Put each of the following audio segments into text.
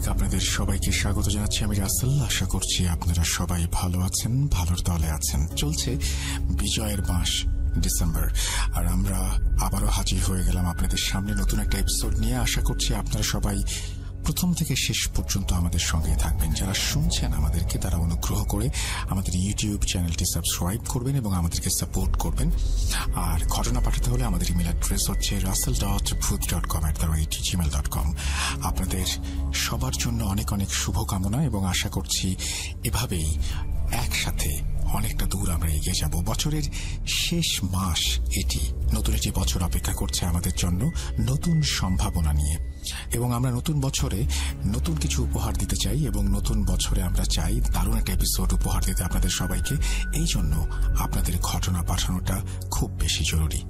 Bag আপনাদের সবাইকে স্বাগত জানাচ্ছি। আমি রাসেল। আশা করছি আপনারা সবাই ভালো আছেন, ভালোর দলে আছেন। চলছে বিজয়ের মাস ডিসেম্বর, আর আমরা আবারও হাজির হয়ে গেলাম আপনাদের সামনে নতুন একটা এপিসোড নিয়ে। আশা করছি আপনারা সবাই প্রথম থেকে শেষ পর্যন্ত আমাদের সঙ্গে থাকবেন। যারা শুনছেন আমাদেরকে, তারা অনুগ্রহ করে আমাদের ইউটিউব চ্যানেলটি সাবস্ক্রাইব করবেন এবং আমাদেরকে সাপোর্ট করবেন। আর ঘটনা পাঠাতে হলে আমাদের ইমেল অ্যাড্রেস হচ্ছে russell.booth.com@gmail.com। আপনাদের সবার জন্য অনেক অনেক শুভকামনা এবং আশা করছি এভাবেই একসাথে অনেকটা দূর আমরা এগিয়ে যাব। বছরের শেষ মাস এটি, নতুন একটি বছর অপেক্ষা করছে আমাদের জন্য নতুন সম্ভাবনা নিয়ে, এবং আমরা নতুন বছরে নতুন কিছু উপহার দিতে চাই এবং নতুন বছরে আমরা চাই দারুণ একটা এপিসোড উপহার দিতে আপনাদের সবাইকে। এই জন্য আপনাদের ঘটনা পাঠানোটা খুব বেশি জরুরি।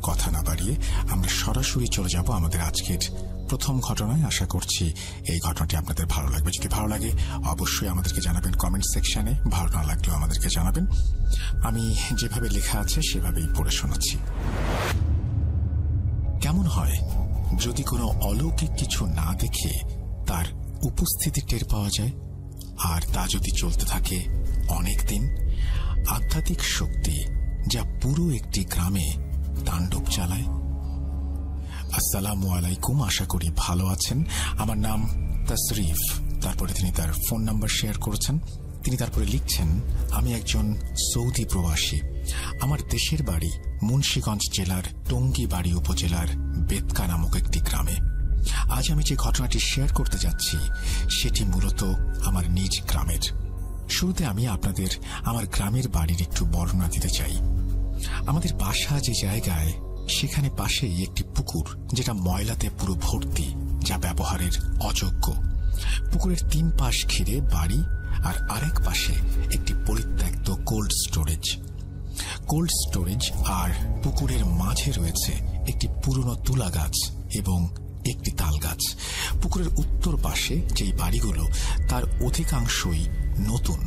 কথা না বাড়িয়ে আমরা সরাসরি চলে যাব আমাদের আজকের প্রথম ঘটনায়। আশা করছি এই ঘটনাটি আপনাদের ভালো লাগবে। যদি ভালো লাগে অবশ্যই আমাদেরকে জানাবেন কমেন্ট সেকশনে, ভালো না লাগলেও আমাদেরকে জানাবেন। আমি যেভাবে লেখা আছে সেভাবেই পড়ে শোনাচ্ছি। কেমন হয় যদি কোনো অলৌকিক কিছু না দেখে তার উপস্থিতি টের পাওয়া যায়, আর তা যদি চলতে থাকে অনেক দিন? আধ্যাত্মিক শক্তি যা পুরো একটি গ্রামে তাণ্ডব চালায়। আসসালামু আলাইকুম, আশা করি ভালো আছেন। আমার নাম তাসরিফ। তারপরে তিনি তার ফোন নাম্বার শেয়ার করেছেন। তিনি তারপরে লিখছেন, আমি একজন সৌদি প্রবাসী। আমার দেশের বাড়ি মুন্সিগঞ্জ জেলার টঙ্গীবাড়ি উপজেলার বেতকা নামক একটি গ্রামে। আজ আমি যে ঘটনাটি শেয়ার করতে যাচ্ছি সেটি মূলত আমার নিজ গ্রামের। শুরুতে আমি আপনাদের আমার গ্রামের বাড়ির একটু বর্ণনা দিতে চাই। আমাদের বাসা যে জায়গায়, সেখানে পাশেই একটি পুকুর, যেটা ময়লাতে পুরো ভর্তি, যা ব্যবহারের অযোগ্য। পুকুরের 3 পাশ ঘিরে বাড়ি, আর আরেক পাশে একটি পরিত্যক্ত কোল্ড স্টোরেজ। কোল্ড স্টোরেজ আর পুকুরের মাঝে রয়েছে একটি পুরনো তুলা গাছ এবং একটি তাল গাছ। পুকুরের উত্তর পাশে যেই বাড়িগুলো, তার অধিকাংশই নতুন।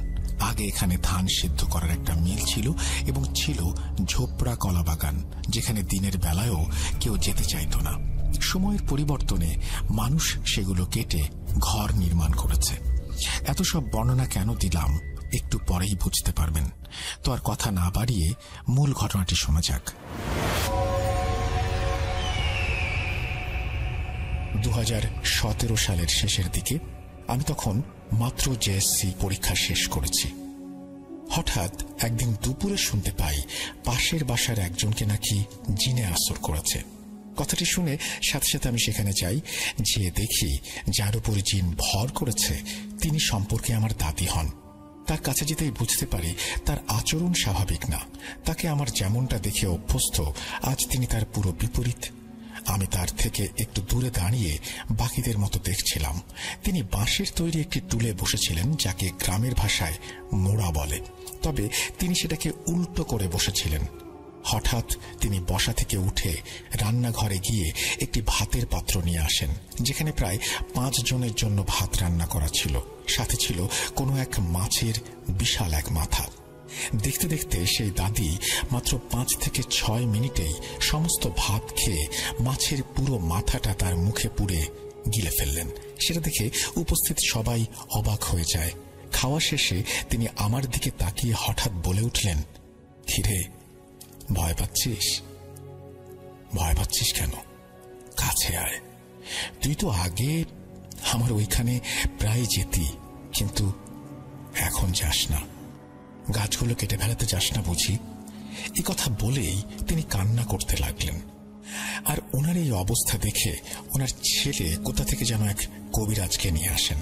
আগে এখানে ধান সিদ্ধ করার একটা মিল ছিল এবং ছিল ঝোপড়া কলা বাগান, যেখানে দিনের বেলায়ও কেউ যেতে চাইত না। সময়ের পরিবর্তনে মানুষ সেগুলো কেটে ঘর নির্মাণ করেছে। এত সব বর্ণনা কেন দিলাম একটু পরেই বুঝতে পারবেন। তো আর কথা না বাড়িয়ে মূল ঘটনাটি শোনা যাক। 2017 সালের শেষের দিকে আমি তখন মাত্র জেএসসি পরীক্ষা শেষ করেছি। হঠাৎ একদিন দুপুরে শুনতে পাই পাশের বাসার একজনকে নাকি জিনে আসর করেছে। কথাটি শুনে সাথে সাথে আমি সেখানে যাই। যে দেখি যার উপর জিন ভর করেছে তিনি সম্পর্কে আমার দাদি হন। তার কাছে যেতেই বুঝতে পারি তার আচরণ স্বাভাবিক না। তাকে আমার যেমনটা দেখে অভ্যস্ত, আজ তিনি তার পুরো বিপরীত। আমি তার থেকে একটু দূরে দাঁড়িয়ে বাকিদের মতো দেখছিলাম। তিনি বাঁশের তৈরি একটি টুলে বসেছিলেন, যাকে গ্রামের ভাষায় মোড়া বলে, তবে তিনি সেটাকে উল্টো করে বসেছিলেন। হঠাৎ তিনি বসা থেকে উঠে রান্নাঘরে গিয়ে একটি ভাতের পাত্র নিয়ে আসেন, যেখানে প্রায় 5 জনের জন্য ভাত রান্না করা ছিল। সাথে ছিল কোনো এক মাছের বিশাল এক মাথা। দেখতে দেখতে সেই দাদি মাত্র 5 থেকে 6 মিনিটেই সমস্ত ভাত খেয়ে মাছের পুরো মাথাটা তার মুখে পুরে গিলে ফেললেন। সেটা দেখে উপস্থিত সবাই অবাক হয়ে যায়। খাওয়া শেষে তিনি আমার দিকে তাকিয়ে হঠাৎ বলে উঠলেন, কিরে, ভয় পাচ্ছিস? ভয় পাচ্ছিস কেন? কাছে আয়। তুই তো আগে আমার ওইখানে প্রায় যেতি, কিন্তু এখন যাস না। গাছগুলো কেটে ফেলাতে যাস না বুঝি? এই কথা বলেই তিনি কান্না করতে লাগলেন। আর ওনার এই অবস্থা দেখে ওনার ছেলে কোথা থেকে যেন এক কবিরাজকে নিয়ে আসেন।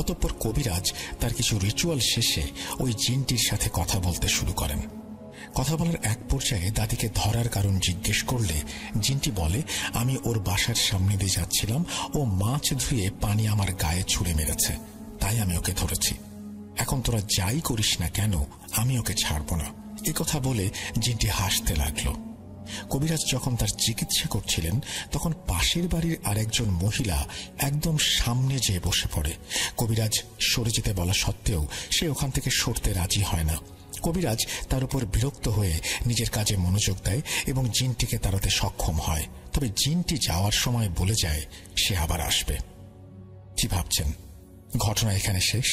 অতঃপর কবিরাজ তার কিছু রিচুয়াল শেষে ওই জিনটির সাথে কথা বলতে শুরু করেন। কথা বলার এক পর্যায়ে দাদিকে ধরার কারণ জিজ্ঞেস করলে জিনটি বলে, আমি ওর বাসার সামনে দিয়ে যাচ্ছিলাম, ও মাছ ধুয়ে পানি আমার গায়ে ছুঁড়ে মেরেছে, তাই আমি ওকে ধরেছি। এখন তোরা যাই করিস না কেন, আমি ওকে ছাড়ব না। এ কথা বলে জিনটি হাসতে লাগলো। কবিরাজ যখন তার চিকিৎসা করছিলেন, তখন পাশের বাড়ির আরেকজন মহিলা একদম সামনে যেয়ে বসে পড়ে। কবিরাজ সরে যেতে বলা সত্ত্বেও সে ওখান থেকে সরতে রাজি হয় না। কবিরাজ তার উপর বিরক্ত হয়ে নিজের কাজে মনোযোগ দেয় এবং জিনটিকে তাড়াতে সক্ষম হয়। তবে জিনটি যাওয়ার সময় বলে যায় সে আবার আসবে। কি ভাবছেন? ঘটনা এখানে শেষ?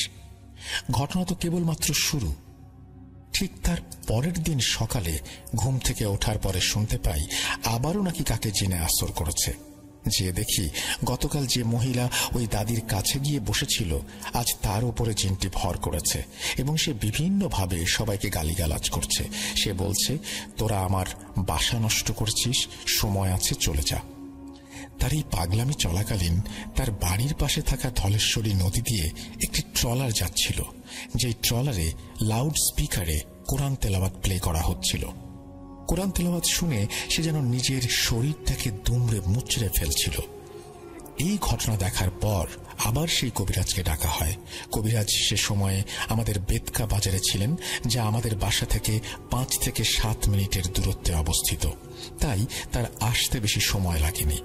ঘটনা তো কেবলমাত্র শুরু। ঠিক তার পরের দিন সকালে ঘুম থেকে ওঠার পরে শুনতে পাই আবারও নাকি কাকে জিনে আসর করেছে। যে দেখি গতকাল যে মহিলা ওই দাদির কাছে গিয়ে বসেছিল আজ তার উপরে জিনটি ভর করেছে এবং সে বিভিন্নভাবে সবাইকে গালিগালাজ করছে। সে বলছে, তোরা আমার বাসা নষ্ট করছিস, সময় আছে, চলে যা। তার এই পাগলামি চলাকালীন তার বাড়ির পাশে থাকা ধলেশ্বরী নদী দিয়ে একটি ট্রলার যাচ্ছিল, যেই ট্রলারে লাউড স্পিকারে কোরআন তেলাওয়াত প্লে করা হচ্ছিল। কোরআন তেলাওয়াত শুনে সে যেন নিজের শরীরটাকে দুমড়ে মুচড়ে ফেলছিল। এই ঘটনা দেখার পর আবার সেই কবিরাজকে ডাকা হয়। কবিরাজ সে সময়ে আমাদের বেতকা বাজারে ছিলেন, যা আমাদের বাসা থেকে 5 থেকে 7 মিনিটের দূরত্বে অবস্থিত, তাই তার আসতে বেশি সময় লাগেনি।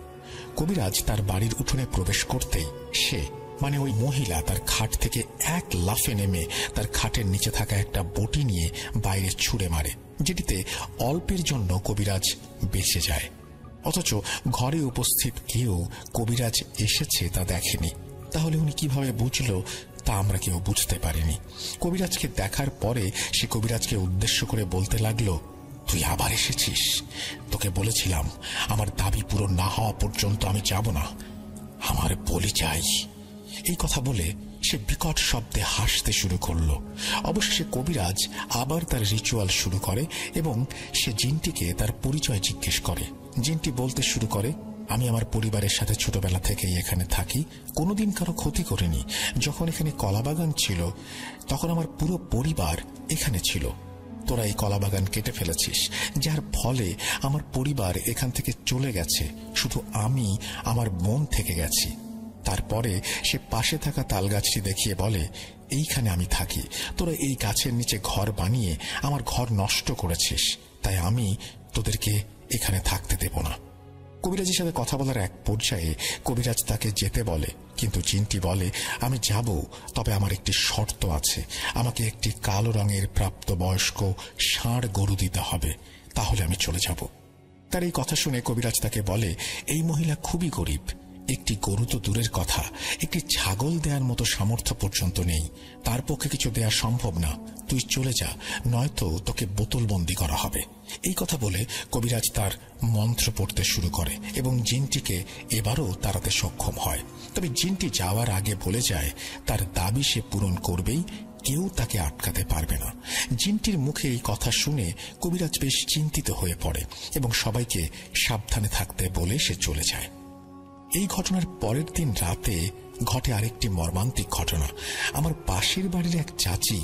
কবিরাজ তার বাড়ির উঠোনে প্রবেশ করতেই সে মানে ওই মহিলা তার খাট থেকে এক লাফে নেমে তার খাটের নিচে থাকা একটা বটি নিয়ে বাইরে ছুঁড়ে মারে, যেটিতে অল্পের জন্য কবিরাজ বেঁচে যায়। অথচ ঘরে উপস্থিত কেউ কবিরাজ এসেছে তা দেখেনি। তাহলে উনি কিভাবে বুঝলো তা আমরা কেউ বুঝতে পারিনি। কবিরাজকে দেখার পরে সে কবিরাজকে উদ্দেশ্য করে বলতে লাগলো, তুই আবার এসেছিস? তোকে বলেছিলাম আমার দাবি পূরণ না হওয়া পর্যন্ত আমি যাব না, আমার বলি চাই। এই কথা বলে সে বিকট শব্দে হাসতে শুরু করলো। অবশেষে কবিরাজ আবার তার রিচুয়াল শুরু করে এবং সে জিনটিকে তার পরিচয় জিজ্ঞেস করে। জিনটি বলতে শুরু করে, আমি আমার পরিবারের সাথে ছোটবেলা থেকেই এখানে থাকি, কোনোদিন কারো ক্ষতি করিনি। যখন এখানে কলাবাগান ছিল তখন আমার পুরো পরিবার এখানে ছিল। তোরা এই কলাবাগান কেটে ফেলেছিস, যার ফলে আমার পরিবার এখান থেকে চলে গেছে, শুধু আমি আমার বোন থেকে গেছি। তারপরে সে পাশে থাকা তাল গাছটি দেখিয়ে বলে, এইখানে আমি থাকি, তোরা এই গাছের নিচে ঘর বানিয়ে আমার ঘর নষ্ট করেছিস, তাই আমি তোদেরকে এখানে থাকতে দেব না। কবিরাজের সাথে কথা বলার এক পর্যায়ে কবিরাজ তাকে যেতে বলে, কিন্তু জিনটি বলে, আমি যাব, তবে আমার একটি শর্ত আছে, আমাকে একটি কালো রঙের প্রাপ্তবয়স্ক ষাঁড় গরু দিতে হবে, তাহলে আমি চলে যাব। তার এই কথা শুনে কবিরাজ তাকে বলে, এই মহিলা খুবই গরিব, একটি গরু তো দূরের কথা, একটি ছাগল দেওয়ার মতো সামর্থ্য পর্যন্ত নেই, তার পক্ষে কিছু দেওয়া সম্ভব না, তুই চলে যা, নয়তো তোকে বোতলবন্দি করা হবে। এই কথা বলে কবিরাজ তার মন্ত্র পড়তে শুরু করে এবং জিনটিকে এবারও তাড়াতে সক্ষম হয়। তবে জিনটি যাওয়ার আগে বলে যায় তার দাবি সে পূরণ করবেই, কেউ তাকে আটকাতে পারবে না। জিনটির মুখে এই কথা শুনে কবিরাজ বেশ চিন্তিত হয়ে পড়ে এবং সবাইকে সাবধানে থাকতে বলে সে চলে যায়। এই ঘটনার পরের দিন রাতে ঘটে আরেকটি মর্মান্তিক ঘটনা। আমার পাশের বাড়ির এক চাচি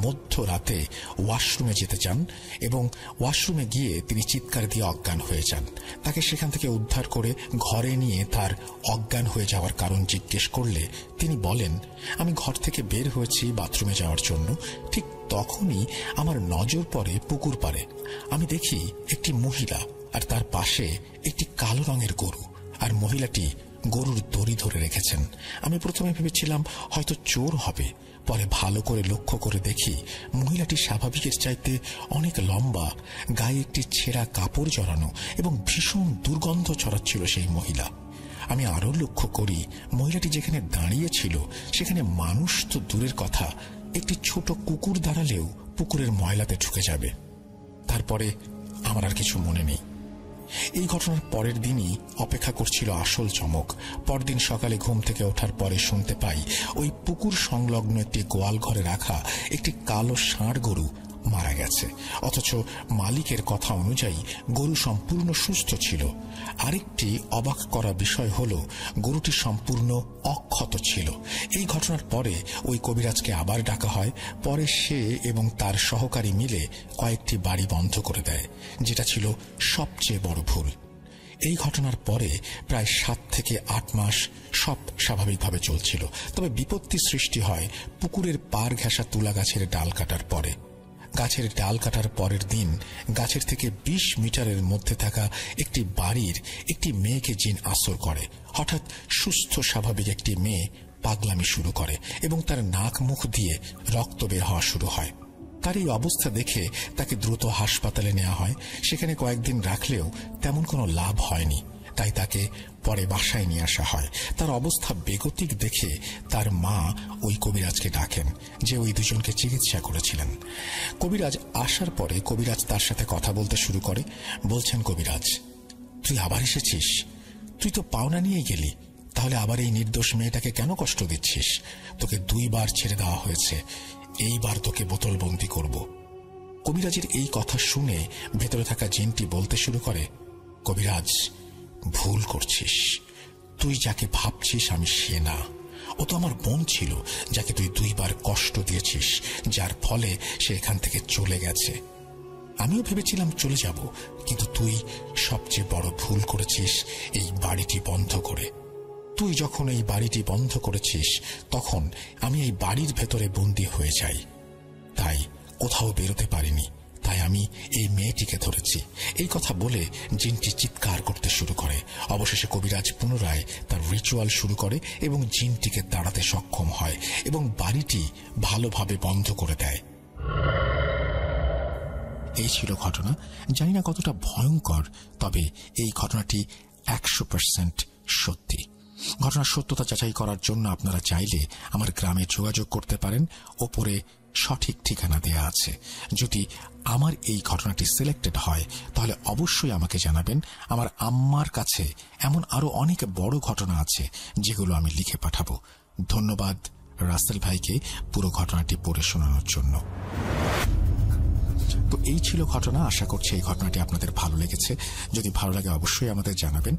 মধ্যরাতে ওয়াশরুমে যেতে চান এবং ওয়াশরুমে গিয়ে তিনি চিৎকার দিয়ে অজ্ঞান হয়ে যান। তাকে সেখান থেকে উদ্ধার করে ঘরে নিয়ে তার অজ্ঞান হয়ে যাওয়ার কারণ জিজ্ঞেস করলে তিনি বলেন, আমি ঘর থেকে বের হয়েছি বাথরুমে যাওয়ার জন্য, ঠিক তখনই আমার নজর পড়ে পুকুর পাড়ে। আমি দেখি একটি মহিলা আর তার পাশে একটি কালো রঙের গরু, আর মহিলাটি গরুর দড়ি ধরে রেখেছেন। আমি প্রথমে ভেবেছিলাম হয়তো চোর হবে, পরে ভালো করে লক্ষ্য করে দেখি মহিলাটি স্বাভাবিকের চাইতে অনেক লম্বা, গায়ে একটি ছেঁড়া কাপড় জড়ানো এবং ভীষণ দুর্গন্ধ ছড়াচ্ছিল সেই মহিলা। আমি আরো লক্ষ্য করি মহিলাটি যেখানে দাঁড়িয়ে ছিল সেখানে মানুষ তো দূরের কথা, একটি ছোট কুকুর দাঁড়ালেও পুকুরের ময়লাতে ঢুকে যাবে। তারপরে আমার আর কিছু মনে নেই। এই ঘটনার পরের দিনই অপেক্ষা করছিল আসল চমক। পরদিন সকালে ঘুম থেকে ওঠার পরে শুনতে পাই ওই পুকুর সংলগ্ন একটি গোয়াল ঘরে রাখা একটি কালো ষাঁড় গরু মারা গেছে, অথচ মালিকের কথা অনুযায়ী গরু সম্পূর্ণ সুস্থ ছিল। আরেকটি অবাক করা বিষয় হল গরুটি সম্পূর্ণ অক্ষত ছিল। এই ঘটনার পরে ওই কবিরাজকে আবার ডাকা হয়। পরে সে এবং তার সহকারী মিলে কয়েকটি বাড়ি বন্ধ করে দেয়, যেটা ছিল সবচেয়ে বড় ভুল। এই ঘটনার পরে প্রায় 7 থেকে 8 মাস সব স্বাভাবিকভাবে চলছিল। তবে বিপত্তি সৃষ্টি হয় পুকুরের পাড় ঘেঁষা তুলা গাছের ডাল কাটার পরে। গাছের ডাল কাটার পরের দিন গাছের থেকে 20 মিটারের মধ্যে থাকা একটি বাড়ির একটি মেয়েকে জিন আসর করে। হঠাৎ সুস্থ স্বাভাবিক একটি মেয়ে পাগলামি শুরু করে এবং তার নাক মুখ দিয়ে রক্ত বের হওয়া শুরু হয়। তার এই অবস্থা দেখে তাকে দ্রুত হাসপাতালে নেওয়া হয়। সেখানে কয়েকদিন রাখলেও তেমন কোনো লাভ হয়নি। তাই তাকে পরে বাসায় নিয়ে আসা হয়। তার অবস্থা বেগতিক দেখে তার মা ওই কবিরাজকে ডাকেন, যে ওই দুজনকে চিকিৎসা করেছিলেন। কবিরাজ আসার পরে কবিরাজ তার সাথে কথা বলতে শুরু করে। বলছেন, কবিরাজ, তুই আবার এসেছিস? তুই তো পাওনা নিয়ে গেলি, তাহলে আবার এই নির্দোষ মেয়েটাকে কেন কষ্ট দিচ্ছিস? তোকে 2 বার ছেড়ে দেওয়া হয়েছে, এইবার তোকে বোতলবন্দি করব। কবিরাজের এই কথা শুনে ভেতরে থাকা জিনটি বলতে শুরু করে, কবিরাজ, ভুল করছিস। তুই যাকে ভাবছিস আমি সে না। ও তো আমার বোন ছিল, যাকে তুই 2 বার কষ্ট দিয়েছিস, যার ফলে সে এখান থেকে চলে গেছে। আমিও ভেবেছিলাম চলে যাব, কিন্তু তুই সবচেয়ে বড় ভুল করেছিস এই বাড়িটি বন্ধ করে। তুই যখন এই বাড়িটি বন্ধ করেছিস, তখন আমি এই বাড়ির ভেতরে বন্দী হয়ে যাই, তাই কোথাও বেরোতে পারিনি। তাই আমি এই মেয়েটিকে ধরেছি। এই কথা বলে জিনটি চিৎকার করতে শুরু করে। অবশেষে কবিরাজ পুনরায় তার রিচুয়াল শুরু করে এবং জিনটিকে তাড়াতে সক্ষম হয় এবং বাড়িটি ভালোভাবে বন্ধ করে দেয়। এই ছিল ঘটনা। জানি না কতটা ভয়ঙ্কর, তবে এই ঘটনাটি 100% সত্যি। ঘটনার সত্যতা যাচাই করার জন্য আপনারা চাইলে আমার গ্রামে যোগাযোগ করতে পারেন। ওপরে সঠিক ঠিকানা দেয়া আছে। যদি আমার এই ঘটনাটি সিলেক্টেড হয়, তাহলে অবশ্যই আমাকে জানাবেন। আমার আম্মার কাছে এমন আরো অনেক বড় ঘটনা আছে, যেগুলো আমি লিখে পাঠাবো। ধন্যবাদ রাসেল ভাইকে পুরো ঘটনাটি পড়ে শোনানোর জন্য। তো এই ছিল ঘটনা। আশা করছি এই ঘটনাটি আপনাদের ভালো লেগেছে। যদি ভালো লাগে অবশ্যই আমাদের জানাবেন।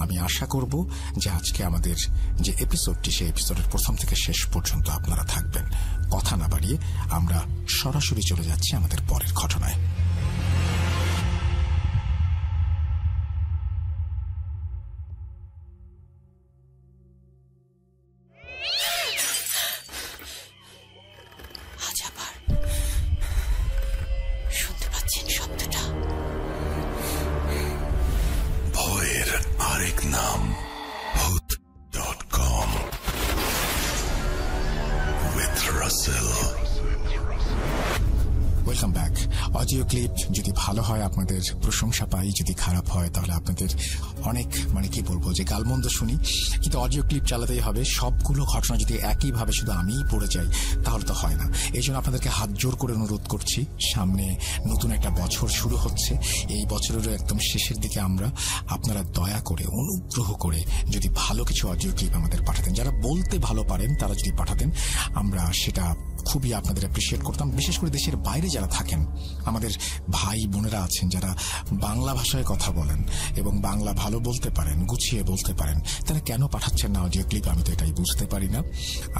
আমি আশা করব যে আজকে আমাদের যে এপিসোডটি, সেই এপিসোডের প্রথম থেকে শেষ পর্যন্ত আপনারা থাকবেন। কথা না বাড়িয়ে আমরা সরাসরি চলে যাচ্ছি আমাদের পরের ঘটনায়। নাম ভূত.com with Russell। Welcome back. Audio clip যদি ভালো হয় আপনাদের প্রশংসা পাই, যদি খারাপ হয় তাহলে আপনাদের অনেক কি বলবো, যে গালমন্দ শুনি। কিন্তু অডিও ক্লিপ চালাতেই হবে। সবগুলো ঘটনা যদি একইভাবে শুধু আমিই পড়ে যাই তাহলে তো হয় না। এই জন্য আপনাদেরকে হাত জোর করে অনুরোধ করছি, সামনে নতুন একটা বছর শুরু হচ্ছে। এই বছরেরও একদম শেষের দিকে আপনারা দয়া করে, অনুগ্রহ করে যদি ভালো কিছু অডিও ক্লিপ আমাদের পাঠাতেন, যারা বলতে ভালো পারেন তারা যদি পাঠাতেন, আমরা সেটা খুবই আপনাদের অ্যাপ্রিশিয়েট করতাম। বিশেষ করে দেশের বাইরে যারা থাকেন, আমাদের ভাই বোনেরা আছেন যারা বাংলা ভাষায় কথা বলেন এবং বাংলা ভালো বলতে পারেন, গুছিয়ে বলতে পারেন, তারা কেন পাঠাচ্ছেন না অডিও ক্লিপ? আমি তো এটাই বুঝতে পারি না।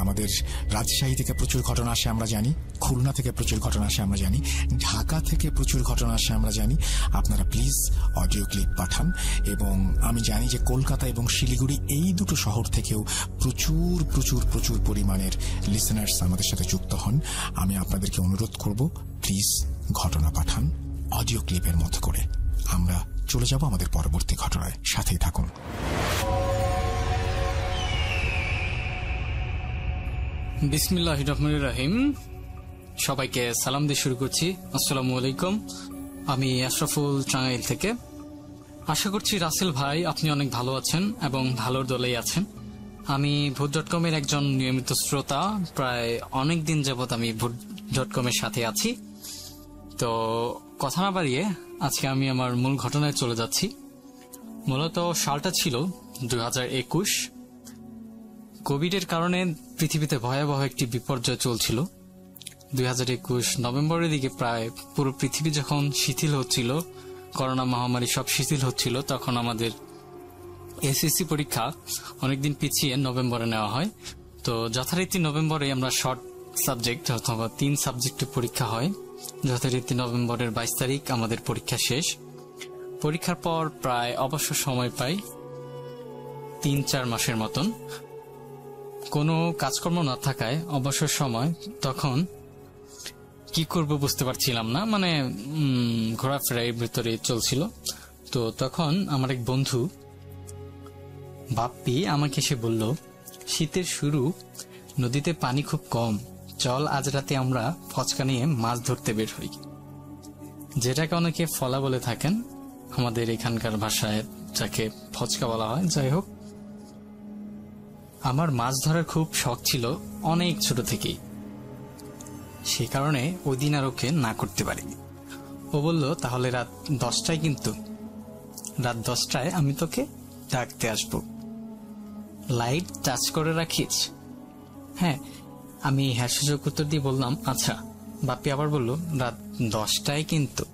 আমাদের রাজশাহী থেকে প্রচুর ঘটনা আসে আমরা জানি, খুলনা থেকে প্রচুর ঘটনা আসে আমরা জানি, ঢাকা থেকে প্রচুর ঘটনা আসে আমরা জানি। আপনারা প্লিজ অডিও ক্লিপ পাঠান। এবং আমি জানি যে কলকাতা এবং শিলিগুড়ি, এই দুটো শহর থেকেও প্রচুর প্রচুর প্রচুর পরিমাণের লিসেনার্স আমাদের সাথে যুক্ত হন। আমি আপনাদেরকে অনুরোধ করব, প্লিজ ঘটনা পাঠান অডিও ক্লিপের মতো করে। আমরা চলে যাব আমাদের পরবর্তী ঘটনায়। সাথেই থাকুন। বিসমিল্লাহির রহমানির রহিম। সবাইকে সালাম দিয়ে শুরু করছি। আসসালামু আলাইকুম। আমি আশরাফুল টাঙ্গাইল থেকে। আশা করছি রাসেল ভাই আপনি অনেক ভালো আছেন এবং ভালোর দলেই আছেন। আমি ভূত.com এর একজন নিয়মিত শ্রোতা। প্রায় অনেক দিন যাবৎ আমি ভূত.com এর সাথে আছি। তো কথা না বাড়িয়ে আজকে আমি আমার মূল ঘটনায় চলে যাচ্ছি। মূলত সালটা ছিল 2021। কোভিডের কারণে পৃথিবীতে ভয়াবহ একটি বিপর্যয় চলছিল। 2021 নভেম্বরের দিকে প্রায় পুরো পৃথিবী যখন শিথিল হচ্ছিল, করোনা মহামারী সব শিথিল হচ্ছিল, তখন আমাদের এসএসসি পরীক্ষা অনেকদিন পিছিয়ে নভেম্বরে নেওয়া হয়। তো যথারীতি নভেম্বরে আমরা শর্ট সাবজেক্ট অথবা 3 সাবজেক্টে পরীক্ষা হয়। যথারীতি নভেম্বরের 22 তারিখ আমাদের পরীক্ষা শেষ। পরীক্ষার পর প্রায় অবসর সময় পাই 3-4 মাসের মতন। কোনো কাজকর্ম না থাকায় অবসর সময় তখন কি করব বুঝতে পারছিলাম না, ঘোরাফেরার ভিতরে চলছিল। তো তখন আমার এক বন্ধু বাপ্পি আমাকে এসে বলল, শীতের শুরু, নদীতে পানি খুব কম, চল আজ রাতে আমরা ফচকা নিয়ে মাছ ধরতে বের হই। যেটাকে অনেকে ফলা বলে থাকেন, আমাদের এখানকার ভাষায় যাকে ফচকা বলা হয়। যাই হোক, আমার মাছ ধরার খুব শখ ছিল অনেক ছোট থেকেই, সেই কারণে ওই দিন আর ওকে না করতে পারিনি। ও বলল, তাহলে রাত 10টায়, কিন্তু রাত 10টায় আমি তোকে ডাকতে আসবো, লাইট টাচ করে রাখিস। হ্যাঁ, আমি হ্যাঁ সুযোগ উত্তর দিয়ে বললাম আচ্ছা। বাপ্পি আবার বলল, রাত 10টায় কিন্তু।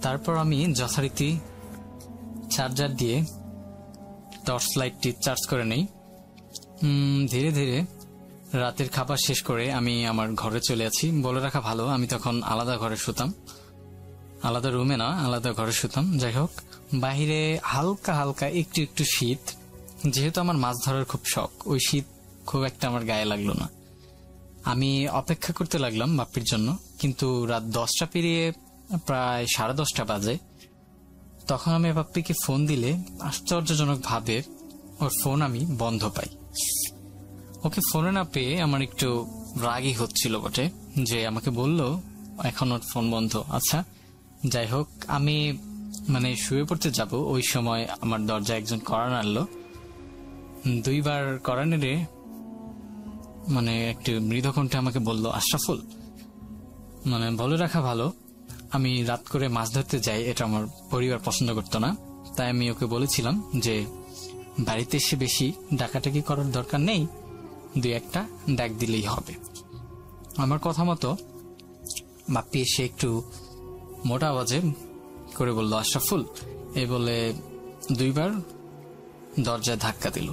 তারপর আমি যথারীতি চার্জার দিয়ে টর্চ লাইটটি চার্জ করে নেই। ধীরে ধীরে রাতের খাবার শেষ করে আমি আমার ঘরে চলে আছি। বলে রাখা ভালো, আমি তখন আলাদা ঘরে শুতাম, আলাদা রুমে না, আলাদা ঘরে শুতাম। যাই হোক, বাহিরে হালকা হালকা একটু একটু শীত। যেহেতু আমার মাছ ধরার খুব শখ, ওই শীত খুব একটা আমার গায়ে লাগলো না। আমি অপেক্ষা করতে লাগলাম বাপ্পির জন্য, কিন্তু রাত 10টা পেরিয়ে প্রায় 10:30 বাজে। তখন আমি বাপ্পিকে ফোন দিলে আশ্চর্যজনক ভাবে ওর ফোন আমি বন্ধ পাই। ওকে ফোনে না পেয়ে আমার একটু রাগই হচ্ছিল বটে, যে আমাকে বলল এখন ওর ফোন বন্ধ। আচ্ছা, যাই হোক, আমি শুয়ে পড়তে যাব, ওই সময় আমার দরজায় একজন কড়া নাড়ল। 2বার কড়া নেড়ে একটু মৃদু কণ্ঠে আমাকে বলল, আশরাফুল, বলে রাখা ভালো, আমি রাত করে মাছ ধরতে যাই, এটা আমার পরিবার পছন্দ করতো না। তাই আমি ওকে বলেছিলাম যে বাড়িতে এসে বেশি ডাকাটাকি করার দরকার নেই, 2-1টা ডাক দিলেই হবে। আমার কথা মতো বাপ্পি এসে একটু মোটা আওয়াজে করে বলল, আশরাফুল, এই বলে 2বার দরজায় ধাক্কা দিল।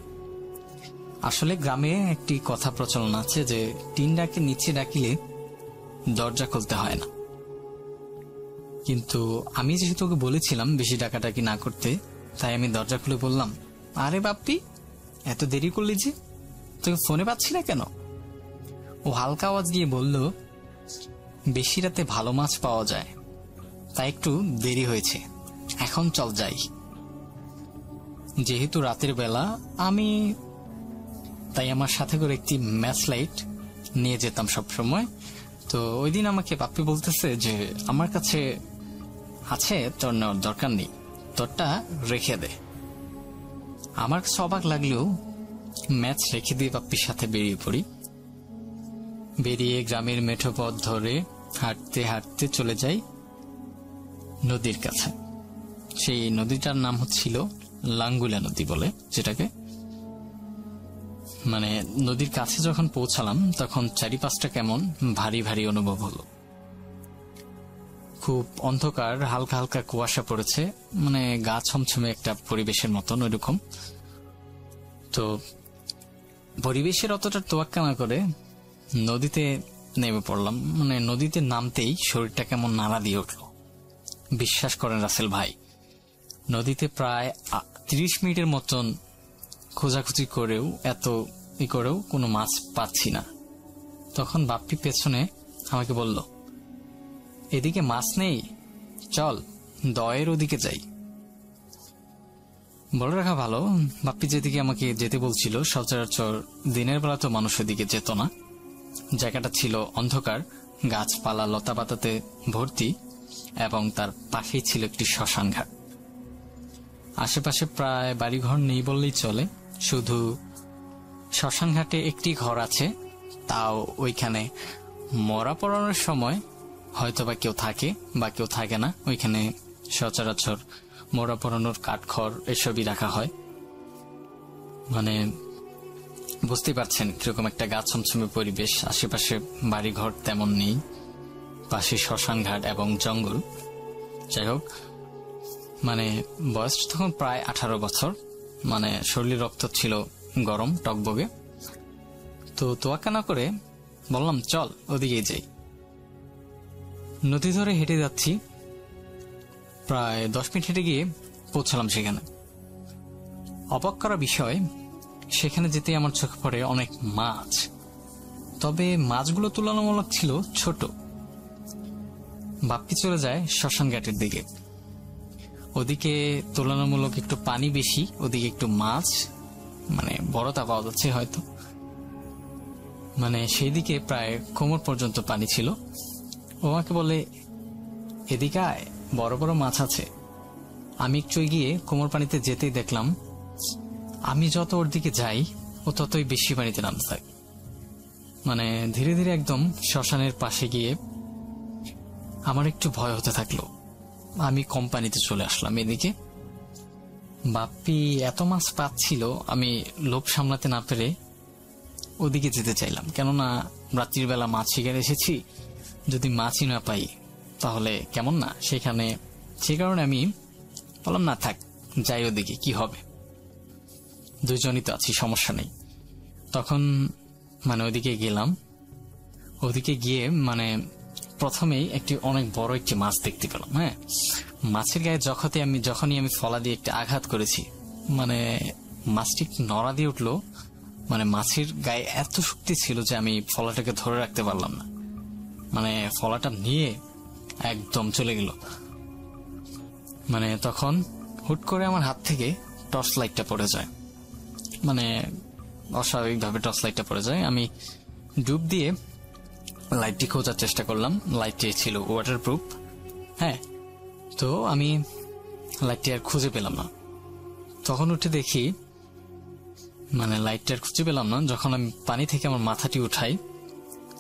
আসলে গ্রামে একটি কথা প্রচলন আছে যে টিন ডাকে নিচে ডাকিলে দরজা খুলতে হয় না। কিন্তু আমি যেহেতু ওকে বলেছিলাম বেশি ডাকাডাকি না করতে, তাই আমি দরজা খুলে বললাম, আরে বাপ্পি, এত দেরি করলি যে, তোকে ফোনে পাচ্ছি না কেন? ও হালকা আওয়াজ দিয়ে বলল, বেশি রাতে ভালো মাছ পাওয়া যায়, তাই একটু দেরি হয়েছে, এখন চল যাই। যেহেতু রাতের বেলা, আমি তাই আমার সাথে করে একটি ম্যাচ লাইট নিয়ে যেতাম সব সময়। তো ওই দিন আমাকে বাপ্পি বলতেছে যে আমার কাছে আছে, তোর নেওয়ার দরকার নেই, তোরটা রেখে দে। আমার কাছে অবাক লাগলেও ম্যাচ রেখে দিয়ে বাপ্পির সাথে বেরিয়ে পড়ি। বেরিয়ে গ্রামের মেঠো পথ ধরে হাঁটতে হাঁটতে চলে যাই নদীর কাছে। সেই নদীটার নাম হচ্ছিল লাঙ্গুলা নদী বলে, যেটাকে নদীর কাছে যখন পৌঁছালাম তখন চারিপাশটা কেমন ভারী ভারী অনুভব হলো। খুব অন্ধকার, হালকা হালকা কুয়াশা পড়েছে, গা ছমছমে একটা পরিবেশের মতন ওইরকম। তো পরিবেশের অতটা তোয়াক্কা না করে নদীতে নেমে পড়লাম। নদীতে নামতেই শরীরটা কেমন নাড়া দিয়ে উঠল। বিশ্বাস করেন রাসেল ভাই, নদীতে প্রায় 30 মিনিটের মতন খোঁজাখুঁজি করেও কোনো মাছ পাচ্ছি না। তখন বাপ্পি পেছনে আমাকে বলল, এদিকে মাছ নেই, চল দয়ের ওদিকে যাই। বলে রাখা ভালো, বাপ্পি যেদিকে আমাকে যেতে বলছিল সচরাচর দিনের বেলা তো মানুষ ওদিকে যেত না। জায়গাটা ছিল অন্ধকার, গাছপালা লতা পাতাতে ভর্তি, এবং তার পাশেই ছিল একটি শ্মশান ঘাট। আশেপাশে প্রায় বাড়িঘর নেই বললেই চলে, শুধু শ্মশান ঘাটে একটি ঘর আছে, তাও ওইখানে মরা পড়ানোর সময় হয়তো বা কেউ থাকে বা কেউ থাকে না। ওইখানে সচরাচর মরা পড়ানোর কাঠখড় এসবই রাখা হয়। বুঝতেই পারছেন কিরকম একটা গা ছমছমে পরিবেশ। আশেপাশে বাড়িঘর তেমন নেই, পাশে শ্মশান ঘাট এবং জঙ্গল। যাই হোক, বয়স তখন প্রায় 18 বছর। শরীরের রক্ত ছিল গরম টকবগে। তো তোয়াক্কা না করে বললাম, চল ওদিকে যাই। নদী ধরে হেঁটে যাচ্ছি, প্রায় 10 মিনিট হেঁটে গিয়ে পৌঁছালাম সেখানে। অবাক করা বিষয়, সেখানে যেতে আমার চোখে পড়ে অনেক মাছ, তবে মাছগুলো তুলনামূলক ছিল ছোট। বাপ্পি চলে যায় শ্মশান ঘাটের দিকে, ওদিকে তুলনামূলক একটু পানি বেশি, ওদিকে একটু মাছ বড়তা পাওয়া যাচ্ছে হয়তো। সেই দিকে প্রায় কোমর পর্যন্ত পানি ছিল। ও আমাকে বলে, এদিকে আয়, বড় বড় মাছ আছে। আমি একটু এগিয়ে কোমর পানিতে যেতেই দেখলাম আমি যত ওর দিকে যাই ও ততই বেশি পানিতে নামতে থাকে। মানে ধীরে ধীরে একদম শ্মশানের পাশে গিয়ে আমার একটু ভয় হতে থাকলো। আমি কম পানিতে চলে আসলাম এদিকে। বাপ্পি এত মাছ পাচ্ছিল, আমি লোভ সামলাতে না পেরে ওদিকে যেতে চাইলাম, কেননা রাত্রির বেলা মাছ শিকার এসেছি, যদি মাছই না পাই তাহলে কেমন না সেখানে। সে কারণে আমি বললাম না থাক, যাই ওদিকে, কি হবে, দুজনই তো আছি, সমস্যা নেই। তখন মানে ওদিকে গেলাম। ওদিকে গিয়ে মানে প্রথমেই একটি অনেক বড় একটি মাছ দেখতে পেলাম। হ্যাঁ, মাছের গায়ে যখনই আমি ফলা দিয়ে একটি আঘাত করেছি, মানে মাছটি নড়া দিয়ে উঠলো। মানে মাছের গায়ে এত শক্তি ছিল যে আমি ফলাটাকে ধরে রাখতে পারলাম না, মানে ফলাটা নিয়ে একদম চলে গেল। মানে তখন হুট করে আমার হাত থেকে টর্চ লাইটটা পড়ে যায়, মানে অস্বাভাবিকভাবে টর্চ লাইটটা পড়ে যায়। আমি ডুব দিয়ে লাইটটি খোঁজার চেষ্টা করলাম, লাইটটি ছিল ওয়াটারপ্রুফ। হ্যাঁ, তো আমি লাইটটি আর খুঁজে পেলাম না। তখন উঠে দেখি মানে লাইটটা আর খুঁজে পেলাম না। যখন আমি পানি থেকে আমার মাথাটি উঠাই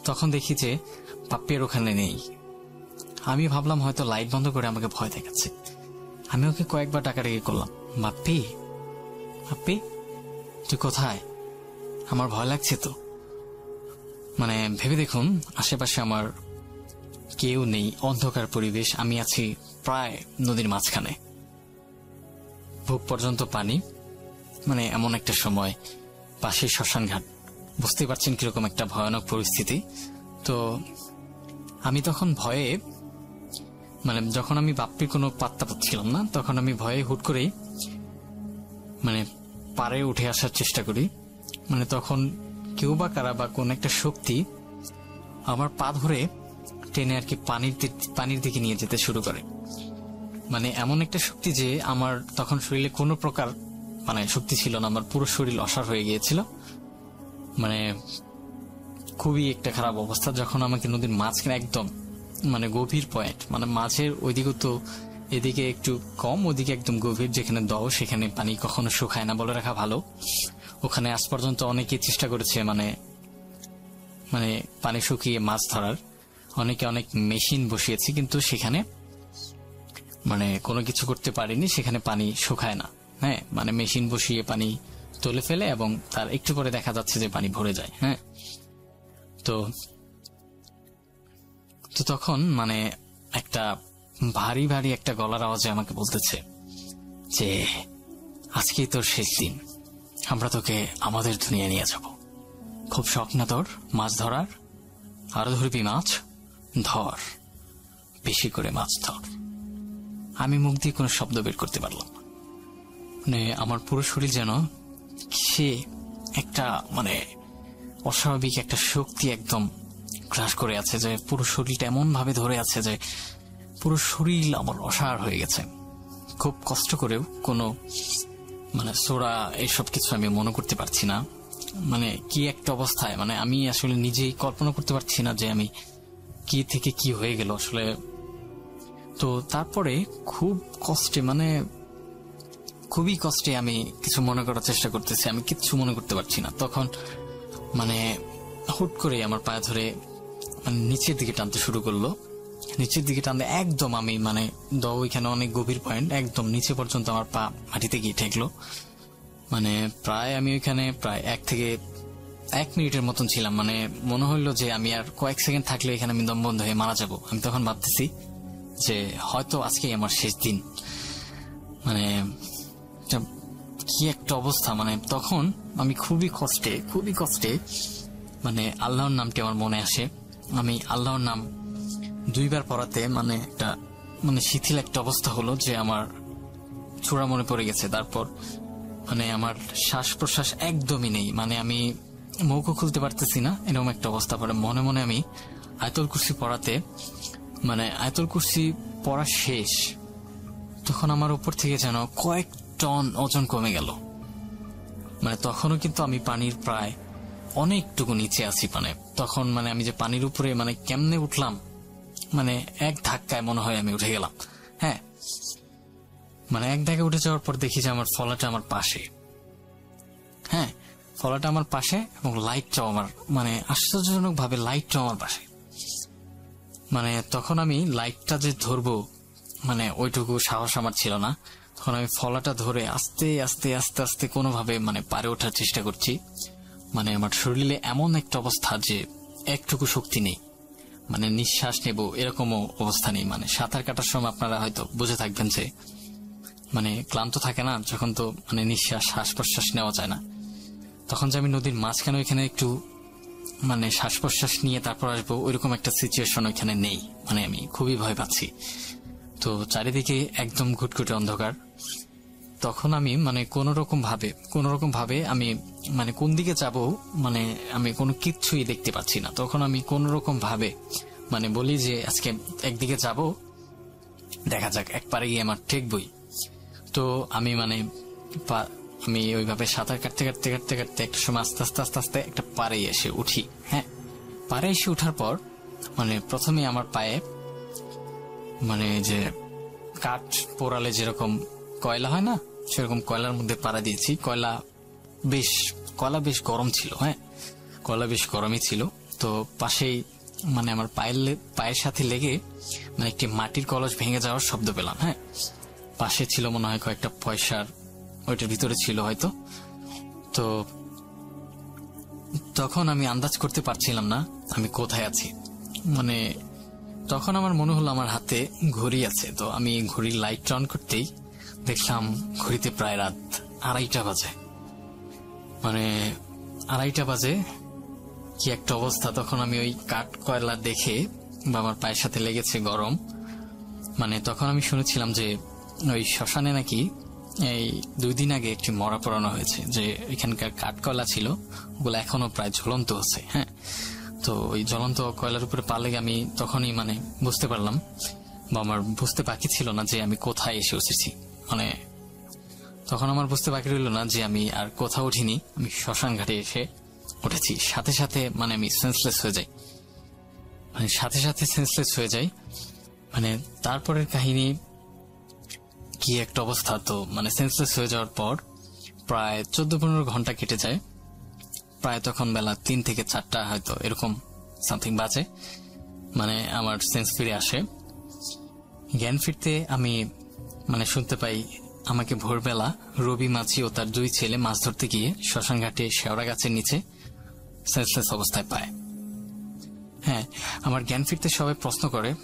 তখন দেখি যে পাপ্পি আর ওখানে নেই। আমি ভাবলাম হয়তো লাইট বন্ধ করে আমাকে ভয় দেখাচ্ছে। আমি ওকে কয়েকবার ডাকাডাকি করলাম, বাপ্পি বাপ্পি তুই কোথায়, আমার ভয় লাগছে তো। মানে ভেবে দেখুন, আশেপাশে আমার কেউ নেই, অন্ধকার পরিবেশ, আমি আছি প্রায় নদীর মাঝখানে, বুক পর্যন্ত পানি। মানে এমন একটা সময়, পাশে শ্মশান ঘাট, বুঝতেই পারছেন কিরকম একটা ভয়ানক পরিস্থিতি। তো আমি তখন ভয়ে, মানে যখন আমি বাপ্পির কোনো পাত্তা পাচ্ছিলাম না, তখন আমি ভয়ে হুট করেই মানে পাড়ে উঠে আসার চেষ্টা করি। মানে তখন কেউ বা কারা বা কোন একটা শক্তি আমার পা ধরে টেনে আর কি পানির দিকে নিয়ে যেতে শুরু করে। মানে এমন একটা শক্তি যে আমার তখন শরীরে কোনো প্রকার মানে শক্তি ছিল না, আমার পুরো শরীর অসাড় হয়ে গিয়েছিল। মানে খুবই একটা খারাপ অবস্থা। যখন আমাকে নদীর মাঝখানে একদম মানে গভীর পয়েন্ট, মানে মাঝের ওইদিকে তো এদিকে একটু কম, ওদিকে একদম গভীর, যেখানে দাও সেখানে পানি কখনো শুকায় না, বলে রাখা ভালো। ওখানে আজ পর্যন্ত অনেকে চেষ্টা করেছে মানে মানে পানি শুকিয়ে মাছ ধরার, অনেকে অনেক মেশিন বসিয়েছে, কিন্তু সেখানে মানে কোনো কিছু করতে পারেনি, সেখানে পানি শুকায় না। হ্যাঁ, মানে মেশিন বসিয়ে পানি তুলে ফেলে এবং তার একটু পরে দেখা যাচ্ছে যে পানি ভরে যায়। হ্যাঁ, তো তখন মানে একটা ভারী ভারী একটা গলার আওয়াজে আমাকে বলতেছে যে আজকেই তোর শেষ দিন, আমরা তোকে আমাদের দুনিয়া নিয়ে যাব। খুব শখ না তোর মাছ ধরার? আরো ধরবি মাছ, ধর, বেশি করে মাছ ধর। আমি মুখ দিয়ে কোনো শব্দ বের করতে পারলাম না। মানে আমার পুরো শরীর যেন সে একটা মানে অস্বাভাবিক একটা শক্তি একদম গ্রাস করে আছে, যে পুরো শরীরটা এমন ভাবে ধরে আছে যে পুরো শরীর আমার অসাড় হয়ে গেছে। খুব কষ্ট করেও কোনো মানে সোরা এইসব কিছু আমি মনে করতে পারছি না। মানে কি একটা অবস্থায়, মানে আমি আসলে নিজেই কল্পনা করতে পারছি না যে আমি কি থেকে কি হয়ে গেল আসলে। তো তারপরে খুব কষ্টে, মানে খুবই কষ্টে আমি কিছু মনে করার চেষ্টা করতেছি, আমি কিচ্ছু মনে করতে পারছি না। তখন মানে হুট করে আমার পায়ে ধরে মানে নিচের দিকে টানতে শুরু করলো। নিচের দিকে টানতে একদম আমি মানে ওইখানে অনেক গভীর পয়েন্ট, একদম নিচে পর্যন্ত আমার পা মাটিতে গিয়ে ঠেকলো। মানে প্রায় আমি ওইখানে প্রায় 1 থেকে 1 মিনিটের মতন ছিলাম। মানে মনে হইলো যে আমি আর কয়েক সেকেন্ড থাকলে এখানে আমি দম বন্ধ হয়ে মারা যাবো। আমি তখন ভাবতেছি যে হয়তো আজকেই আমার শেষ দিন। মানে কি একটা অবস্থা। মানে তখন আমি খুবই কষ্টে মানে আল্লাহর নামটি আমার মনে আসে। আমি আল্লাহর নাম 2 বার পড়াতে মানে একটা মানে শিথিল একটা অবস্থা হলো যে আমার ছোড়া মনে পড়ে গেছে। তারপর মানে আমার শ্বাস প্রশ্বাস একদমই নেই, মানে আমি মুখও খুলতে পারতেছি না, এরকম একটা অবস্থা। পরে মনে মনে আমি আয়াতুল কুরসি পড়াতে মানে আয়াতুল কুরসি পড়া শেষ, তখন আমার উপর থেকে যেন কয়েক টন ওজন কমে গেল। মানে তখনও কিন্তু আমি পানির প্রায় অনেকটুকু নিচে আছি। মানে তখন মানে আমি যে পানির উপরে মানে কেমনে উঠলাম, মানে এক ধাক্কায় মনে হয় আমি উঠে গেলাম। হ্যাঁ, মানে এক জায়গায় উঠে যাওয়ার পর দেখি যে আমার ফলাটা আমার পাশে, হ্যাঁ ফলাটা আমার পাশে এবং লাইটটাও আমার, মানে আশ্চর্যজনক ভাবে লাইটটাও আমার পাশে। মানে তখন আমি লাইটটা যে ধরবো মানে ওইটুকু সাহস আমার ছিল না। তখন আমি ফলাটা ধরে আস্তে আস্তে আস্তে আস্তে কোনোভাবে মানে পারে ওঠার চেষ্টা করছি। মানে আমার শরীরে এমন একটা অবস্থা যে একটুকু শক্তি নেই, মানে নিঃশ্বাস নেব এরকমও অবস্থা নেই। মানে সাঁতার কাটার সময় আপনারা হয়তো বুঝে থাকবেন যে মানে ক্লান্ত থাকে না যখন, তো মানে নিঃশ্বাস শ্বাস প্রশ্বাস নেওয়া যায় না। তখন যে আমি নদীর মাঝখানে ওইখানে একটু মানে শ্বাস প্রশ্বাস নিয়ে তারপর আসবো ওইরকম একটা সিচুয়েশন ওইখানে নেই। মানে আমি খুবই ভয় পাচ্ছি। তো চারিদিকে একদম ঘুটঘুটে অন্ধকার। তখন আমি মানে কোন রকম ভাবে আমি মানে কোন দিকে যাব মানে আমি কোনো কিচ্ছুই দেখতে পাচ্ছি না। তখন আমি কোন রকম ভাবে মানে বলি যে আজকে একদিকে যাব, দেখা যাক একবারে গিয়ে আমার ঠেকবই। তো আমি মানে আমি ওইভাবে সাঁতার কাটতে কাটতে কাটতে কাটতে একটা সময় আস্তে আস্তে আস্তে আস্তে একটা পাড়ে এসে উঠি। হ্যাঁ, পাড়ে এসে উঠার পর মানে প্রথমে আমার পায়ে মানে যে কাঠ পোড়ালে যেরকম কয়লা হয় না, সেরকম কয়লার মধ্যে পাড়া দিয়েছি। কয়লা বেশ গরম ছিল। হ্যাঁ, কয়লা বেশ গরমই ছিল। তো পাশেই মানে আমার পায়ের সাথে লেগে মানে একটি মাটির কলস ভেঙে যাওয়ার শব্দ পেলাম। হ্যাঁ, পাশে ছিল মনে হয় কয়েকটা পয়সার, ওইটার ভিতরে ছিল হয়তো। তো তখন আমি আন্দাজ করতে পারছিলাম না আমি কোথায় আছি। মানে তখন আমার মনে হলো আমার হাতে ঘড়ি আছে। তো আমি ঘড়ির লাইট অন করতেই দেখলাম ঘড়িতে প্রায় রাত 2:30 বাজে। মানে 2:30 বাজে, কি একটা অবস্থা। তখন আমি ওই কাঠ কয়লা দেখে বা আমার পায়ের সাথে লেগেছে গরম। মানে তখন আমি শুনেছিলাম যে ওই শ্মশানে নাকি এই 2 দিন আগে একটি মরা পড়ানো হয়েছে, যে এখানকার কাঠ কয়লা ছিল ওগুলো এখনো প্রায় ঝুলন্ত আছে। হ্যাঁ, তো ওই জ্বলন্ত কয়লার উপরে পালে আমি তখনই মানে বুঝতে পারলাম, বা আমার বুঝতে বাকি ছিল না যে আমি কোথায় এসে উঠেছি। মানে তখন আমার বুঝতে বাকি রইল না যে আমি আর কোথাও উঠিনি, আমি শ্মশান ঘাটে এসে উঠেছি। সাথে সাথে মানে আমি সেন্সলেস হয়ে যাই, মানে তারপরের কাহিনী কি একটা অবস্থা। তো মানে সেন্সলেস হয়ে যাওয়ার পর প্রায় 14-15 ঘন্টা কেটে যায়। প্রায় তখন বেলা 3 থেকে 4টা হয়তো এরকম সামথিং বাজে। মানে আমার সেন্স ফিরে আসে। জ্ঞান ফিরতে আমি মানে শুনতে পাই আমাকে ভোরবেলা রবি মাঝি ও তার 2 ছেলে মাছ ধরতে গিয়ে শ্মশান ঘাটে শেওড়া গাছের নিচে সেন্সলেস অবস্থায় পায়। হ্যাঁ, আমার জ্ঞান ফিরতে সবাই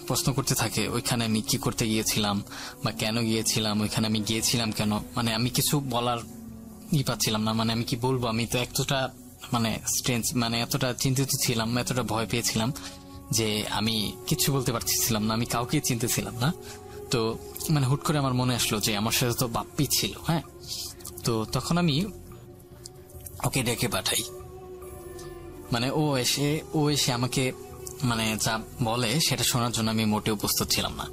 প্রশ্ন করতে থাকে ওইখানে আমি কি করতে গিয়েছিলাম বা কেন গিয়েছিলাম, ওইখানে আমি গিয়েছিলাম কেন। মানে আমি কিছু বলার পাচ্ছিলাম না। মানে আমি কি বলবো, আমি তো এতটা মানে স্ট্রেঞ্জ, মানে এতটা চিন্তিত ছিলাম, এতটা ভয় পেয়েছিলাম যে আমি কিছু বলতে পারছিলাম না, আমি কাউকে চিনতেছিলাম না। তো মানে হুট করে আমার মনে আসলো যে আমার সাথে তো বাপ্পি ছিল। হ্যাঁ, তো তখন আমি ওকে ডেকে পাঠাই। মানে ও এসে আমাকে মানে যা বলে সেটা শোনার জন্য আমি মোটেও প্রস্তুত ছিলাম না।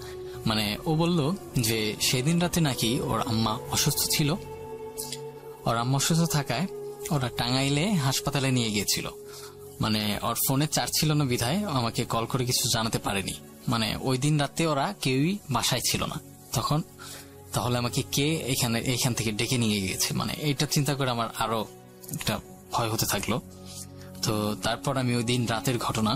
মানে ও বলল যে সেদিন রাতে নাকি ওর আম্মা অসুস্থ ছিল, ওর আম্মা অসুস্থ থাকায় ওরা টাঙ্গাইলে হাসপাতালে নিয়ে গিয়েছিল। মানে ওর ফোনে চার্জ ছিল না বিধায় আমাকে কল করে কিছু জানাতে পারেনি। মানে ওই দিন রাতে ওরা কেউই বাসায় ছিল না। তখন তাহলে আমাকে কে এইখান থেকে ডেকে নিয়ে গিয়েছে, মানে এটা চিন্তা করে আমার আরো একটা ভয় হতে থাকলো। তো তারপর আমি ওই দিন রাতের ঘটনা,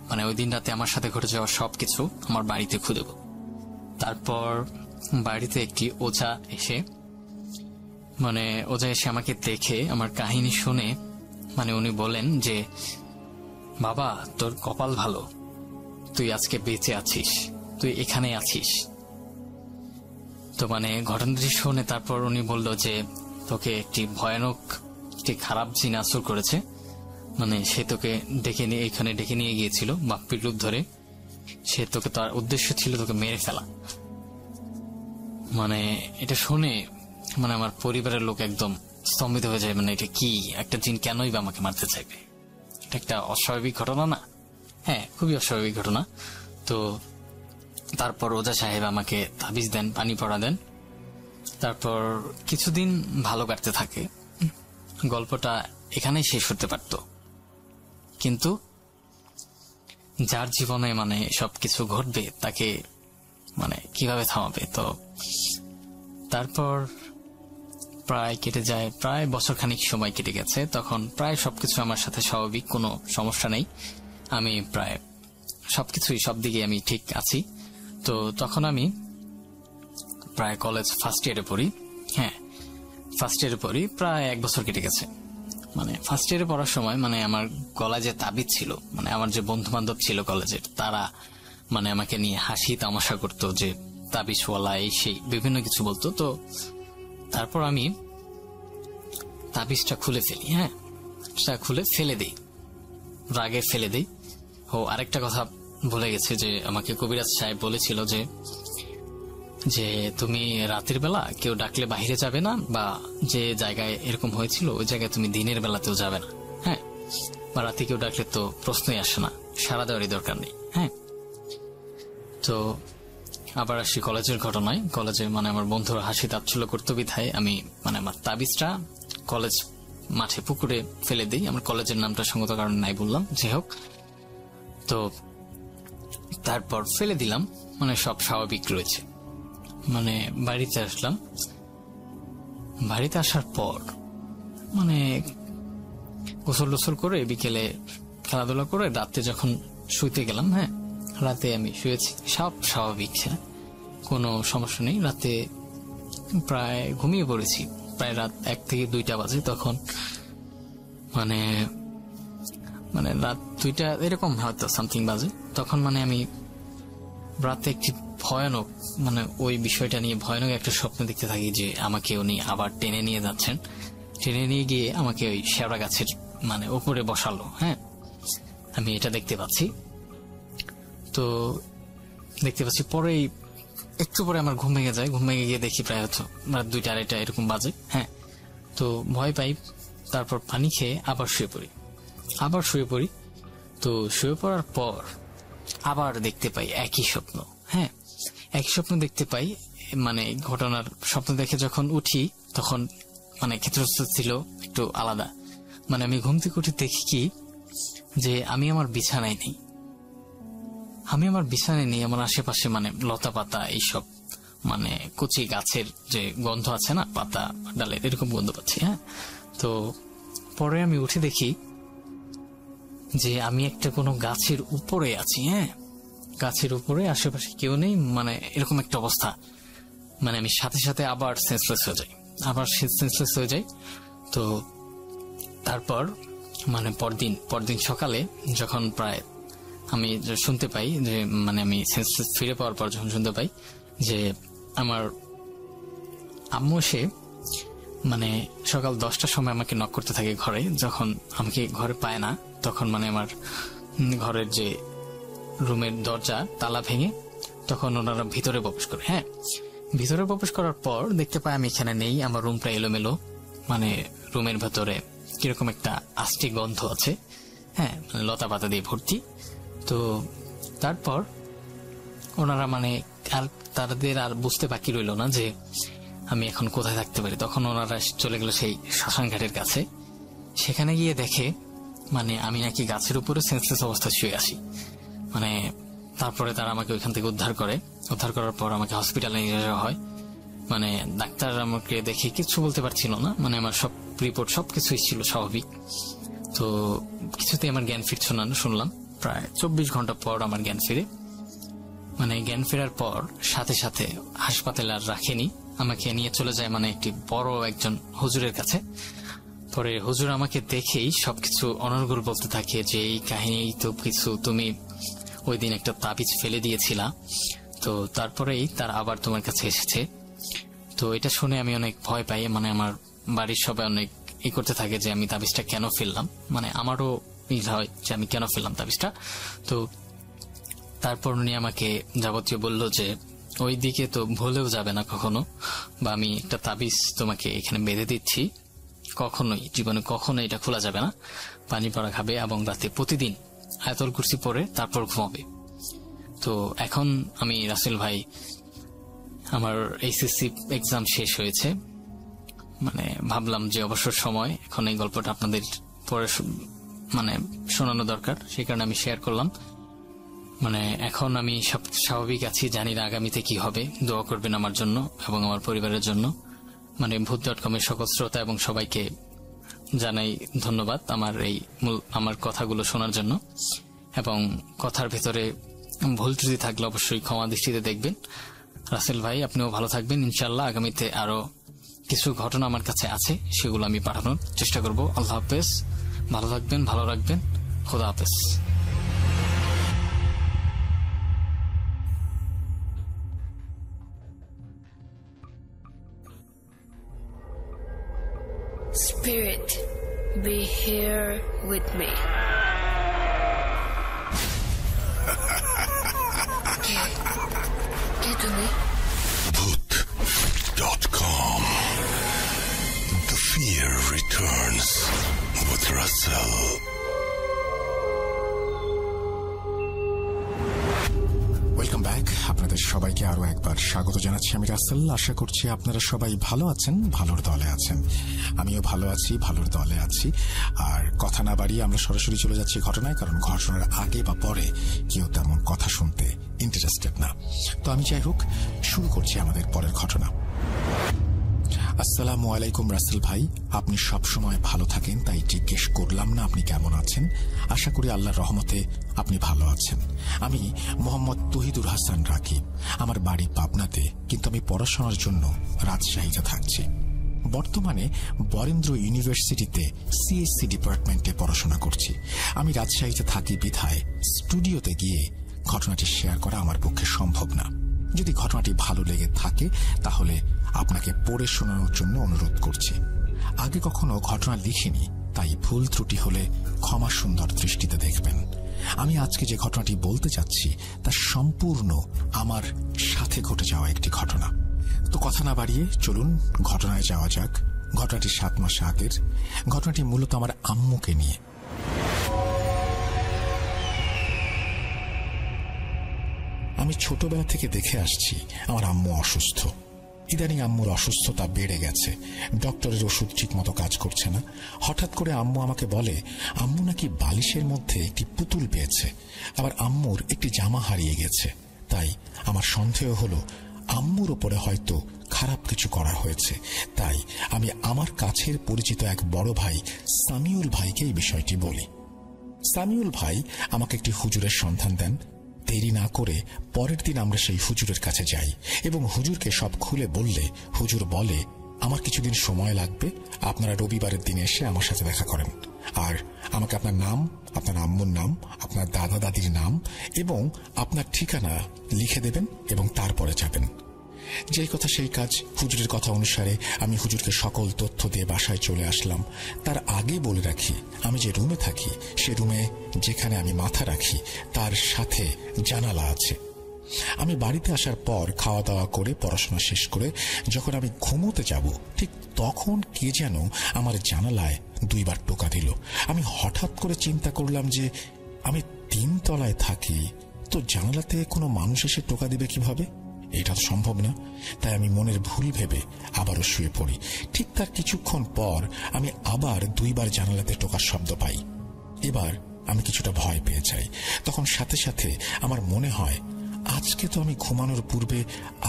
মানে ওই দিন রাতে আমার সাথে ঘটে যাওয়া সবকিছু আমার বাড়িতে খুঁজব। তারপর বাড়িতে একটি ওঝা এসে আমাকে দেখে আমার কাহিনী শুনে মানে উনি বলেন যে বাবা তোর কপাল ভালো, তুই আজকে বেঁচে আছিস, তুই এখানে আছিস। তো মানে ঘটনাটি শুনে তারপর উনি বলল যে তোকে একটি ভয়ানক একটি খারাপ জিন আসর করেছে। মানে সে তোকে এখানে ডেকে নিয়ে গিয়েছিল বাপ্পির রূপ ধরে। সে তোকে, তার উদ্দেশ্য ছিল তোকে মেরে ফেলা। মানে এটা শুনে মানে আমার পরিবারের লোক একদম স্তম্ভিত হয়ে যায়। মানে এটা কি, একটা জিন কেনই বা আমাকে মারতে চাইবে? এটা একটা অস্বাভাবিক ঘটনা না? হ্যাঁ, খুবই অস্বাভাবিক ঘটনা। তো তারপর ওঝা সাহেব আমাকে তাবিজ দেন, পানি পড়া দেন। তারপর কিছুদিন ভালো কাটতে থাকে। গল্পটা এখানেই শেষ হতে পারত, কিন্তু যার জীবনে মানে সবকিছু ঘটবে তাকে মানে কিভাবে থামাবে? তো তারপর প্রায় কেটে যায়, প্রায় বছর খানিক সময় কেটে গেছে। তখন প্রায় সবকিছু আমার সাথে স্বাভাবিক, কোনো সমস্যা নেই। আমি প্রায় সবকিছুই, সব দিকে আমি ঠিক আছি। তো তখন আমি প্রায় কলেজ ফার্স্ট ইয়ারে পড়ি। হ্যাঁ, ফার্স্ট ইয়ারে পড়ি, প্রায় 1 বছর কেটে গেছে। মানে ফার্স্ট ইয়ারে পড়ার সময় মানে আমার গলায় যে তাবিজ ছিল, মানে আমার যে বন্ধু বান্ধব ছিল কলেজের, তারা মানে আমাকে নিয়ে হাসি তামাশা করতো যে তাবিজওয়ালা, এই সেই বিভিন্ন কিছু বলতো। তো তারপর আমি তাবিজটা খুলে ফেলি। হ্যাঁ, সেটা খুলে ফেলে দিই, রাগে ফেলে দিই। ও আরেকটা কথা ভুলে গেছে, যে আমাকে কবিরাজ সাহেব বলেছিল যে যে তুমি রাতের বেলা কেউ ডাকলে বাইরে যাবে না, বা যে জায়গায় এরকম হয়েছিল ওই জায়গায় তুমি দিনের বেলাতেও যাবে না। হ্যাঁ, বা রাতে কেউ ডাকলে তো প্রশ্নই আসে না, সাড়া দেওয়ারই দরকার নেই। হ্যাঁ, তো আবার আসি কলেজের ঘটনায়। কলেজে মানে আমার বন্ধুরা হাসি তাচ্ছল্য করতো বিধায় আমি মানে আমার তাবিজটা কলেজ মাঠে পুকুরে ফেলে দিই। আমার কলেজের নামটা সঙ্গত কারণে নাই বললাম, যাই হোক। তো তারপর ফেলে দিলাম, মানে সব স্বাভাবিক রয়েছে। মানে বাড়িতে আসলাম, বাড়িতে আসার পর মানে গোসল টোসল করে বিকেলে খেলাধুলা করে রাতে যখন শুইতে গেলাম, হ্যাঁ রাতে আমি শুয়েছি, সব স্বাভাবিক, হ্যাঁ কোনো সমস্যা নেই। রাতে প্রায় ঘুমিয়ে পড়েছি, প্রায় রাত 1 থেকে 2টা বাজে তখন। মানে মানে রাত 2টা এরকম হয়তো সামথিং বাজে তখন। মানে আমি রাতে একটি ভয়ানক, মানে ওই বিষয়টা নিয়ে ভয়ানক একটা স্বপ্ন দেখতে থাকি, যে আমাকে উনি আবার টেনে নিয়ে যাচ্ছেন, টেনে নিয়ে গিয়ে আমাকে ওই শেওড়া গাছের মানে উপরে বসালো। হ্যাঁ, আমি এটা দেখতে পাচ্ছি। তো দেখতে পাচ্ছি, পরেই একটু পরে আমার ঘুম ভেঙে যায়। ঘুম ভেঙে গিয়ে দেখি প্রায় হয়তো রাত 2টা 2:30 এরকম বাজে। হ্যাঁ, তো ভয় পাই, তারপর পানি খেয়ে আবার শুয়ে পড়ি। তো শুয়ে পড়ার পর আবার দেখতে পাই একই স্বপ্ন। হ্যাঁ, একই স্বপ্ন দেখতে পাই। মানে ঘটনার স্বপ্ন দেখে যখন উঠি তখন মানে ক্ষেত্রস্থ ছিল একটু আলাদা। মানে আমি ঘুম থেকে উঠে দেখি কি, যে আমি আমার বিছানায় নেই। আমার আশেপাশে মানে লতা পাতা এইসব মানে কচি গাছের যে গন্ধ আছে না, পাতা ডালের, এরকম গন্ধ পাচ্ছি। হ্যাঁ, তো পরে আমি উঠে দেখি যে আমি একটা কোনো গাছের উপরে আছি। হ্যাঁ, গাছের উপরে, আশেপাশে কেউ নেই, মানে এরকম একটা অবস্থা। মানে আমি সাথে সাথে আবার সেন্সলেস হয়ে যাই। তো তারপর মানে পরদিন সকালে যখন প্রায় আমি শুনতে পাই, যে মানে আমি সেন্সলেস ফিরে পাওয়ার পর যখন শুনতে পাই যে আমার আম্মু এসে মানে সকাল 10টার সময় আমাকে নক করতে থাকে ঘরে। যখন আমাকে ঘরে পায় না তখন মানে আমার ঘরের যে রুমের দরজা তালা ভেঙে তখন ওনারা ভিতরে প্রবেশ করে। হ্যাঁ, ভিতরে প্রবেশ করার পর দেখতে পাই আমি এখানে নেই, আমার রুমটা এলোমেলো, মানে রুমের ভেতরে কিরকম একটা আষ্টি গন্ধ আছে। হ্যাঁ, মানে লতা পাতা দিয়ে ভর্তি। তো তারপর ওনারা মানে আর তাদের আর বুঝতে বাকি রইল না যে আমি এখন কোথায় থাকতে পারি। তখন ওনারা চলে গেল সেই শ্মশান ঘাটের কাছে। সেখানে গিয়ে দেখে মানে আমি নাকি গাছের উপরে সেন্সলেস অবস্থায় শুয়ে আসি। মানে তারপরে তারা আমাকে ওইখান থেকে উদ্ধার করার পর আমাকে হসপিটালে নিয়ে যাওয়া হয়। মানে ডাক্তার আমাকে দেখে কিছু বলতে পারছিল না, মানে আমার সব রিপোর্ট সবকিছুই ছিল স্বাভাবিক। তো কিছুতেই আমার জ্ঞান ফিরছিল না, শুনলাম প্রায় 24 ঘন্টা পর আমার জ্ঞান ফিরে। মানে জ্ঞান ফেরার পর সাথে সাথে হাসপাতালে আর রাখেনি, আমাকে নিয়ে চলে যায় মানে একটি বড় একজন হুজুরের কাছে। পরে হুজুর আমাকে দেখেই সবকিছু অনর্গল বলতে থাকে যে এই কাহিনী তো কিছু, তুমি ওই দিন একটা তাবিজ ফেলে দিয়েছিলা, তো তারপরেই তার আবার তোমার কাছে এসেছে। তো এটা শুনে আমি অনেক ভয় পাই। মানে আমার বাড়ির সবাই অনেক করতে থাকে যে আমি তাবিজটা কেন ফেললাম, মানে আমারও হয় যে আমি কেন ফেললাম তাবিজটা। তো তারপর উনি আমাকে যাবতীয় বললো যে ওই দিকে তো ভুলেও যাবে না কখনো, বা আমি একটা তাবিজ তোমাকে এখানে বেঁধে দিচ্ছি, জীবনে কখনো এটা খোলা যাবে না। পানি পড়া খাবে এবং রাতে প্রতিদিন আয়াতুল কুরসি পড়ে তারপর ঘুমাবে। তো এখন আমি রাসেল ভাই, আমার এইচএসসি এক্সাম শেষ হয়েছে, মানে ভাবলাম যে অবসর সময় এখন এই গল্পটা আপনাদের পরে মানে শোনানো দরকার, সেই কারণে আমি শেয়ার করলাম। এখন আমি স্বাভাবিক আছি, জানি না আগামীতে কি হবে। দোয়া করবেন আমার জন্য এবং আমার পরিবারের জন্য। ভূত.com এর সকল শ্রোতা এবং সবাইকে জানাই ধন্যবাদ আমার কথাগুলো শোনার জন্য, এবং কথার ভেতরে ভুল ত্রুটি থাকলে অবশ্যই ক্ষমা দৃষ্টিতে দেখবেন। রাসেল ভাই, আপনিও ভালো থাকবেন ইনশাআল্লাহ। আগামীতে আরো কিছু ঘটনা আমার কাছে আছে, সেগুলো আমি পাঠানোর চেষ্টা করব। আল্লাহ হাফেজ, ভালো থাকবেন, ভালো রাখবেন, খোদা হাফেজ। Spirit, be here with me. Get to me. Bhoot.com. The fear returns with Russell. Welcome back. আপনাদের সবাইকে আরো একবার স্বাগত জানাচ্ছি। আমি রাসেল। আশা করছি আপনারা সবাই ভালো আছেন, ভালোর দলে আছেন। আমিও ভালো আছি, ভালোর দলে আছি। আর কথা না বাড়িয়ে আমরা সরাসরি চলে যাচ্ছি ঘটনায়, কারণ ঘটনার আগে বা পরে কেউ তেমন কথা শুনতে ইন্টারেস্টেড না। তো আমি যাই হোক, শুরু করছি আমাদের পরের ঘটনা। আসসালামু আলাইকুম রাসেল ভাই, আপনি সবসময় ভালো থাকেন, তাই জিজ্ঞেস করলাম না আপনি কেমন আছেন। আশা করি আল্লাহর রহমতে আপনি ভালো আছেন। আমি মোহাম্মদ তহিদুর হাসান রাকিব। আমার বাড়ি পাবনাতে, কিন্তু আমি পড়াশোনার জন্য রাজশাহীতে থাকছি। বর্তমানে বরেন্দ্র ইউনিভার্সিটিতে সিএসসি ডিপার্টমেন্টে পড়াশোনা করছি। আমি রাজশাহীতে থাকি বিধায় স্টুডিওতে গিয়ে ঘটনাটি শেয়ার করা আমার পক্ষে সম্ভব না। যদি ঘটনাটি ভালো লেগে থাকে তাহলে আপনাকে পড়ে শোনানোর জন্য অনুরোধ করছি। আগে কখনো ঘটনা লিখিনি, তাই ভুল ত্রুটি হলে ক্ষমা সুন্দর দৃষ্টিতে দেখবেন। আমি আজকে যে ঘটনাটি বলতে চাচ্ছি তা সম্পূর্ণ আমার সাথে ঘটে যাওয়া একটি ঘটনা। তো কথা না বাড়িয়ে চলুন ঘটনায় যাওয়া যাক। ঘটনাটি 7 মাস আগের। ঘটনাটি মূলত আমার আম্মুকে নিয়ে। আমি ছোটবেলা থেকে দেখে আসছি আমার আম্মু অসুস্থ। ইদানিং আম্মুর অসুস্থতা বেড়ে গেছে। ডক্টরের ওষুধ ঠিক মতো কাজ করছে না। হঠাৎ করে আম্মু আমাকে বলে আম্মু নাকি বালিশের মধ্যে একটি পুতুল পেয়েছে, আবার আম্মুর একটি জামা হারিয়ে গেছে। তাই আমার সন্দেহ হলো আম্মুর ওপরে হয়তো খারাপ কিছু করা হয়েছে। তাই আমি আমার কাছের পরিচিত এক বড় ভাই সামিউল ভাইকে এই বিষয়টি বলি। সামিউল ভাই আমাকে একটি হুজুরের সন্ধান দেন। দেরি না করে পরের দিন আমরা সেই হুজুরের কাছে যাই এবং হুজুরকে সব খুলে বললে হুজুর বলে আমার কিছুদিন সময় লাগবে, আপনারা রবিবারের দিনে এসে আমার সাথে দেখা করেন, আর আমাকে আপনার নাম, আপনার আম্মুর নাম, আপনার দাদা দাদির নাম এবং আপনার ঠিকানা লিখে দেবেন এবং তারপরে যাবেন। যেই কথা সেই কাজ। হুজুরের কথা অনুসারে আমি হুজুরকে সকল তথ্য দিয়ে বাসায় চলে আসলাম। তার আগে বলে রাখি, আমি যে রুমে থাকি সে রুমে যেখানে আমি মাথা রাখি তার সাথে জানালা আছে। আমি বাড়িতে আসার পর খাওয়া দাওয়া করে পড়াশোনা শেষ করে যখন আমি ঘুমোতে যাব, ঠিক তখন কে যেন আমার জানালায় 2 বার টোকা দিল। আমি হঠাৎ করে চিন্তা করলাম যে আমি 3 তলায় থাকি, তো জানালাতে কোনো মানুষ এসে টোকা দিবে কিভাবে? এটা তো সম্ভব না। তাই আমি মনের ভুল ভেবে আবারও শুয়ে পড়ি। ঠিক তার কিছুক্ষণ পর আমি আবার 2 বার জানালাতে টোকার শব্দ পাই। এবার আমি কিছুটা ভয় পেয়ে যাই। তখন সাথে সাথে আমার মনে হয় আজকে তো আমি ঘুমানোর পূর্বে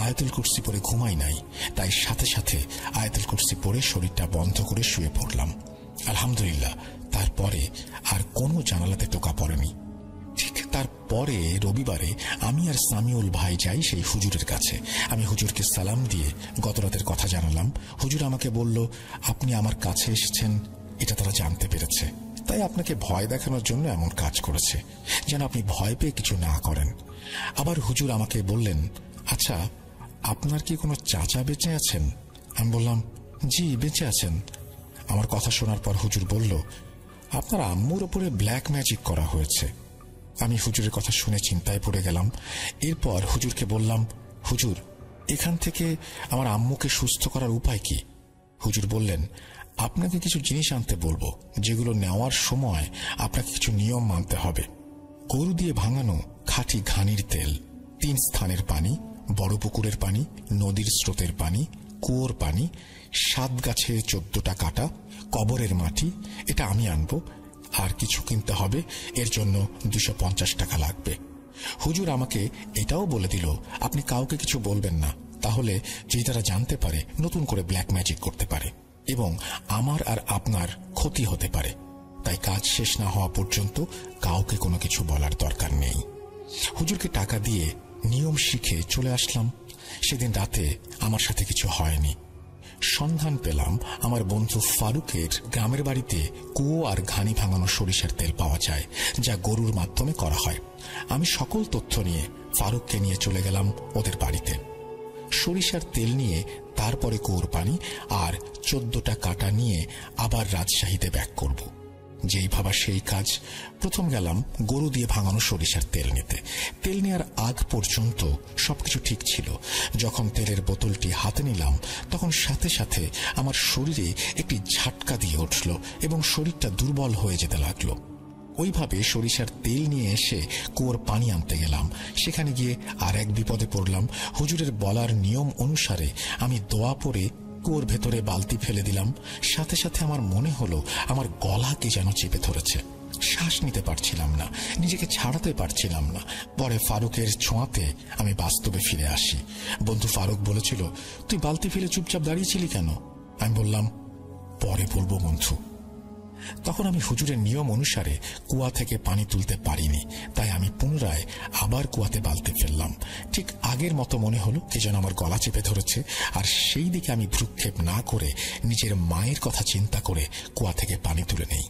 আয়াতুল কুরসি পড়ে ঘুমাই নাই, তাই সাথে সাথে আয়াতুল কুরসি পড়ে শরীরটা বন্ধ করে শুয়ে পড়লাম। আলহামদুলিল্লাহ, তারপরে আর কোনো জানালাতে টোকা পড়েনি। ঠিক তারপরে রবিবারে আমি আর সামিউল ভাই যাই সেই হুজুরের কাছে। আমি হুজুরকে সালাম দিয়ে গত রাতের কথা জানালাম। হুজুর আমাকে বলল আপনি আমার কাছে এসেছেন, এটা তারা জানতে পেরেছে, তাই আপনাকে ভয় দেখানোর জন্য এমন কাজ করেছে, যেন আপনি ভয় পেয়ে কিছু না করেন। আবার হুজুর আমাকে বললেন, আচ্ছা আপনার কি কোনো চাচা বেঁচে আছেন? আমি বললাম জি বেঁচে আছেন। আমার কথা শোনার পর হুজুর বলল আপনার আম্মুর উপরে ব্ল্যাক ম্যাজিক করা হয়েছে। আমি হুজুরের কথা শুনে চিন্তায় পড়ে গেলাম। এরপর হুজুরকে বললাম, হুজুর এখান থেকে আমার আম্মুকে সুস্থ করার উপায় কি? হুজুর বললেন, আপনাকে কিছু জিনিস আনতে বলবো, যেগুলো নেওয়ার সময় আপনাকে কিছু নিয়ম মানতে হবে। গরু দিয়ে ভাঙানো খাঁটি ঘানির তেল, 3 স্থানের পানি, বড় পুকুরের পানি, নদীর স্রোতের পানি, কুয়োর পানি, 7 গাছে 14টা কাটা, কবরের মাটি, এটা আমি আনবো। আর কিছু কিনতে হবে, এর জন্য 250 টাকা লাগবে। হুজুর আমাকে এটাও বলে দিল, আপনি কাউকে কিছু বলবেন না, তাহলে যে তারা জানতে পারে নতুন করে ব্ল্যাক ম্যাজিক করতে পারে এবং আমার আর আপনার ক্ষতি হতে পারে। তাই কাজ শেষ না হওয়া পর্যন্ত কাউকে কোনো কিছু বলার দরকার নেই। হুজুরকে টাকা দিয়ে নিয়ম শিখে চলে আসলাম। সেদিন রাতে আমার সাথে কিছু হয়নি। সন্ধান পেলাম আমার বন্ধু ফারুকের গ্রামের বাড়িতে কুয়ো আর ঘানি ভাঙানো সরিষার তেল পাওয়া যায়, যা গরুর মাধ্যমে করা হয়। আমি সকল তথ্য নিয়ে ফারুককে নিয়ে চলে গেলাম ওদের বাড়িতে। সরিষার তেল নিয়ে তারপরে কুয়োর পানি আর 14টা কাটা নিয়ে আবার রাজশাহীতে ব্যাক করব। যেই ভাবা সেই কাজ। প্রথম গেলাম গরু দিয়ে ভাঙানো সরিষার তেল নিতে। তেল নেওয়ার আগ পর্যন্ত সবকিছু ঠিক ছিল। যখন তেলের বোতলটি হাতে নিলাম তখন সাথে সাথে আমার শরীরে একটি ঝাটকা দিয়ে উঠল এবং শরীরটা দুর্বল হয়ে যেতে লাগলো। ওইভাবে সরিষার তেল নিয়ে এসে কুয়োর পানি আনতে গেলাম। সেখানে গিয়ে আর এক বিপদে পড়লাম। হুজুরের বলার নিয়ম অনুসারে আমি দোয়া পড়ে কুয়োর ভেতরে বালতি ফেলে দিলাম। সাথে সাথে আমার মনে হলো আমার গলাকে যেন চেপে ধরেছে। শ্বাস নিতে পারছিলাম না, নিজেকে ছাড়াতে পারছিলাম না। পরে ফারুকের ছোঁয়াতে আমি বাস্তবে ফিরে আসি। বন্ধু ফারুক বলেছিল, তুই বালতি ফেলে চুপচাপ দাঁড়িয়েছিলি কেন? আমি বললাম, পরে বলবো বন্ধু। তখন আমি হুজুরের নিয়ম অনুসারে কুয়া থেকে পানি তুলতে পারিনি, তাই আমি পুনরায় আবার কুয়াতে বালতি ফেললাম। ঠিক আগের মতো মনে হলো কে যেন আমার গলা চেপে ধরেছে, আর সেই দিকে আমি ভ্রুক্ষেপ না করে নিজের মায়ের কথা চিন্তা করে কুয়া থেকে পানি তুলে নেই।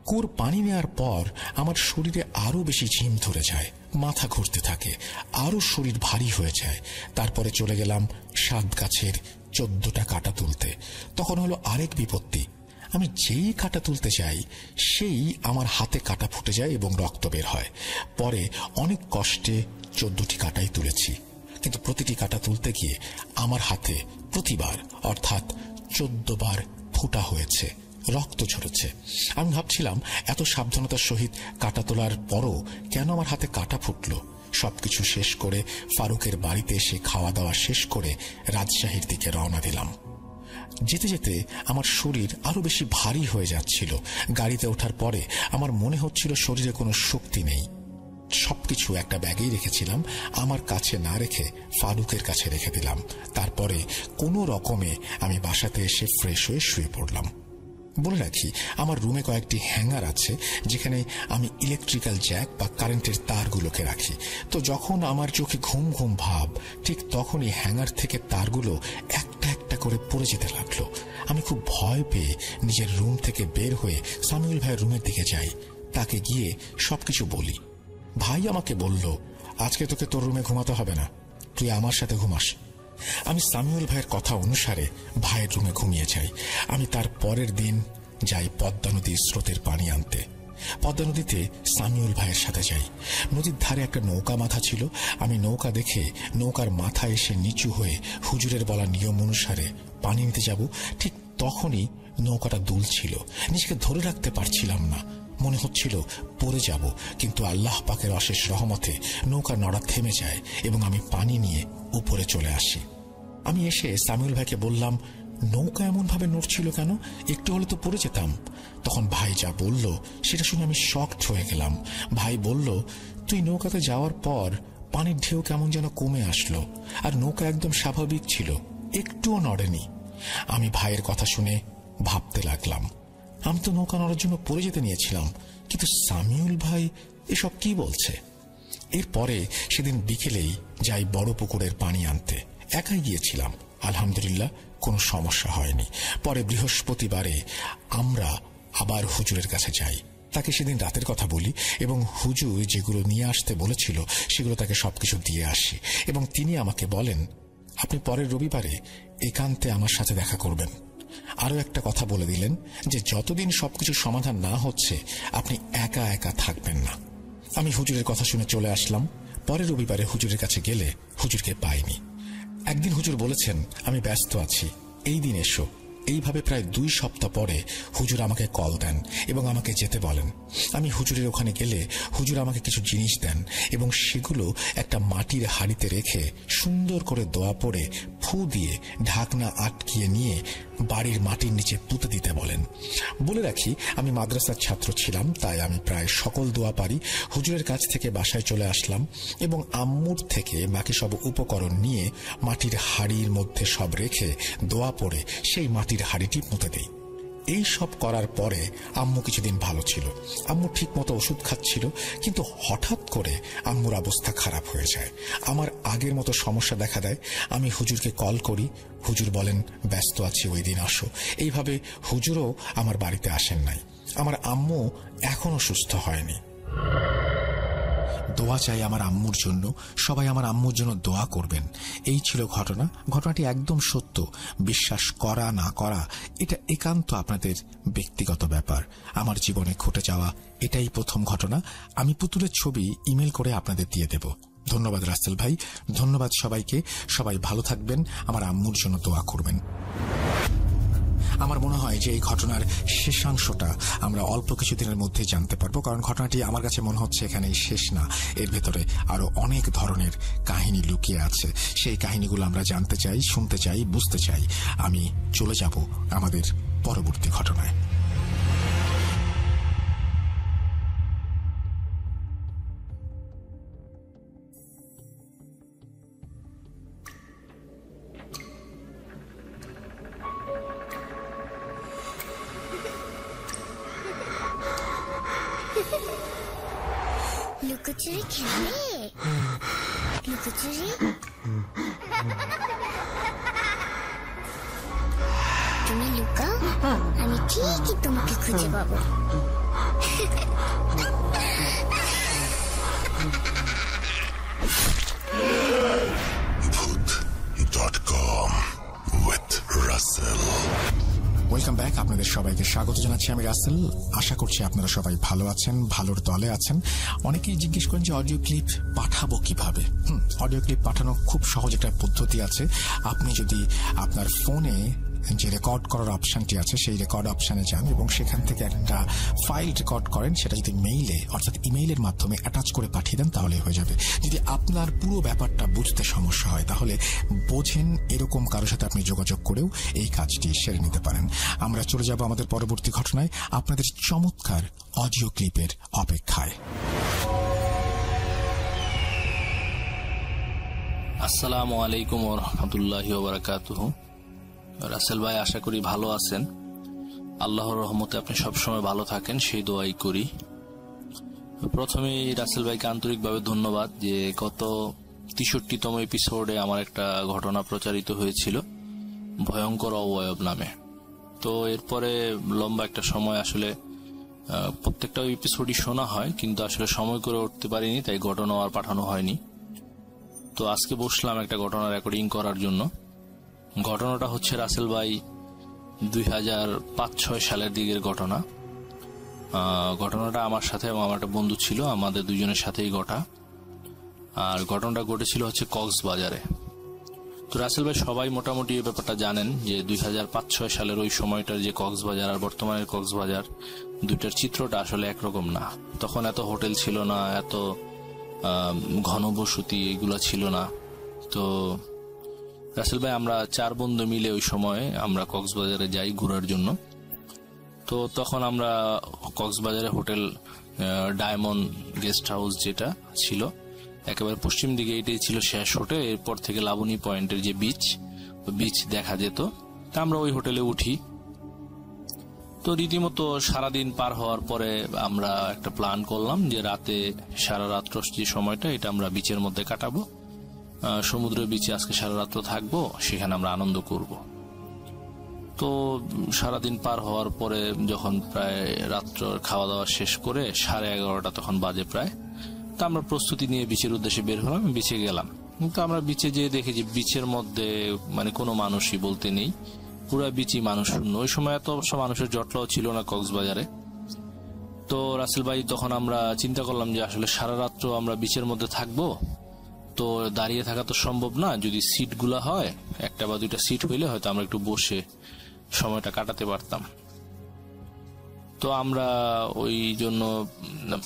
কুয়োর পানি নেওয়ার পর আমার শরীরে আরো বেশি ঝিম ধরে যায়, মাথা ঘুরতে থাকে, আরো শরীর ভারী হয়ে যায়। তারপরে চলে গেলাম 7 গাছের 14টা কাটা তুলতে। তখন হলো আরেক বিপত্তি। আমি যেই কাটা তুলতে যাই সেই আমার হাতে কাটা ফুটে যায় এবং রক্ত বের হয়। পরে অনেক কষ্টে 14টি কাটাই তুলেছি, কিন্তু প্রতিটি কাটা তুলতে গিয়ে আমার হাতে প্রতিবার অর্থাৎ 14 বার ফুটা হয়েছে, রক্ত ঝরেছে। আমি ভাবছিলাম এত সাবধানতার সহিত কাটা তোলার পরও কেন আমার হাতে কাটা ফুটলো। সবকিছু শেষ করে ফারুকের বাড়িতে এসে খাওয়া দাওয়া শেষ করে রাজশাহীর দিকে রওনা দিলাম। যেতে যেতে আমার শরীর আরো বেশি ভারী হয়ে যাচ্ছিল। গাড়িতে ওঠার পরে আমার মনে হচ্ছিল শরীরে কোনো শক্তি নেই। সবকিছু একটা ব্যাগেই রেখেছিলাম, আমার কাছে না রেখে ফারুকের কাছে রেখে দিলাম। তারপরে কোনো রকমে আমি বাসাতে এসে ফ্রেশ হয়ে শুয়ে পড়লাম। বলে রাখি, আমার রুমে কয়েকটি হ্যাঙ্গার আছে যেখানে আমি ইলেকট্রিক্যাল জ্যাক বা কারেন্টের তারগুলোকে রাখি। তো যখন আমার চোখে ঘুম ঘুম ভাব, ঠিক তখনই হ্যাঙ্গার থেকে তারগুলো একটা একটা করে পড়ে যেতে লাগলো। আমি খুব ভয় পেয়ে নিজের রুম থেকে বের হয়ে সামিউল ভাইয়ের রুমের দিকে যাই। তাকে গিয়ে সবকিছু বলি। ভাই আমাকে বলল, আজকে তোকে তোর রুমে ঘুমাতে হবে না, তুই আমার সাথে ঘুমাস। আমি সামিউল ভাইয়ের কথা অনুসারে ভাইয়ের রুমে ঘুমিয়ে যাই। আমি তার পরের দিন যাই পদ্মা নদীর স্রোতের পানি আনতে। পদ্মা নদীতে সামিউল ভাইয়ের সাথে যাই। নদীর ধারে একটা নৌকা মাথা ছিল। আমি নৌকা দেখে নৌকার মাথায় এসে নিচু হয়ে হুজুরের বলা নিয়ম অনুসারে পানি নিতে যাব। ঠিক তখনই নৌকাটা দুলছিল, নিজেকে ধরে রাখতে পারছিলাম না, মনে হচ্ছিল পড়ে যাব। কিন্তু আল্লাহ পাকের অশেষ রহমতে নৌকা নড়া থেমে যায় এবং আমি পানি নিয়ে উপরে চলে আসি। আমি এসে সামিউল ভাইকে বললাম, নৌকা এমন ভাবে নড়ছিল কেন? একটু হলে তো পড়ে যেতাম। তখন ভাই যা বলল সেটা শুনে আমি শকড হয়ে গেলাম। ভাই বলল, তুই নৌকাতে যাওয়ার পর পানির ঢেউ কেমন যেন কমে আসলো, আর নৌকা একদম স্বাভাবিক ছিল, একটুও নড়েনি। আমি ভাইয়ের কথা শুনে ভাবতে লাগলাম, আমি তো নৌকা নড়ার জন্য পড়ে যেতে নিয়েছিলাম, কিন্তু সামিউল ভাই এসব কি বলছে? এরপরে সেদিন বিকেলেই যাই বড় পুকুরের পানি আনতে। একাই গিয়েছিলাম, আলহামদুলিল্লাহ কোনো সমস্যা হয়নি। পরে বৃহস্পতিবারে আমরা আবার হুজুরের কাছে যাই। তাকে সেদিন রাতের কথা বলি এবং হুজুর যেগুলো নিয়ে আসতে বলেছিল সেগুলো তাকে সবকিছু দিয়ে আসি এবং তিনি আমাকে বলেন, আপনি পরের রবিবারে একান্তে আমার সাথে দেখা করবেন। আরো একটা কথা বলে দিলেন যে যতদিন সবকিছু সমাধান না হচ্ছে আপনি একা একা থাকবেন না। আমি হুজুরের কথা শুনে চলে আসলাম। পরের রবিবারে হুজুরের কাছে গেলে হুজুরকে পাইনি। একদিন হুজুর বলেছেন, আমি ব্যস্ত আছি, এই দিন এসো। এইভাবে প্রায় 2 সপ্তাহ পরে হুজুর আমাকে কল দেন এবং আমাকে যেতে বলেন। আমি হুজুরের ওখানে গেলে হুজুর আমাকে কিছু জিনিস দেন এবং সেগুলো একটা মাটির হাঁড়িতে রেখে সুন্দর করে দোয়া পড়ে ফু দিয়ে ঢাকনা আটকিয়ে নিয়ে বাড়ির মাটির নিচে পুঁতে দিতে বলেন। বলে রাখি, আমি মাদ্রাসার ছাত্র ছিলাম, তাই আমি প্রায় সকল দোয়া পারি। হুজুরের কাছ থেকে বাসায় চলে আসলাম এবং আম্মুর থেকে বাকি সব উপকরণ নিয়ে মাটির হাঁড়ির মধ্যে সব রেখে দোয়া পড়ে সেই মাটির হাঁড়িটি পুঁতে দেই। এই সব করার পরে আম্মু কিছুদিন ভালো ছিল। আম্মু ঠিক মতো ওষুধ খাচ্ছিল, কিন্তু হঠাৎ করে আম্মুর অবস্থা খারাপ হয়ে যায়। আমার আগের মতো সমস্যা দেখা দেয়। আমি হুজুরকে কল করি, হুজুর বলেন ব্যস্ত আছি, ওই দিন আসো। এইভাবে হুজুরও আমার বাড়িতে আসেন নাই। আমার আম্মু এখনো সুস্থ হয়নি। দোয়া চাই আমার আম্মুর জন্য, সবাই আমার আম্মুর জন্য দোয়া করবেন। এই ছিল ঘটনা। ঘটনাটি একদম সত্য। বিশ্বাস করা না করা এটা একান্ত আপনাদের ব্যক্তিগত ব্যাপার। আমার জীবনে ঘটে যাওয়া এটাই প্রথম ঘটনা। আমি পুতুলের ছবি ইমেল করে আপনাদের দিয়ে দেব। ধন্যবাদ রাসেল ভাই, ধন্যবাদ সবাইকে। সবাই ভালো থাকবেন, আমার আম্মুর জন্য দোয়া করবেন। আমার মনে হয় যে এই ঘটনার শেষাংশটা আমরা অল্প কিছুদিনের মধ্যে জানতে পারবো, কারণ ঘটনাটি আমার কাছে মনে হচ্ছে এখানেই শেষ না। এর ভেতরে আরো অনেক ধরনের কাহিনী লুকিয়ে আছে। সেই কাহিনীগুলো আমরা জানতে চাই, শুনতে চাই, বুঝতে চাই। আমি চলে যাব আমাদের পরবর্তী ঘটনায়। লুকোচুরি খেলবে? লুকোচুরি তুমি লুকাও, আমি ঠিকই তোমাকে খুঁজে পাবো। Bhoot.com with Russell. Welcome back. আপনাদের সবাইকে স্বাগত জানাচ্ছি, আমি রাসেল। আশা করছি আপনারা সবাই ভালো আছেন, ভালোর দলে আছেন। অনেকেই জিজ্ঞেস করেন যে অডিও ক্লিপ পাঠাবো কিভাবে। অডিও ক্লিপ পাঠানো খুব সহজ একটা পদ্ধতি আছে। আপনি যদি আপনার ফোনে যে রেকর্ড করার অপশনটি আছে সেই রেকর্ড অপশনে যান এবং সেখান থেকে একটা ফাইল রেকর্ড করেন, সেটা যদি মেইলে অর্থাৎ ইমেইলের মাধ্যমে অ্যাটাচ করে পাঠিয়ে দেন তাহলে হয়ে যাবে। যদি আপনার পুরো ব্যাপারটা বুঝতে সমস্যা হয় তাহলে বোঝেন এরকম কারোর সাথে আপনি যোগাযোগ করেও এই কাজটি সেরে নিতে পারেন। আমরা চলে যাব আমাদের পরবর্তী ঘটনায়, আপনাদের চমৎকার অডিও ক্লিপের অপেক্ষায়। আসসালামু আলাইকুম ওয়া রাহমাতুল্লাহি ওয়া বারাকাতুহু। রাসেল ভাই, আশা করি ভালো আছেন। আল্লাহর রহমতে আপনি সবসময় ভালো থাকেন, সেই দোয়াই করি। প্রথমেই রাসেল ভাইকে আন্তরিকভাবে ধন্যবাদ যে গত 63তম এপিসোডে আমার একটা ঘটনা প্রচারিত হয়েছিল ভয়ঙ্কর অবয়ব নামে। তো এরপরে লম্বা একটা সময় আসলে প্রত্যেকটা এপিসোডই শোনা হয়, কিন্তু আসলে সময় করে উঠতে পারিনি, তাই ঘটনা আর পাঠানো হয়নি। তো আজকে বসলাম একটা ঘটনা রেকর্ডিং করার জন্য। ঘটনাটা হচ্ছে রাসেল ভাই 2005-06 সালের দিকের ঘটনা। ঘটনাটা আমার সাথে এবং আমার একটা বন্ধু ছিল, আমাদের দুজনের সাথেই ঘটা। আর ঘটনাটা ঘটেছিল হচ্ছে কক্সবাজারে। তো রাসেল ভাই সবাই মোটামুটি এই ব্যাপারটা জানেন যে 2005-06 সালের ওই সময়টার যে কক্সবাজার আর বর্তমানের কক্সবাজার, দুইটার চিত্রটা আসলে একরকম না। তখন এত হোটেল ছিল না, এত ঘনবসতি এগুলো ছিল না। তো রাসেল ভাই আমরা 4 বন্ধু মিলে ওই সময় আমরা কক্সবাজারে যাই ঘোরার জন্য। তো তখন আমরা কক্সবাজারে হোটেল ডায়মন্ড গেস্ট হাউস যেটা ছিল একেবারে পশ্চিম দিকে, এটাই ছিল শেষ হোটেল। এরপর থেকে লাবণী পয়েন্টের যে বিচ দেখা যেত। তা আমরা ওই হোটেলে উঠি। তো রীতিমতো সারাদিন পার হওয়ার পরে আমরা একটা প্ল্যান করলাম যে রাতে সারা রাত্র যে সময়টা এটা আমরা বিচের মধ্যে কাটাবো, সমুদ্র বিচে আজকে সারা রাত্র থাকবো, সেখানে আমরা আনন্দ করব। তো সারাদিন পার হওয়ার পরে যখন প্রায় রাত্র খাওয়া দাওয়া শেষ করে 11:30 তখন বাজে প্রায়, তা আমরা প্রস্তুতি নিয়ে বিচের উদ্দেশ্যে বের হলাম, বিচে গেলাম। কিন্তু আমরা বিচে যেয়ে দেখি যে বিচের মধ্যে মানে কোনো মানুষই বলতে নেই, পুরা বিচই মানুষ শূন্য। ওই সময় এত অবশ্য মানুষের জটলাও ছিল না কক্সবাজারে। তো রাসেল ভাই তখন আমরা চিন্তা করলাম যে আসলে সারা রাত্র আমরা বিচের মধ্যে থাকবো, তো দাঁড়িয়ে থাকা তো সম্ভব না। যদি সিট গুলা হয়, একটা বা দুইটা সিট হইলে হয়তো আমরা একটু বসে সময়টা কাটাতে পারতাম। তো আমরা ওই জন্য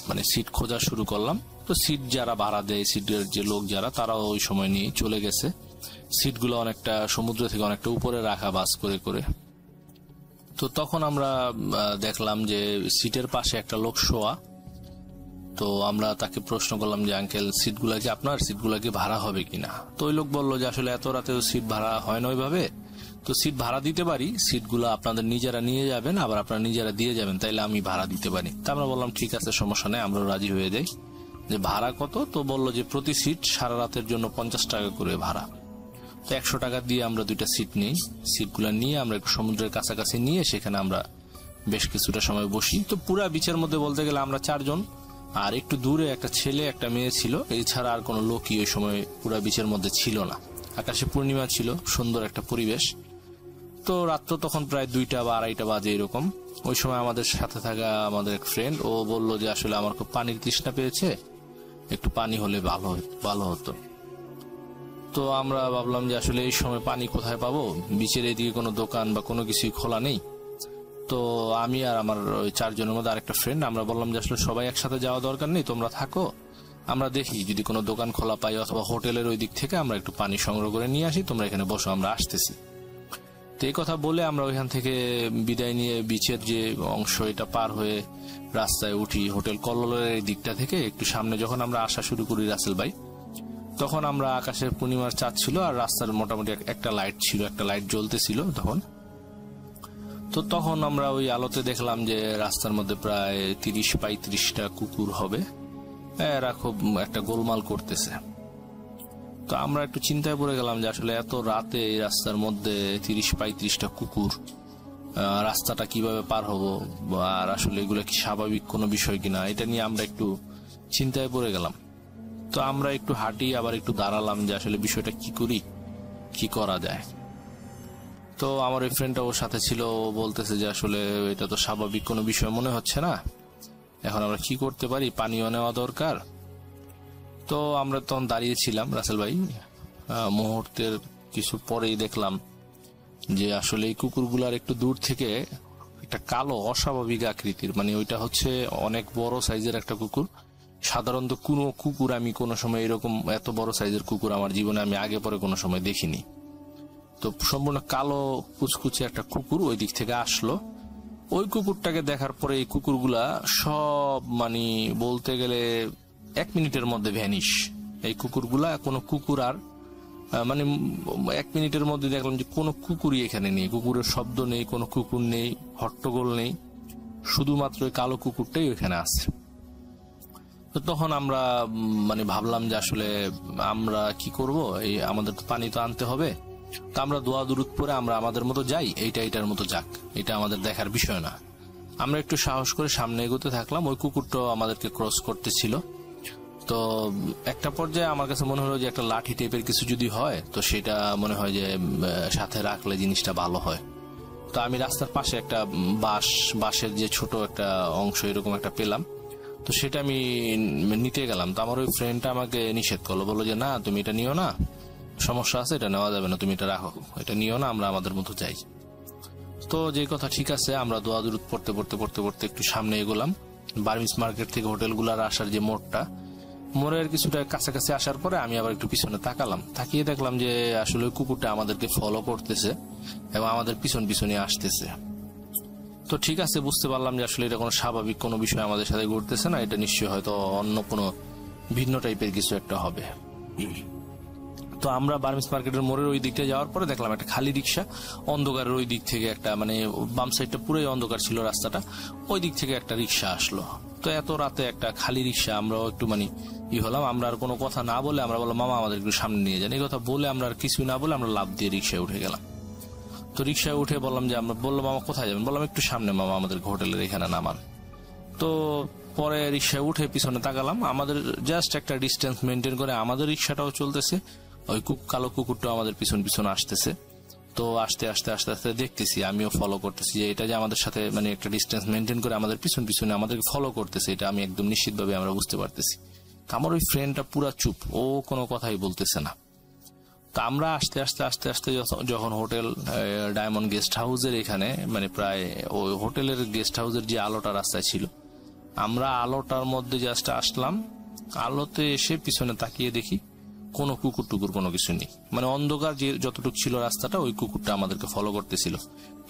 মানে সিট খোঁজা শুরু করলাম। তো সিট যারা ভাড়া দেয়, সিটের যে লোক যারা, তারাও ওই সময় নিয়ে চলে গেছে। সিটগুলো অনেকটা সমুদ্র থেকে অনেকটা উপরে রাখা বাস করে করে। তো তখন আমরা দেখলাম যে সিটের পাশে একটা লোক শোয়া। তো আমরা তাকে প্রশ্ন করলাম যে আঙ্কেল, সিটগুলা কি আপনার, সিটগুলা কি ভাড়া হবে কিনা? তো ওই লোক বললো যে আসলে এত রাতেও সিট ভাড়া হয় না ওইভাবে, তো সিট ভাড়া দিতে পারি, সিটগুলো আপনাদের নিজেরা নিয়ে যাবেন, আবার আপনারা নিজেরা দিয়ে যাবেন, তাইলে আমি ভাড়া দিতে পারি। তা আমরা বললাম ঠিক আছে, সমস্যা নেই, আমরা রাজি হয়ে যাই। যে ভাড়া কত? তো বললো যে প্রতি সিট সারা রাতের জন্য 50 টাকা করে ভাড়া। তো 100 টাকা দিয়ে আমরা 2টা সিট নিই। সিটগুলো নিয়ে আমরা একটু সমুদ্রের কাছাকাছি নিয়ে সেখানে আমরা বেশ কিছুটা সময় বসি। তো পুরা বিচের মধ্যে বলতে গেলে আমরা 4 জন, আর একটু দূরে একটা ছেলে একটা মেয়ে ছিল, এছাড়া আর কোনো লোকই ওই সময় পুরা বিচের মধ্যে ছিল না। আকাশে পূর্ণিমা ছিল, সুন্দর একটা পরিবেশ। তো রাত তখন প্রায় 2টা বা 2:30 বাজে এরকম। ওই সময় আমাদের সাথে থাকা আমাদের এক ফ্রেন্ড, ও বলল যে আসলে আমার খুব পানির তৃষ্ণা পেয়েছে, একটু পানি হলে ভালো হতো। তো আমরা ভাবলাম যে আসলে এই সময় পানি কোথায় পাবো, বিচের এদিকে কোনো দোকান বা কোনো কিছুই খোলা নেই। তো আমি আর আমার ওই 4 জনের মধ্যে আরেকটা ফ্রেন্ড, আমরা বললাম যে আসলে সবাই একসাথে যাওয়া দরকার নেই, তোমরা থাকো, আমরা দেখি যদি কোনো দোকান খোলা পাই অথবা হোটেলের ওই দিক থেকে আমরা একটু পানি সংগ্রহ করে নিয়ে আসি, তোমরা এখানে বসো, আমরা আসতেছি। তো এই কথা বলে আমরা ওইখান থেকে বিদায় নিয়ে বিচের যে অংশ এটা পার হয়ে রাস্তায় উঠি। হোটেল কল্লোলের এই দিকটা থেকে একটু সামনে যখন আমরা আসা শুরু করি রাসেল ভাই, তখন আমরা আকাশের পূর্ণিমার চাঁদ ছিল আর রাস্তার মোটামুটি একটা লাইট ছিল, একটা লাইট জ্বলতেছিল তখন। তো তখন আমরা ওই আলোতে দেখলাম যে রাস্তার মধ্যে প্রায় 30-35টা কুকুর হবে, এরা খুব একটা গোলমাল করতেছে। তো আমরা একটু চিন্তায় পড়ে গেলাম যে আসলে এত রাতে এই রাস্তার মধ্যে 30-35টা কুকুর, রাস্তাটা কিভাবে পার হবো, আর আসলে এগুলো কি স্বাভাবিক কোনো বিষয় কিনা, এটা নিয়ে আমরা একটু চিন্তায় পড়ে গেলাম। তো আমরা একটু হাঁটি, আবার একটু দাঁড়ালাম যে আসলে বিষয়টা কি করি, কি করা যায়। তো আমার ওই ফ্রেন্ডটা ওর সাথে ছিল, ও বলতেছে যে আসলে এটা তো স্বাভাবিক কোনো বিষয় মনে হচ্ছে না, এখন আমরা কি করতে পারি, পানিও নেওয়া দরকার। তো আমরা তখন দাঁড়িয়েছিলাম রাসেল ভাই, মুহূর্তের কিছু পরেই দেখলাম যে আসলে এই কুকুরগুলার একটু দূর থেকে একটা কালো অস্বাভাবিক আকৃতির, মানে ওইটা হচ্ছে অনেক বড় সাইজের একটা কুকুর। সাধারণত কোনো কুকুর আমি কোনো সময় এরকম এত বড় সাইজের কুকুর আমার জীবনে আমি আগে পরে কোনো সময় দেখিনি। তো সম্পূর্ণ কালো কুচকুচে একটা কুকুর ওই দিক থেকে আসলো। ওই কুকুরটাকে দেখার পরে এই কুকুরগুলা সব মানে বলতে গেলে 1 মিনিটের মধ্যে ভ্যানিশ। এই কুকুরগুলা কোনো কুকুর আর মানে 1 মিনিটের মধ্যে দেখলাম যে কোনো কুকুরই এখানে নেই, কুকুরের শব্দ নেই, কোনো কুকুর নেই, হট্টগোল নেই, শুধুমাত্র ওই কালো কুকুরটাই ওইখানে আছে। তো তখন আমরা মানে ভাবলাম যে আসলে আমরা কি করব, এই আমাদের তো পানি তো আনতে হবে। তো আমরা দোয়া দুরুদ পরে আমরা আমাদের মতো যাই, এইটার মতো যাক, এটা আমাদের দেখার বিষয় না। আমরা একটু সাহস করে সামনে এগোতে থাকলাম। ওই কুকুরটাও আমাদেরকে ক্রস করতেছিল। তো একটা পর্যায়ে আমার কাছে মনে হলো যে একটা লাঠি টাইপের কিছু যদি হয় তো সেটা মনে হয় যে সাথে রাখলে জিনিসটা ভালো হয়। তো আমি রাস্তার পাশে একটা বাঁশের যে ছোট একটা অংশ এরকম একটা পেলাম, তো সেটা আমি নিতে গেলাম। তো আমার ওই ফ্রেন্ডটা আমাকে নিষেধ করলো, বললো যে না তুমি এটা নিও না, সমস্যা আছে, এটা নেওয়া যাবে না, তুমি এটা রাখো, এটা নিও না, আমরা আমাদের মতো যাই। তো যে কথা ঠিক আছে, আমরা দোয়া দুরুদ পড়তে পড়তে পড়তে পড়তে একটু সামনে এগোলাম। বার্মিস মার্কেট থেকে হোটেলগুলার আসার যে মোড়টা, মোড়ের কিছুটা কাছাকাছি আসার পরে আমি আবার একটু পিছনে তাকালাম, তাকিয়ে দেখলাম যে আসলে কুকুরটা আমাদেরকে ফলো করতেছে এবং আমাদের পিছনে আসতেছে। তো ঠিক আছে, বুঝতে পারলাম যে আসলে এটা কোনো স্বাভাবিক কোনো বিষয় আমাদের সাথে ঘটতেছে না, এটা নিশ্চয়ই হয়তো অন্য কোনো ভিন্ন টাইপের কিছু একটা হবে। তো আমরা বার্মিস মার্কেটের মোড়ের ওই দিকটা যাওয়ার পরে দেখলাম একটা খালি রিক্সা, অন্ধকারের ওই দিক থেকে একটা মানে বাম সাইডটা পুরোই অন্ধকার ছিল রাস্তাটা, ওই দিক থেকে একটা রিক্সা আসলো। তো এত রাতে একটা খালি রিক্সা, আমরাও একটু মানে হলাম, আমরা আর কোনো কথা না বলে আমরা বললাম মামা আমাদের একটু সামনে নিয়ে যান। এই কথা বলে আমরা আর কিছু না বলে আমরা লাফ দিয়ে রিক্সায় উঠে গেলাম। তো রিক্সায় উঠে বললাম যে আমরা, বললো মামা কোথায় যাবেন, বললাম একটু সামনে মামা, আমাদের হোটেলের এখানে নামান। তো পরে রিক্সায় উঠে পিছনে তাকালাম, আমাদের জাস্ট একটা ডিস্টেন্স মেনটেন করে আমাদের রিক্সাটাও চলতেছে, ওই কালো কুকুরটাও আমাদের পিছন আসতেছে। তো আস্তে আস্তে আস্তে আস্তে দেখতেছি, আমিও ফলো করতেছি যে এটা যে আমাদের সাথে মানে একটা ডিস্টেন্স মেনটেন করে আমাদের পিছনে আমাদেরকে ফলো করতেছে, এটা আমি একদম নিশ্চিতভাবে আমরা বুঝতে পারতেছি। আমার ওই ফ্রেন্ডটা পুরা চুপ, ও কোনো কথাই বলতেছে না। তো আমরা আস্তে আস্তে আস্তে আস্তে যখন হোটেল ডায়মন্ড গেস্ট হাউসের এখানে মানে প্রায় ওই হোটেলের গেস্ট হাউসের যে আলোটা রাস্তায় ছিল, আমরা আলোটার মধ্যে জাস্ট আসলাম, আলোতে এসে পিছনে তাকিয়ে দেখি কোনো কুকুর টুকুর কোনো কিছু নেই, মানে অন্ধকার যে যতটুকু ছিল রাস্তাটা ওই কুকুরটা আমাদেরকে ফলো করতেছিল।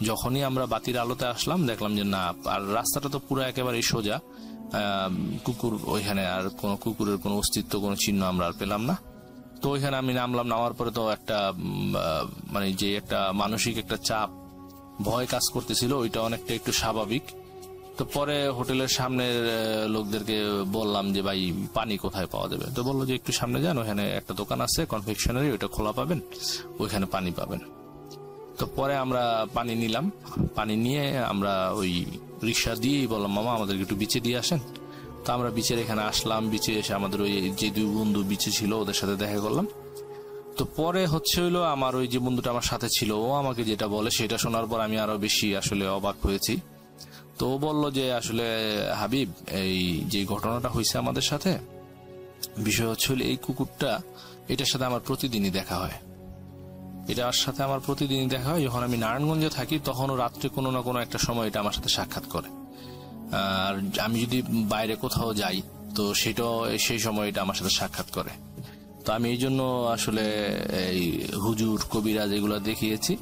যখনই আমরা বাতির আলোতে আসলাম দেখলাম যে না, আর রাস্তাটা তো পুরো একেবারে সোজা, কুকুর ওইখানে আর কোনো কুকুরের কোনো অস্তিত্ব কোনো চিহ্ন আমরা আর পেলাম না। তো ওইখানে আমি নামলাম, নামার পরে তো একটা মানে যে একটা মানসিক একটা চাপ ভয় কাজ করতেছিল ওইটা অনেকটা একটু স্বাভাবিক। তো পরে হোটেলের সামনের লোকদেরকে বললাম যে ভাই পানি কোথায় পাওয়া যাবে, তো বললো যে একটু সামনে যান, ওখানে একটা দোকান আছে কনফেকশনারি, ওইটা খোলা পাবেন, ওইখানে পানি পাবেন। তো পরে আমরা পানি নিলাম, পানি নিয়ে আমরা ওই রিক্সা দিয়েই বললাম মামা আমাদেরকে একটু বিচে দিয়ে আসেন। তো আমরা বিচের এখানে আসলাম, বিচে এসে আমাদের ওই যে দুই বন্ধু বিচে ছিল ওদের সাথে দেখা করলাম। তো পরে হইলো আমার ওই যে বন্ধুটা আমার সাথে ছিল ও আমাকে যেটা বলে সেটা শোনার পর আমি আরো বেশি আসলে অবাক হয়েছি। তো ও বললো যে আসলে হাবিব, এই যে ঘটনাটা হয়েছে আমাদের সাথে, বিষয় হলো এই কুকুরটা এটার সাথে আমার প্রতিদিনই দেখা হয়, এটার সাথে আমার প্রতিদিনই দেখা হয়। যখন আমি নারায়ণগঞ্জে থাকি তখনও রাত্রে কোনো না কোনো একটা সময় এটা আমার সাথে সাক্ষাৎ করে, আর আমি যদি বাইরে কোথাও যাই তো সেটাও সেই সময় এটা আমার সাথে সাক্ষাৎ করে। তো আমি এই জন্য আসলে এই হুজুর কবিরাজ এগুলো দেখিয়েছি।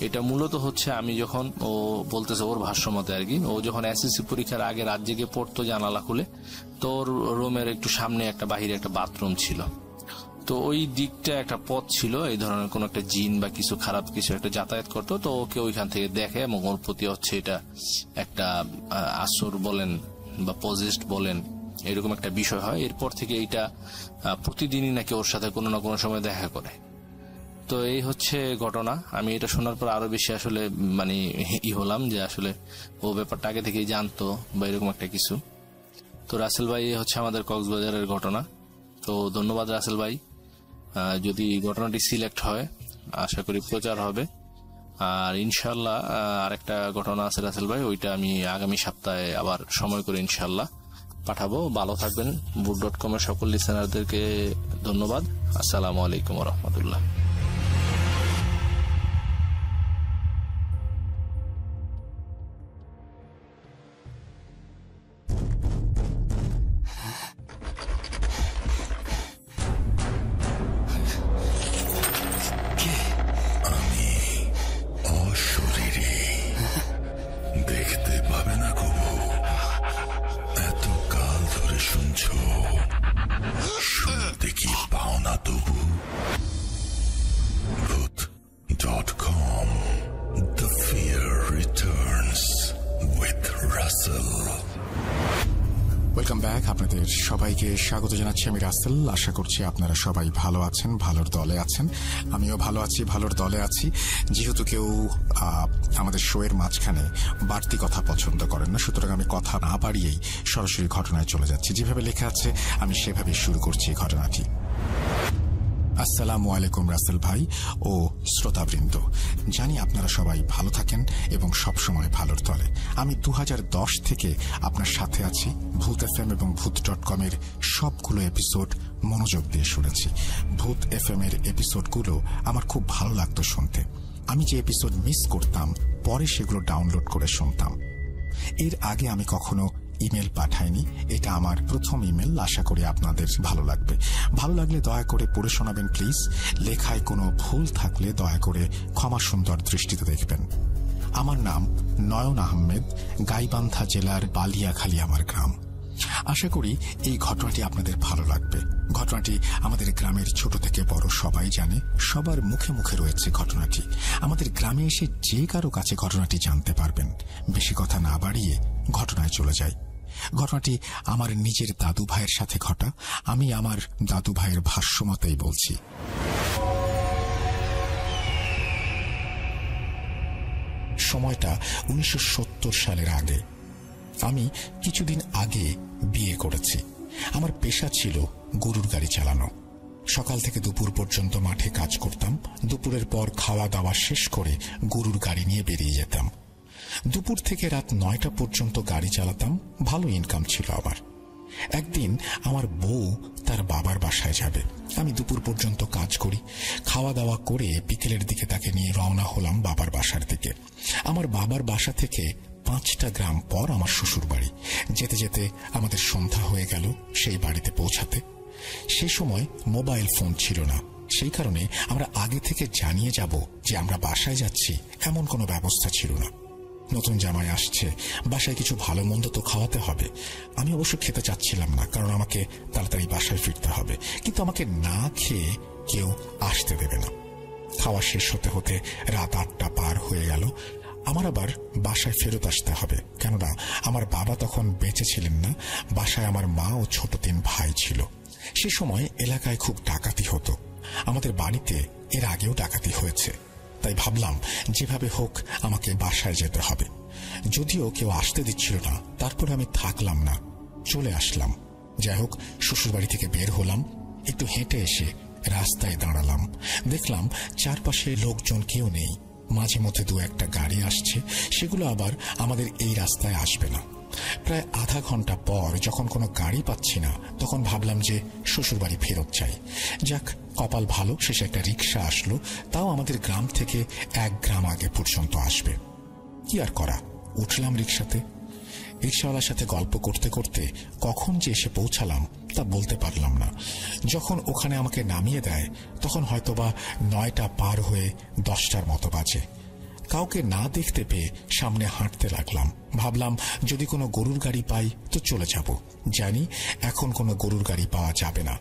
এটা মূলত হচ্ছে আমি যখন, ও বলতেছে ওর ভাষ্য মতে আর কি, ও যখন এসএসসি পরীক্ষার আগে রাত জেগে পড়তো জানালা খুলে, তো ওর রুমের একটু সামনে একটা বাহিরে একটা বাথরুম ছিল, তো ওই দিকটা একটা পথ ছিল, এই ধরনের কোন একটা জিন বা কিছু খারাপ কিছু একটা যাতায়াত করতো, তো ওকে ওইখান থেকে দেখে এবং ওর প্রতি হচ্ছে এটা একটা আসর বলেন বা পজেস্ট বলেন এরকম একটা বিষয় হয়। এরপর থেকে এইটা প্রতিদিনই নাকি ওর সাথে কোনো না কোনো সময় দেখা করে। তো এই হচ্ছে ঘটনা। আমি এটা শোনার পর আরো বেশি আসলে মানে হলাম যে আসলে ও ব্যাপারটা আগে থেকেই জানতো বা এরকম একটা কিছু। তো রাসেল ভাই হচ্ছে আমাদের কক্সবাজারের ঘটনা। তো ধন্যবাদ রাসেল ভাই। যদি ঘটনাটি সিলেক্ট হয় আশা করি প্রচার হবে। আর ইনশাল্লাহ আরেকটা ঘটনা আছে রাসেল ভাই, ওইটা আমি আগামী সপ্তাহে আবার সময় করে ইনশাল্লাহ পাঠাবো। ভালো থাকবেন। বুট.com এর সকল লিসেনারদেরকে ধন্যবাদ। আসসালামু আলাইকুম ওয়া রাহমাতুল্লাহ। দেখতে পাবে না কবু, এত কাল ধরে শুনছো, শুনতে কি পাও না তবু। Voot.com, The Fear Returns with Russell. Welcome back. আপনাদের সবাইকে স্বাগত জানাচ্ছি। আমি রাসেল। আশা করছি আপনারা সবাই ভালো আছেন, ভালোর দলে আছেন। আমিও ভালো আছি, ভালোর দলে আছি। যেহেতু কেউ আমাদের শোয়ের মাঝখানে বাড়তি কথা পছন্দ করেন না, সুতরাং আমি কথা না বাড়িয়েই সরাসরি ঘটনায় চলে যাচ্ছি। যেভাবে লেখা আছে আমি সেভাবে শুরু করছি ঘটনাটি। আসসালামু আলাইকুম রাসেল ভাই ও শ্রোতাবৃন্দ। জানি আপনারা সবাই ভালো থাকেন এবং সবসময় ভালোর তলে। আমি 2010 থেকে আপনার সাথে আছি। ভূত এফএম এবং ভূত.com এর সবগুলো এপিসোড মনোযোগ দিয়ে শুনেছি। ভূত এফএম এর এপিসোডগুলো আমার খুব ভালো লাগতো শুনতে। আমি যে এপিসোড মিস করতাম পরে সেগুলো ডাউনলোড করে শুনতাম। এর আগে আমি কখনো ইমেল পাঠাইনি, এটা আমার প্রথম ইমেল। আশা করি আপনাদের ভালো লাগবে। ভালো লাগলে দয়া করে পড়ে শোনাবেন প্লিজ। লেখায় কোনো ভুল থাকলে দয়া করে ক্ষমা সুন্দর দৃষ্টিতে দেখবেন। আমার নাম নয়ন আহমেদ, গাইবান্ধা জেলার বালিয়াখালী আমার গ্রাম। আশা করি এই ঘটনাটি আপনাদের ভালো লাগবে। ঘটনাটি আমাদের গ্রামের ছোট থেকে বড় সবাই জানে, সবার মুখে মুখে রয়েছে ঘটনাটি। আমাদের গ্রামে এসে যে কারো কাছে ঘটনাটি জানতে পারবেন। বেশি কথা না বাড়িয়ে ঘটনায় চলে যাই। ঘটনাটি আমার নিজের দাদু ভাইয়ের সাথে ঘটা। আমি আমার দাদু ভাইয়ের ভাষ্য মতেই বলছি। সময়টা 1970 সালের আগে। আমি কিছুদিন আগে বিয়ে করেছি। আমার পেশা ছিল গরুর গাড়ি চালানো। সকাল থেকে দুপুর পর্যন্ত মাঠে কাজ করতাম। দুপুরের পর খাওয়া দাওয়া শেষ করে গরুর গাড়ি নিয়ে বেরিয়ে যেতাম। দুপুর থেকে রাত 9টা পর্যন্ত গাড়ি চালাতাম। ভালো ইনকাম ছিল আমার। একদিন আমার বউ তার বাবার বাসায় যাবে। আমি দুপুর পর্যন্ত কাজ করি, খাওয়া দাওয়া করে বিকেলের দিকে তাকে নিয়ে রওনা হলাম বাবার বাসার দিকে। আমার বাবার বাসা থেকে 5টা গ্রাম পর আমার শ্বশুর বাড়ি। যেতে যেতে আমাদের সন্ধ্যা হয়ে গেল সেই বাড়িতে পৌঁছাতে। সেই সময় মোবাইল ফোন ছিল না, সেই কারণে আমরা আগে থেকে জানিয়ে যাব যে আমরা বাসায় যাচ্ছি এমন কোনো ব্যবস্থা ছিল না। নতুন জামাই আসছে, বাসায় কিছু ভালো মন্দ তো খাওয়াতে হবে। আমি অবশ্য খেতে চাচ্ছিলাম না, কারণ আমাকে তাড়াতাড়ি বাসায় ফিরতে হবে, কিন্তু আমাকে না খেয়ে কেউ আসতে দেবে না। খাওয়া শেষ হতে হতে রাত 8টা পার হয়ে গেল। আমার আবার বাসায় ফেরত আসতে হবে, কেননা আমার বাবা তখন বেঁচে ছিলেন না। বাসায় আমার মা ও ছোট 3 ভাই ছিল। সে সময় এলাকায় খুব ডাকাতি হতো। আমাদের বাড়িতে এর আগেও ডাকাতি হয়েছে, তাই ভাবলাম যেভাবে হোক আমাকে বাসায় যেতে হবে। যদিও কেউ আসতে দিচ্ছিল না, তারপরে আমি থাকলাম না, চলে আসলাম। যাই হোক, শ্বশুরবাড়ি থেকে বের হলাম। একটু হেঁটে এসে রাস্তায় দাঁড়ালাম। দেখলাম চারপাশে লোকজন কেউ নেই। মাঝে মধ্যে 2-1টা গাড়ি আসছে, সেগুলো আবার আমাদের এই রাস্তায় আসবে না। প্রায় আধা ঘন্টা পর যখন কোনো গাড়ি পাচ্ছি না, তখন ভাবলাম যে শ্বশুরবাড়ি ফেরত চাই। যাক, কপাল ভালো, শেষে একটা রিক্সা আসলো, তাও আমাদের গ্রাম থেকে 1 গ্রাম আগে পর্যন্ত আসবে। কি আর করা, উঠলাম রিক্সাতে। রিক্সাওয়ালার সাথে গল্প করতে করতে কখন যে এসে পৌঁছালাম তা বলতে পারলাম না। যখন ওখানে আমাকে নামিয়ে দেয় তখন হয়তোবা 9টা পার হয়ে 10টার মতো বাজে। কাউকে না দেখতে পেয়ে সামনে হাঁটতে লাগলাম। ভাবলাম যদি কোনো গরুর গাড়ি পাই তো চলে যাব। জানি এখন কোনো গরুর গাড়ি পাওয়া যাবে না।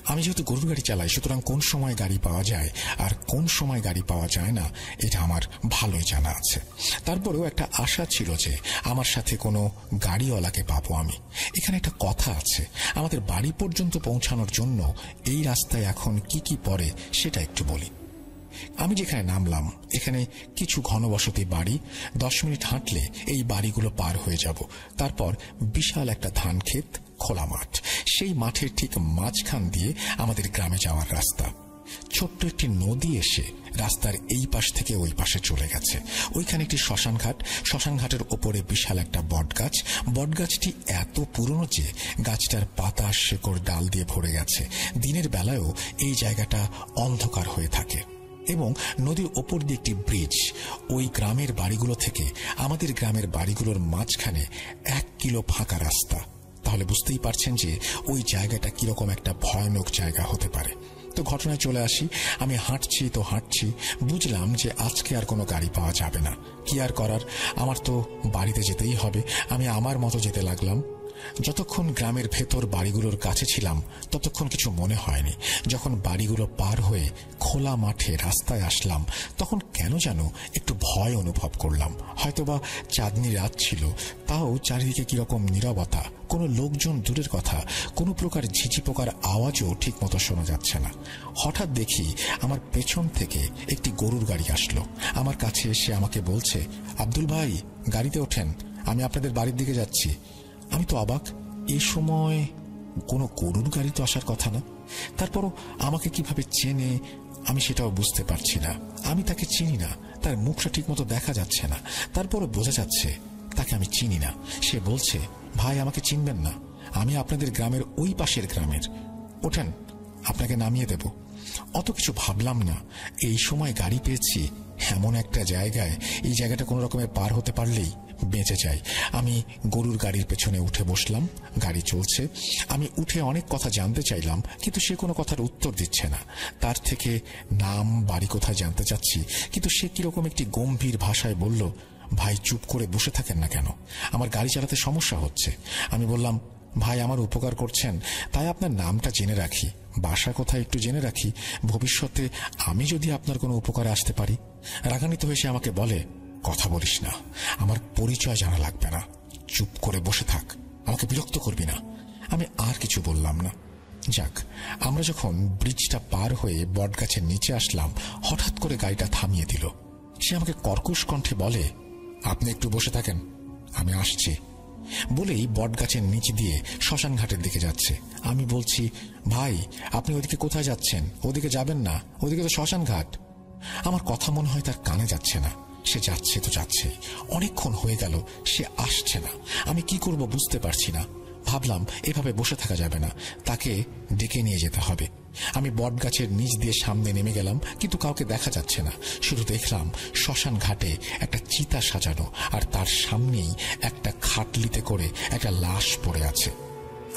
আমি যেহেতু গরুর গাড়ি চালাই, সুতরাং কোন সময় গাড়ি পাওয়া যায় আর কোন সময় গাড়ি পাওয়া যায় না এটা আমার ভালোই জানা আছে। তারপরেও একটা আশা ছিল যে আমার সাথে কোনো গাড়িওয়ালাকে পাবো আমি। এখানে একটা কথা আছে, আমাদের বাড়ি পর্যন্ত পৌঁছানোর জন্য এই রাস্তায় এখন কি কি পড়ে সেটা একটু বলি। আমি যেখানে নামলাম এখানে কিছু ঘনবসতি বাড়ি। 10 মিনিট হাঁটলে এই বাড়িগুলো পার হয়ে যাব। তারপর বিশাল একটা ধান ক্ষেত, খোলা মাঠ। সেই মাঠের ঠিক মাঝখান দিয়ে আমাদের গ্রামে যাওয়ার রাস্তা। ছোট্ট একটি নদী এসে রাস্তার এই পাশ থেকে ওই পাশে চলে গেছে। ওইখানে একটি শ্মশানঘাট, শ্মশানঘাটের ওপরে বিশাল একটা বটগাছ। বটগাছটি এত পুরনো যে গাছটার পাতা, শেকড়, ডাল দিয়ে ভরে গেছে। দিনের বেলায়ও এই জায়গাটা অন্ধকার হয়ে থাকে। এবং নদীর ওপর দিয়ে একটি ব্রিজ। ওই গ্রামের বাড়িগুলো থেকে আমাদের গ্রামের বাড়িগুলোর মাঝখানে 1 কিলো ফাঁকা রাস্তা। তাহলে বুঝতেই পারছেন যে ওই জায়গাটা কিরকম একটা ভয়ানক জায়গা হতে পারে। তো ঘটনায় চলে আসি। আমি হাঁটছি তো হাঁটছি, বুঝলাম যে আজকে আর কোনো গাড়ি পাওয়া যাবে না। কি আর করার, আমার তো বাড়িতে যেতেই হবে। আমি আমার মতো যেতে লাগলাম। যতক্ষণ গ্রামের ভেতর বাড়িগুলোর কাছে ছিলাম ততক্ষণ কিছু মনে হয়নি। যখন বাড়িগুলো পার হয়ে খোলা মাঠে রাস্তায় আসলাম তখন কেন যেন একটু ভয় অনুভব করলাম। হয়তোবা চাঁদনি রাত ছিল, তাও চারিদিকে কিরকম নীরবতা। কোনো লোকজন দূরের কথা, কোনো প্রকার ঝিঝি পোকার আওয়াজও ঠিক মতো শোনা যাচ্ছে না। হঠাৎ দেখি আমার পেছন থেকে একটি গরুর গাড়ি আসলো। আমার কাছে এসে আমাকে বলছে, আব্দুল ভাই, গাড়িতে ওঠেন, আমি আপনাদের বাড়ির দিকে যাচ্ছি। আমি তো অবাক, এই সময় কোনো গরুর গাড়ি তো আসার কথা না। তারপরও আমাকে কিভাবে চেনে আমি সেটাও বুঝতে পারছি না। আমি তাকে চিনি না, তার মুখটা ঠিক মতো দেখা যাচ্ছে না, তারপরও বোঝা যাচ্ছে তাকে আমি চিনি না। সে বলছে, ভাই আমাকে চিনবেন না, আমি আপনাদের গ্রামের ওই পাশের গ্রামের, ওঠেন আপনাকে নামিয়ে দেব। অত কিছু ভাবলাম না। এই সময় গাড়ি পেয়েছি এমন একটা জায়গায়, এই জায়গাটা কোনো রকমের পার হতে পারলেই বেঁচে যাই। আমি গরুর গাড়ির পেছনে উঠে বসলাম। গাড়ি চলছে। আমি উঠে অনেক কথা জানতে চাইলাম, কিন্তু সে কোনো কথার উত্তর দিচ্ছে না। তার থেকে নাম, বাড়ি কোথায় জানতে চাচ্ছি, কিন্তু সে কিরকম একটি গম্ভীর ভাষায় বলল, ভাই চুপ করে বসে থাকেন না কেন, আমার গাড়ি চালাতে সমস্যা হচ্ছে। আমি বললাম, ভাই আমার উপকার করছেন, তাই আপনার নামটা জেনে রাখি, বাসা কোথায় একটু জেনে রাখি, ভবিষ্যতে আমি যদি আপনার কোনো উপকারে আসতে পারি। রাগান্বিত হয়ে সে আমাকে বলে, কথা বলিস না, আমার পরিচয় জানা লাগবে না, চুপ করে বসে থাক, আমাকে বিরক্ত করবি না। আমি আর কিছু বললাম না। যাক, আমরা যখন ব্রিজটা পার হয়ে বটগাছের নিচে আসলাম, হঠাৎ করে গাড়িটা থামিয়ে দিল। সে আমাকে কর্কশ কণ্ঠে বলে, আপনি একটু বসে থাকেন, আমি আসছি। বলেই বটগাছের নিচ দিয়ে শ্মশান ঘাটের দিকে যাচ্ছে। আমি বলছি, ভাই আপনি ওদিকে কোথায় যাচ্ছেন? ওদিকে যাবেন না, ওদিকে তো শ্মশান ঘাট। আমার কথা মনে হয় তার কানে যাচ্ছে না। সে যাচ্ছে তো যাচ্ছে, অনেকক্ষণ হয়ে গেল, সে আসছে না। আমি কি করব বুঝতে পারছি না। ভাবলাম এভাবে বসে থাকা যাবে না, তাকে ডেকে নিয়ে যেতে হবে। আমি বটগাছের নিচ দিয়ে সামনে নেমে গেলাম, কিন্তু কাউকে দেখা যাচ্ছে না। শুধু দেখলাম শ্মশান ঘাটে একটা চিতা সাজানো, আর তার সামনেই একটা খাটলিতে করে একটা লাশ পড়ে আছে।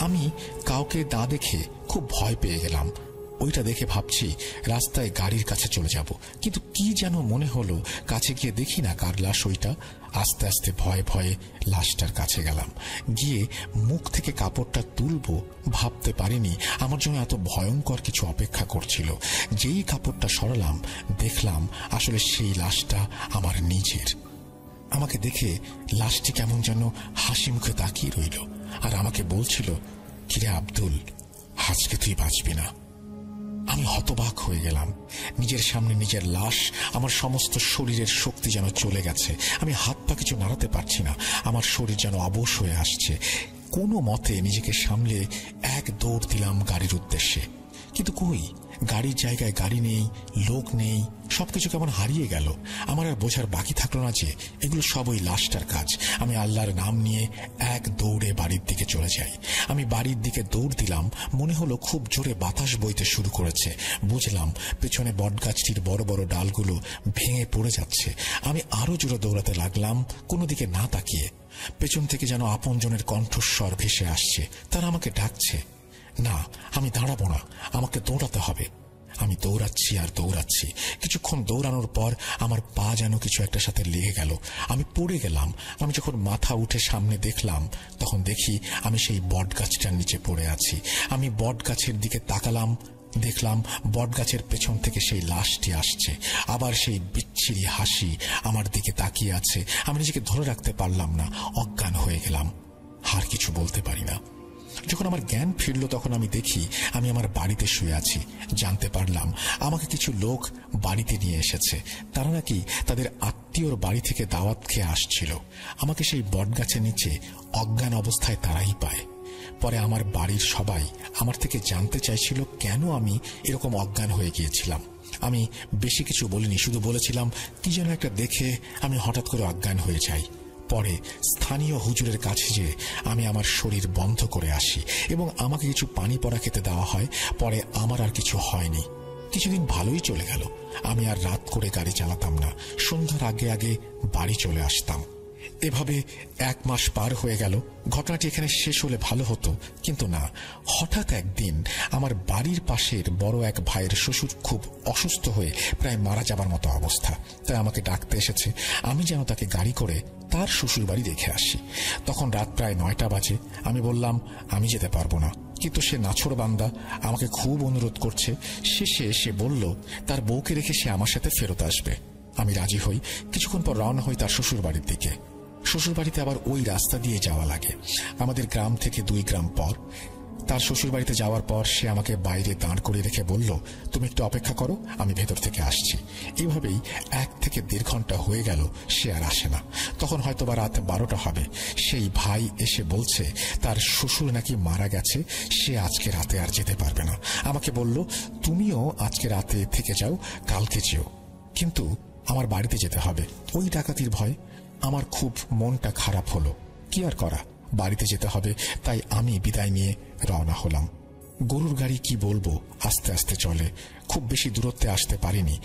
আমি কাউকে না দেখে খুব ভয় পেয়ে গেলাম। ওইটা দেখে ভাবছি রাস্তায় গাড়ির কাছে চলে যাব, কিন্তু কি যেন মনে হলো কাছে গিয়ে দেখি না কার লাশ ওইটা। আস্তে আস্তে ভয়ে ভয়ে লাশটার কাছে গেলাম। গিয়ে মুখ থেকে কাপড়টা তুলবো, ভাবতে পারিনি আমার জন্য এত ভয়ঙ্কর কিছু অপেক্ষা করছিল। যেই কাপড়টা সরালাম, দেখলাম আসলে সেই লাশটা আমার নিজের। আমাকে দেখে লাশটি কেমন যেন হাসি মুখে তাকিয়ে রইল, আর আমাকে বলছিল, কিরে আব্দুল, আজকে তুই বাঁচবি না। আমি হতবাক হয়ে গেলাম। নিজের সামনে নিজের লাশ, আমার সমস্ত শরীরের শক্তি যেন চলে গেছে। আমি হাত পা কিছু নাড়াতে পারছি না, আমার শরীর যেন অবশ হয়ে আসছে। কোনো মতে নিজেকে সামলে এক দৌড় দিলাম গাড়ির উদ্দেশ্যে। কিন্তু কই, গাড়ির জায়গায় গাড়ি নেই, লোক নেই, সবকিছু কেমন হারিয়ে গেল। আমার আর বোঝার বাকি থাকলো না যে এগুলো সব ওই লাশটার কাজ। আমি আল্লাহর নাম নিয়ে এক দৌড়ে বাড়ির দিকে চলে যাই। আমি বাড়ির দিকে দৌড় দিলাম, মনে হলো খুব জোরে বাতাস বইতে শুরু করেছে। বুঝলাম পেছনে বটগাছটির বড় বড় ডালগুলো ভেঙে পড়ে যাচ্ছে। আমি আরো জোরে দৌড়াতে লাগলাম, কোনো দিকে না তাকিয়ে। পেছন থেকে যেন আপনজনের কণ্ঠস্বর ভেসে আসছে, তারা আমাকে ডাকছে। না, আমি দাঁড়াবো না, আমাকে দৌড়াতে হবে। আমি দৌড়াচ্ছি আর দৌড়াচ্ছি। কিছুক্ষণ দৌড়ানোর পর আমার পা যেন কিছু একটা সাথে লেগে গেল, আমি পড়ে গেলাম। আমি যখন মাথা উঠে সামনে দেখলাম, তখন দেখি আমি সেই বটগাছটার নিচে পড়ে আছি। আমি বটগাছের দিকে তাকালাম, দেখলাম বটগাছের পেছন থেকে সেই লাশটি আসছে। আবার সেই বিচ্ছিরি হাসি আমার দিকে তাকিয়ে আছে। আমি নিজেকে ধরে রাখতে পারলাম না, অজ্ঞান হয়ে গেলাম। আর কিছু বলতে পারি না। যখন আমার জ্ঞান ফিরল, তখন আমি দেখি আমি আমার বাড়িতে শুয়ে আছি। জানতে পারলাম আমাকে কিছু লোক বাড়িতে নিয়ে এসেছে। তারা নাকি তাদের আত্মীয়র বাড়ি থেকে দাওয়াত খেয়ে আসছিল। আমাকে সেই বটগাছের নিচে অজ্ঞান অবস্থায় তারাই পায়। পরে আমার বাড়ির সবাই আমার থেকে জানতে চাইছিল কেন আমি এরকম অজ্ঞান হয়ে গিয়েছিলাম। আমি বেশি কিছু বলিনি, শুধু বলেছিলাম কি যেন একটা দেখে আমি হঠাৎ করে অজ্ঞান হয়ে যাই। পরে স্থানীয় হুজুরের কাছে যে আমি আমার শরীর বন্ধ করে আসি এবং আমাকে কিছু পানি পড়া খেতে দেওয়া হয়। পরে আমার আর কিছু হয়নি। কিছুদিন ভালোই চলে গেল। আমি আর রাত করে গাড়ি চালাতাম না, সন্ধ্যার আগে আগে বাড়ি চলে আসতাম। এভাবে 1 মাস পার হয়ে গেল। ঘটনাটি এখানে শেষ হলে ভালো হতো, কিন্তু না। হঠাৎ একদিন আমার বাড়ির পাশের বড় এক ভাইয়ের শ্বশুর খুব অসুস্থ হয়ে প্রায় মারা যাবার মতো অবস্থা। তাই আমাকে ডাকতে এসেছে আমি যেন তাকে গাড়ি করে তার শ্বশুর বাড়ি দেখে আসি। তখন রাত প্রায় 9টা বাজে। আমি বললাম আমি যেতে পারবো না, কিন্তু সে নাছোড়বান্দা আমাকে খুব অনুরোধ করছে। শেষে সে বলল তার বউকে রেখে সে আমার সাথে ফেরত আসবে। আমি রাজি হই। কিছুক্ষণ পর রওনা হই তার শ্বশুর বাড়ির দিকে। শ্বশুর বাড়িতে আবার ওই রাস্তা দিয়ে যাওয়া লাগে। আমাদের গ্রাম থেকে 2 গ্রাম পর। তার শ্বশুর বাড়িতে যাওয়ার পর সে আমাকে বাইরে দাঁড় করে রেখে বলল, তুমি একটু অপেক্ষা করো, আমি ভেতর থেকে আসছি। এইভাবেই 1 থেকে 1.5 ঘন্টা হয়ে গেল, সে আর আসে না। তখন হয়তো বা রাত 12টা হবে। সেই ভাই এসে বলছে তার শ্বশুর নাকি মারা গেছে, সে আজকে রাতে আর যেতে পারবে না। আমাকে বলল তুমিও আজকে রাতে থেকে যাও, কালকে যেও, কিন্তু আমার বাড়িতে যেতে হবে। ওই ডাকাতির ভয় আমার খুব মনটা খারাপ হলো। কি আর করা, বাড়িতে যেতে হবে। তাই আমি বিদায় নিয়ে রওনা হলাম। গরুর গাড়ি কি বলবো, আস্তে আস্তে চলে, খুব বেশি দূরত্বে আসতে পারিনি।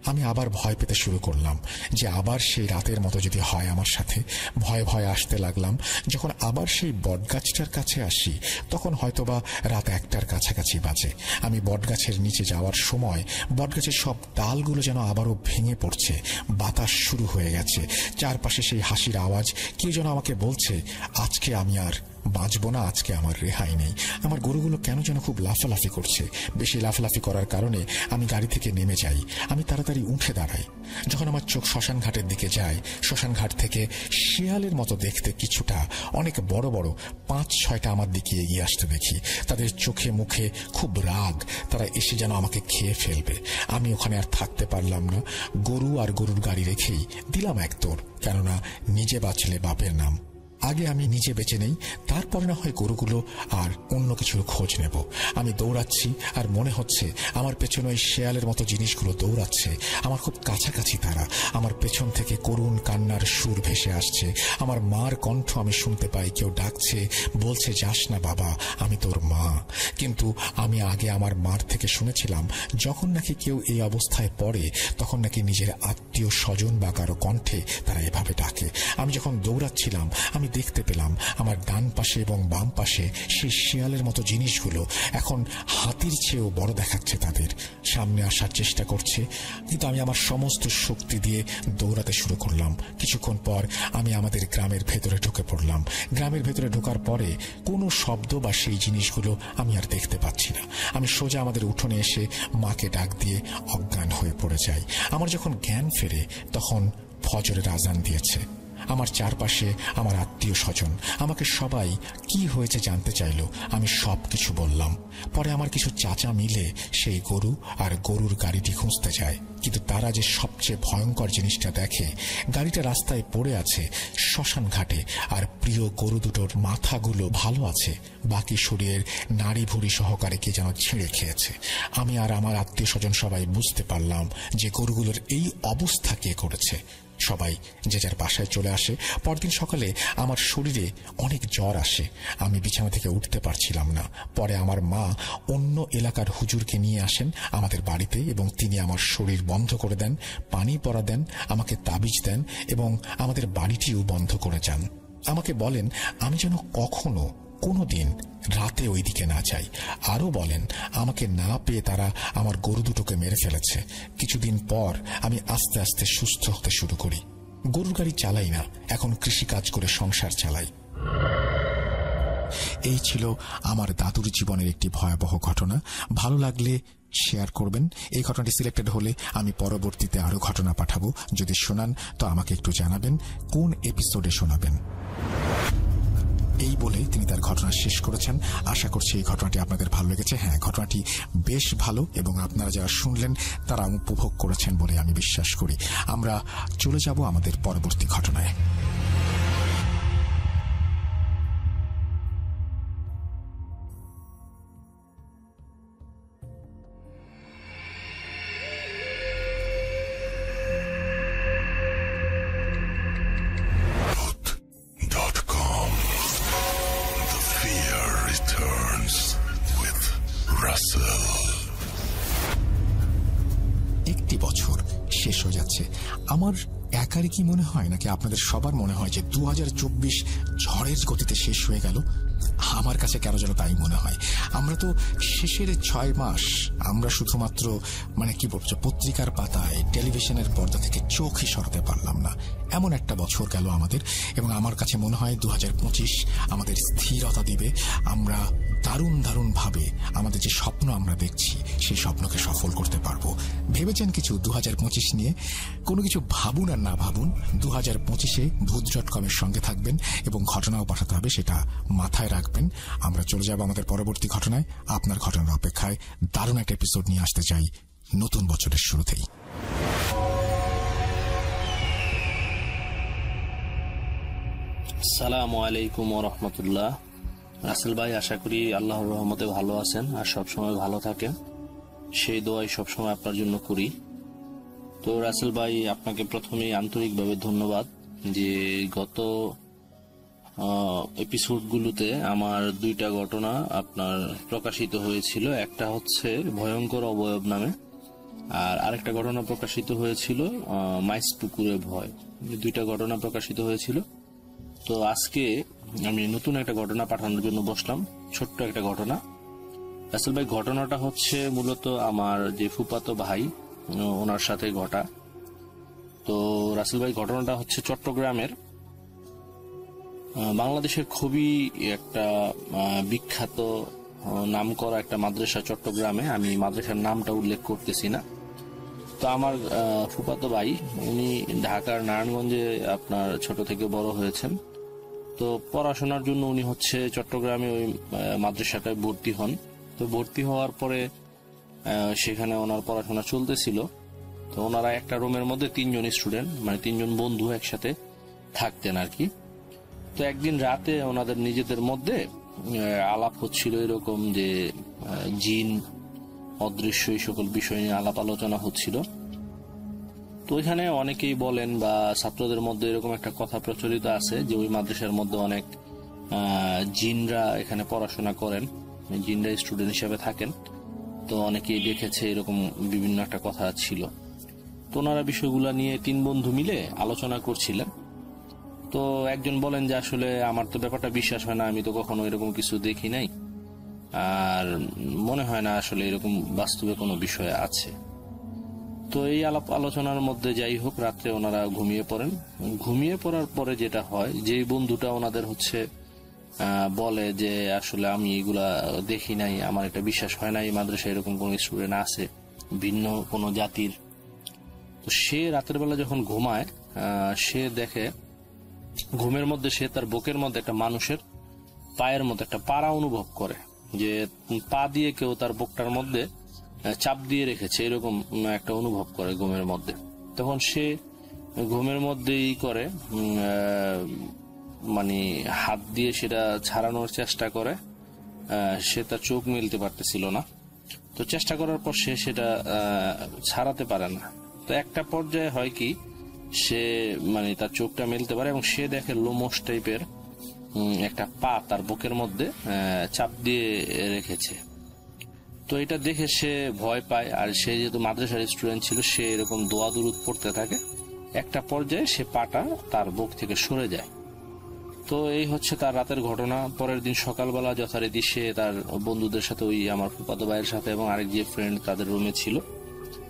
আমি আবার ভয় পেতে শুরু করলাম যে আবার সেই রাতের মতো যদি হয় আমার সাথে। ভয়ে ভয়ে আসতে লাগলাম। যখন আবার সেই বটগাছটার কাছে আসি, তখন হয়তোবা রাত 1টার কাছাকাছি বাজে। আমি বটগাছের নিচে যাওয়ার সময় বটগাছের সব ডালগুলো যেন আবারও ভেঙে পড়ছে। বাতাস শুরু হয়ে গেছে। চারপাশে সেই হাসির আওয়াজ। কেউ যেন আমাকে বলছে আজকে আমি আর বাঁচবো না, আজকে আমার রেহাই নেই। আমার গরুগুলো কেন যেন খুব লাফালাফি করছে। বেশি লাফালাফি করার কারণে আমি গাড়ি থেকে নেমে যাই। আমি তাড়াতাড়ি উঠে দাঁড়াই। যখন আমার চোখ শ্মশান ঘাটের দিকে যায়, শ্মশান ঘাট থেকে শিয়ালের মতো দেখতে কিছুটা অনেক বড় বড় 5-6টা আমার দিকে এগিয়ে আসতে দেখি। তাদের চোখে মুখে খুব রাগ, তারা এসে যেন আমাকে খেয়ে ফেলবে। আমি ওখানে আর থাকতে পারলাম না। গরু আর গরুর গাড়ি রেখেই দিলাম এক দৌড়, কেননা নিজে বাঁচলে বাপের নাম। আগে আমি নিজে বেঁচে নেই, তারপরে না হয় গরুগুলো আর অন্য কিছুর খোঁজ নেব। আমি দৌড়াচ্ছি আর মনে হচ্ছে আমার পেছনে ওই শেয়ালের মতো জিনিসগুলো দৌড়াচ্ছে। আমার খুব কাছাকাছি তারা। আমার পেছন থেকে করুণ কান্নার সুর ভেসে আসছে। আমার মার কণ্ঠ আমি শুনতে পাই, কেউ ডাকছে, বলছে, যাস না বাবা, আমি তোর মা। কিন্তু আমি আগে আমার মার থেকে শুনেছিলাম, যখন নাকি কেউ এই অবস্থায় পড়ে তখন নাকি নিজের আত্মীয় স্বজন বা কারো কণ্ঠে তারা এভাবে ডাকে। আমি যখন দৌড়াচ্ছিলাম আমি দেখতে পেলাম আমার ডান পাশে এবং বাম পাশে সেই শিয়ালের মতো জিনিসগুলো এখন হাতির চেয়েও বড় দেখাচ্ছে। তাদের সামনে আসার চেষ্টা করছে, কিন্তু আমি আমার সমস্ত শক্তি দিয়ে দৌড়াতে শুরু করলাম। কিছুক্ষণ পর আমি আমাদের গ্রামের ভেতরে ঢুকে পড়লাম। গ্রামের ভেতরে ঢোকার পরে কোনো শব্দ বা সেই জিনিসগুলো আমি আর দেখতে পাচ্ছি না। আমি সোজা আমাদের উঠোনে এসে মাকে ডাক দিয়ে অজ্ঞান হয়ে পড়ে যাই। আমার যখন জ্ঞান ফেরে তখন ফজরের আজান দিয়েছে। আমার চারপাশে আমার আত্মীয় স্বজন, আমাকে সবাই কি হয়েছে জানতে চাইল। আমি সবকিছু বললাম। পরে আমার কিছু চাচা মিলে সেই গরু আর গরুর গাড়িটি খুঁজতে যায়, কিন্তু তারা যে সবচেয়ে ভয়ঙ্কর জিনিসটা দেখে, গাড়িটা রাস্তায় পড়ে আছে শ্মশান ঘাটে, আর প্রিয় গরু দুটোর মাথাগুলো ভালো আছে, বাকি শরীরের নাড়ি ভুড়ি সহকারে কে যেন ছিঁড়ে খেয়েছে। আমি আর আমার আত্মীয় স্বজন সবাই বুঝতে পারলাম যে গরুগুলোর এই অবস্থা কে করেছে। সবাই যে যার বাসায় চলে আসে। পরদিন সকালে আমার শরীরে অনেক জ্বর আসে, আমি বিছানা থেকে উঠতে পারছিলাম না। পরে আমার মা অন্য এলাকার হুজুরকে নিয়ে আসেন আমাদের বাড়িতে এবং তিনি আমার শরীর বন্ধ করে দেন, পানি পরা দেন, আমাকে তাবিজ দেন এবং আমাদের বাড়িটিও বন্ধ করে যান। আমাকে বলেন আমি যেন কখনো কোনোদিন রাতে ওই দিকে না যাই। আরো বলেন আমাকে না পেয়ে তারা আমার গরু দুটোকে মেরে ফেলেছে। কিছুদিন পর আমি আস্তে আস্তে সুস্থ হতে শুরু করি। গরুর গাড়ি চালাই না, এখন কৃষিকাজ করে সংসার চালাই। এই ছিল আমার দাদুর জীবনের একটি ভয়াবহ ঘটনা। ভালো লাগলে শেয়ার করবেন। এই ঘটনাটি সিলেক্টেড হলে আমি পরবর্তীতে আরো ঘটনা পাঠাবো। যদি শোনান তো আমাকে একটু জানাবেন কোন এপিসোডে শোনাবেন। এই বলে তিনি তার ঘটনা শেষ করেছেন। আশা করছি এই ঘটনাটি আপনাদের ভালো লেগেছে। হ্যাঁ, ঘটনাটি বেশ ভালো এবং আপনারা যারা শুনলেন তারা উপভোগ করেছেন বলে আমি বিশ্বাস করি। আমরা চলে যাব আমাদের পরবর্তী ঘটনায়। একটি বছর শেষ হয়ে যাচ্ছে। আমার একারই কি মনে হয় নাকি আপনাদের সবার মনে হয় যে 2024 ঝড়ের গতিতে শেষ হয়ে গেল? আমার কাছে কেন যেন তাই মনে হয়। আমরা তো শেষের 6 মাস আমরা শুধুমাত্র কি বলছো পত্রিকার পাতায় টেলিভিশনের পর্দা থেকে চোখই সরাতে পারলাম না। এমন একটা বছর গেল আমাদের, এবং আমার কাছে মনে হয় 2025 আমাদের স্থিরতা দিবে। আমরা দারুণ দারুণ ভাবে আমাদের যে স্বপ্ন আমরা দেখছি সেই স্বপ্নকে সফল করতে পারবো। ভেবেছেন কিছু 2025 নিয়ে? কোনো কিছু ভাবুন আর না ভাবুন, 2025-এ ভূত.com-এর সঙ্গে থাকবেন এবং ঘটনাও পাঠাতে হবে, সেটা মাথায় রাখবেন। আমরা চলে যাব আমাদের পরবর্তী ঘটনায়। আপনার ঘটনার অপেক্ষায় দারুণ একটা এপিসোড নিয়ে আসতে চাই নতুন বছরের শুরুতেই। আসসালামু আলাইকুম ওয়া রাহমাতুল্লাহ। রাসেল ভাই, আশা করি আল্লাহর রহমতে ভালো আছেন আর সবসময় ভালো থাকেন, সেই দোয়াই সবসময় আপনার জন্য করি। তো রাসেল ভাই, আপনাকে প্রথমেই আন্তরিকভাবে ধন্যবাদ যে গত এপিসোডগুলোতে আমার 2টা ঘটনা আপনার প্রকাশিত হয়েছিল। একটা হচ্ছে ভয়ঙ্কর অবয়ব নামে, আর আরেকটা ঘটনা প্রকাশিত হয়েছিল মাইস পুকুরে ভয়। 2টা ঘটনা প্রকাশিত হয়েছিল। তো আজকে আমি নতুন একটা ঘটনা পাঠানোর জন্য বসলাম, ছোট্ট একটা ঘটনা। রাসেল ভাই, ঘটনাটা হচ্ছে মূলত আমার যে ফুফাতো ভাই ওনার সাথে ঘটা। তো রাসেল ভাই, ঘটনাটা হচ্ছে চট্টগ্রামের, বাংলাদেশের খুবই একটা বিখ্যাত নামকরা একটা মাদ্রাসা চট্টগ্রামে। আমি মাদ্রাসার নামটা উল্লেখ করতেছি না। তো আমার ফুফাতো ভাই উনি ঢাকার নারায়ণগঞ্জে আপনার ছোট থেকে বড় হয়েছেন। তো পড়াশোনার জন্য উনি হচ্ছে চট্টগ্রামে ওই মাদ্রাসাটায় ভর্তি হন। তো ভর্তি হওয়ার পরে সেখানে ওনার পড়াশোনা চলতেছিল। তো ওনারা একটা রুমের মধ্যে 3 জন স্টুডেন্ট, 3 জন বন্ধু একসাথে থাকতেন আর কি। তো একদিন রাতে ওনাদের নিজেদের মধ্যে আলাপ হচ্ছিল এরকম যে জিন, অদৃশ্য এই সকল বিষয় নিয়ে আলাপ আলোচনা হচ্ছিল। তো ওইখানে অনেকেই বলেন বা ছাত্রদের মধ্যে এরকম একটা কথা প্রচলিত আছে যে ওই মাদ্রাসার মধ্যে অনেক জিনরা এখানে পড়াশোনা করেন, জিনরা স্টুডেন্ট হিসেবে থাকেন। তো অনেকেই দেখেছে, এরকম বিভিন্ন একটা কথা ছিল। তো ওনারা বিষয়গুলা নিয়ে 3 বন্ধু মিলে আলোচনা করছিলেন। তো একজন বলেন যে আসলে আমার তো ব্যাপারটা বিশ্বাস হয় না, আমি তো কখনো এরকম কিছু দেখি নাই, আর মনে হয় না আসলে এরকম বাস্তবে কোনো বিষয় আছে। তো এই আলাপ আলোচনার মধ্যে যাই হোক, রাত্রে ওনারা ঘুমিয়ে পড়েন। ঘুমিয়ে পড়ার পরে যেটা হয়, যে বন্ধুটা ওনাদের হচ্ছে বলে যে আসলে আমি এগুলা দেখি নাই, আমার এটা বিশ্বাস হয় না, এই মাদ্রাসায় এরকম কোন স্টুডেন্ট আছে ভিন্ন কোন জাতির। তো সে রাতের বেলা যখন ঘুমায়, সে দেখে ঘুমের মধ্যে সে তার বুকের মধ্যে একটা মানুষের পায়ের মধ্যে একটা পাড়া অনুভব করে, যে পা দিয়ে কেউ তার বুকটার মধ্যে চাপ দিয়ে রেখেছে, এরকম একটা অনুভব করে ঘুমের মধ্যে। তখন সে ঘুমের মধ্যেই করে মানে হাত দিয়ে সেটা ছাড়ানোর চেষ্টা করে, সে তার চোখ মেলতে পারতেছিল না। তো চেষ্টা করার পর সে সেটা ছাড়াতে পারে না। তো একটা পর্যায়ে হয় কি, সে মানে তার চোখটা মেলতে পারে এবং সে দেখে লোমস টাইপের একটা পা তার বুকের মধ্যে চাপ দিয়ে রেখেছে। তো এটা দেখে সে ভয় পায়, আর সে যেহেতু মাদ্রাসার স্টুডেন্ট ছিল, সে এরকম দোয়া দুরুদ পড়তে থাকে। একটা পর্যায়ে সে পাটা তার বুক থেকে সরে যায়। তো এই হচ্ছে তার রাতের ঘটনা। পরের দিন সকালবেলা যথারীতি সে তার বন্ধুদের সাথে, ওই আমার ফুফাতো ভাইয়ের সাথে এবং আরেক যে ফ্রেন্ড তাদের রুমে ছিল,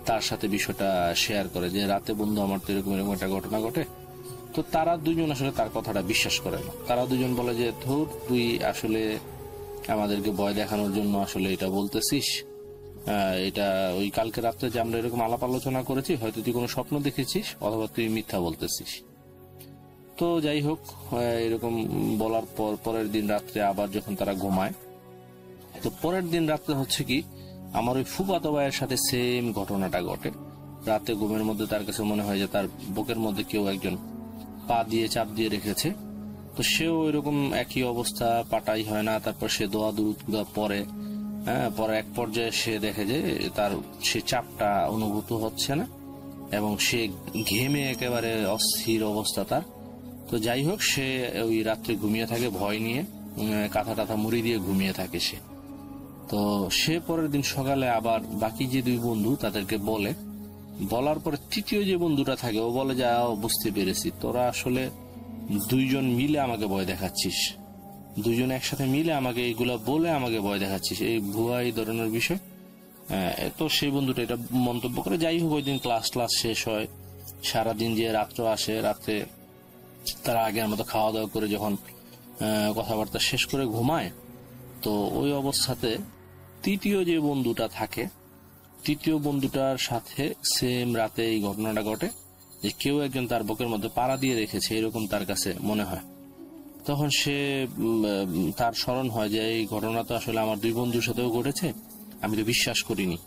তার সাথে বিষয়টা শেয়ার করে যে রাতে বন্ধু আমার তো এরকম এরকম একটা ঘটনা ঘটে। তো তারা দুজন আসলে তার কথাটা বিশ্বাস করে না। তারা দুজন বলে যে ধুর, তুই আসলে আমাদেরকে ভয় দেখানোর জন্য আসলে এটা বলতেছিস, এটা ওই কালকে রাত্রে যে আমরা এরকম আলাপ আলোচনা করেছি, হয়তো তুই কোনো স্বপ্ন দেখেছিস অথবা তুই মিথ্যা বলতেছিস। তো যাই হোক, এরকম বলার পর পরের দিন রাত্রে আবার যখন তারা ঘুমায়, তো পরের দিন রাত্রে হচ্ছে কি, আমার ওই ফুফাতো ভাইয়ের সাথে সেম ঘটনাটা ঘটে। রাতে ঘুমের মধ্যে তার কাছে মনে হয় যে তার বুকের মধ্যে কেউ একজন পা দিয়ে চাপ দিয়ে রেখেছে। তো সেও এরকম একই অবস্থা, পাটাই হয় না। তারপর সে দোয়া দুরুদ পরে, পরে এক পর্যায়ে সে দেখে যে তার সে চাপটা অনুভূত হচ্ছে না এবং সে ঘেমে একেবারে অস্থির অবস্থা তার। তো যাই হোক, সে ওই রাত্রে ঘুমিয়ে থাকে ভয় নিয়ে, কাঁথা টাথা মুড়ি দিয়ে ঘুমিয়ে থাকে সে। তো সে পরের দিন সকালে আবার বাকি যে 2 বন্ধু তাদেরকে বলে, বলার পরে তৃতীয় যে বন্ধুটা থাকে ও বলে যে বুঝতে পেরেছি, তোরা আসলে 2 জন মিলে আমাকে ভয় দেখাচ্ছিস, 2 জন একসাথে মিলে আমাকে এইগুলা বলে আমাকে ভয় দেখাচ্ছিস, এই ভুয়া এই ধরনের বিষয়। তো সেই বন্ধুটা এটা মন্তব্য করে। যাই হোক, ওই দিন ক্লাস শেষ হয়, সারাদিন যে রাত্র আসে, রাত্রে তারা আগের মতো খাওয়া দাওয়া করে যখন কথাবার্তা শেষ করে ঘুমায়, তো ওই অবস্থাতে তৃতীয় যে বন্ধুটা থাকে, তৃতীয় বন্ধুটার সাথে সেম রাতে এই ঘটনাটা ঘটে, যে কেউ একজন তার বুকের মধ্যে পাড়া দিয়ে রেখেছে, এরকম তার কাছে মনে হয়। তখন সে তার স্মরণ হয় যে এই ঘটনা তো আসলে আমার 2 বন্ধুর সাথেও ঘটেছে, আমি তো বিশ্বাস করিনি।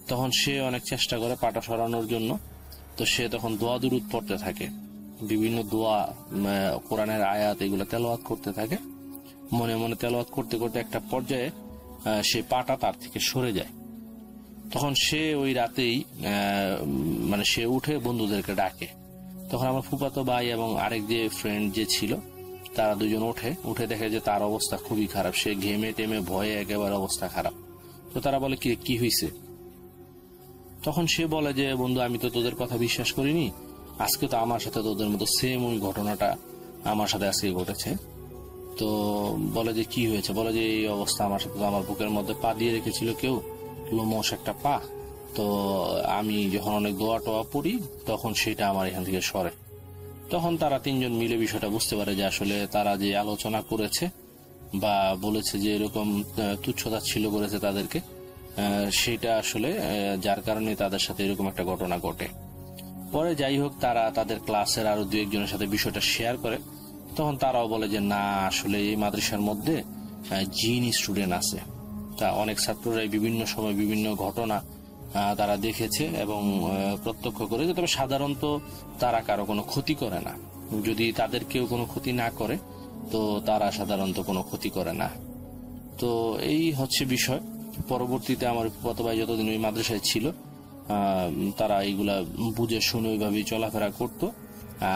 তখন সে অনেক চেষ্টা করে পাটা সরানোর জন্য। তো সে তখন দোয়া দুরুদ পড়তে থাকে, বিভিন্ন দোয়া, কোরআনের আয়াত এগুলো তেলাওয়াত করতে থাকে। মনে মনে তেলাওয়াত করতে করতে একটা পর্যায়ে সে পাটা তার থেকে সরে যায়। তখন সে ওই রাতেই মানে সে উঠে বন্ধুদেরকে ডাকে। তখন আমার ফুফাতো ভাই এবং আরেক যে ফ্রেন্ড যে ছিল, তারা 2 জন উঠে দেখে যে তার অবস্থা খুবই খারাপ, সে ঘেমে টেমে ভয়ে একেবারে অবস্থা খারাপ। তো তারা বলে কি হয়েছে? তখন সে বলে যে বন্ধু, আমি তো তোদের কথা বিশ্বাস করিনি, আজকে তো আমার সাথে তোদের মতো সেম ওই ঘটনাটা আমার সাথে আজকে ঘটেছে। তো বলে যে কি হয়েছে? বলে যে এই অবস্থা আমার সাথে, আমার বুকের মধ্যে পা দিয়ে রেখেছিল কেউ, লোমস একটা পা। তো আমি যখন অনেক দোয়া টোয়া পড়ি, তখন সেটা আমার এখান থেকে সরে। তখন তারা 3 জন মিলে বিষয়টা বুঝতে পারে যে আসলে তারা যে আলোচনা করেছে বা বলেছে যে এরকম তুচ্ছতাচ্ছিল্য করেছে তাদেরকে, সেটা আসলে যার কারণে তাদের সাথে এরকম একটা ঘটনা ঘটে। পরে যাই হোক, তারা তাদের ক্লাসের আরো 2-1 জনের সাথে বিষয়টা শেয়ার করে। তখন তারাও বলে যে না, আসলে এই মাদ্রাসার মধ্যে জিন স্টুডেন্ট আছে। তা অনেক ছাত্ররাই বিভিন্ন সময় বিভিন্ন ঘটনা তারা দেখেছে এবং প্রত্যক্ষ করেছে। তবে সাধারণত তারা কারো কোনো ক্ষতি করে না। যদি তাদের কেউ কোনো ক্ষতি না করে, তো তারা সাধারণত কোনো ক্ষতি করে না। তো এই হচ্ছে বিষয়। পরবর্তীতে আমার ফুফাতো ভাই যতদিন ওই মাদ্রাসায় ছিল তারা এইগুলা বুঝে শুনে ওইভাবেই চলাফেরা করতো,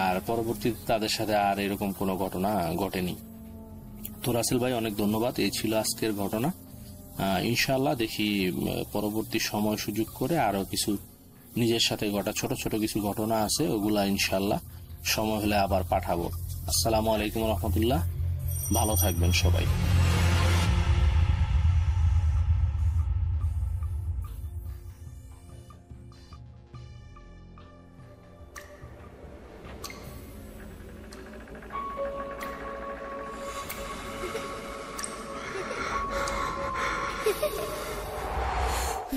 আর পরবর্তীতে তাদের সাথে আর এরকম কোনো ঘটনা ঘটেনি। তো রাসেল ভাই অনেক ধন্যবাদ। এই ছিল আজকের ঘটনা। ইনশাআল্লাহ দেখি পরবর্তী সময় সুযোগ করে আরো কিছু নিজের সাথে ঘটা ছোট ছোট কিছু ঘটনা আছে, ওগুলা ইনশাআল্লাহ সময় হলে আবার পাঠাবো। আসসালামু আলাইকুম রহমতুল্লাহ। ভালো থাকবেন সবাই।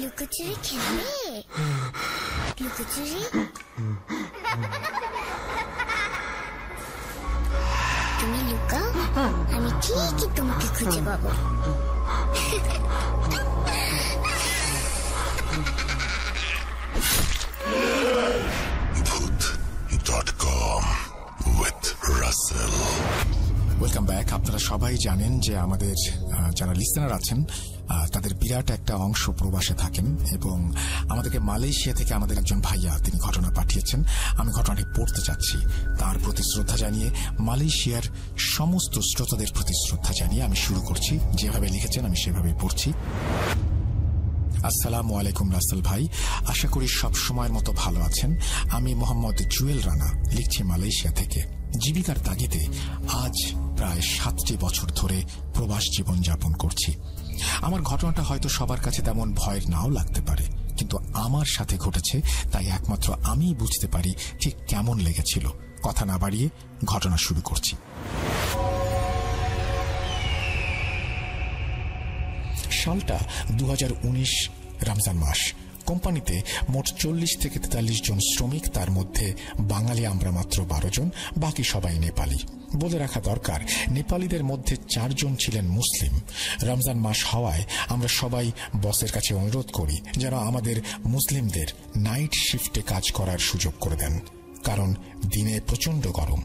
লুকোচুরি খেলবে? লুকোচুরি তুমি লুকাও, আমি ঠিকই তোমাকে খুঁজে পাবো। Bhoot.com with Russell. Welcome back. আপনারা সবাই জানেন যে আমাদের যারা লিসেনার আছেন তাদের বিরাট একটা অংশ প্রবাসে থাকেন, এবং আমাদেরকে মালয়েশিয়া থেকে আমাদের একজন ভাইয়া তিনি ঘটনা পাঠিয়েছেন। আমি ঘটনাটি পড়তে চাচ্ছি। তার প্রতি শ্রদ্ধা জানিয়ে, মালয়েশিয়ার সমস্ত শ্রোতাদের প্রতি শ্রদ্ধা জানিয়ে আমি শুরু করছি। যেভাবে লিখেছেন আমি সেভাবেই পড়ছি। আসসালামু আলাইকুম রাসেল ভাই, আশা করি সব সময়ের মতো ভালো আছেন। আমি মোহাম্মদ জুয়েল রানা, লিখছি মালয়েশিয়া থেকে। জীবিকার তাগিদে আজ প্রায় 7টি বছর ধরে প্রবাস জীবন যাপন করছি। আমার ঘটনাটা হয়তো সবার কাছে তেমন ভয়ের নাও লাগতে পারে, কিন্তু আমার সাথে ঘটেছে, তাই একমাত্র আমিই বুঝতে পারি ঠিক কেমন লেগেছিল। কথা না বাড়িয়ে ঘটনা শুরু করছি। সালটা 2019 রমজান মাস। কোম্পানিতে মোট 40 থেকে 43 জন শ্রমিক, তার মধ্যে বাঙালি আমরা মাত্র 12 জন, বাকি সবাই নেপালি। বলে রাখা দরকার, নেপালিদের মধ্যে 4 জন ছিলেন মুসলিম। রমজান মাস হওয়ায় আমরা সবাই বসের কাছে অনুরোধ করি যেন আমাদের মুসলিমদের নাইট শিফটে কাজ করার সুযোগ করে দেন, কারণ দিনে প্রচন্ড গরম।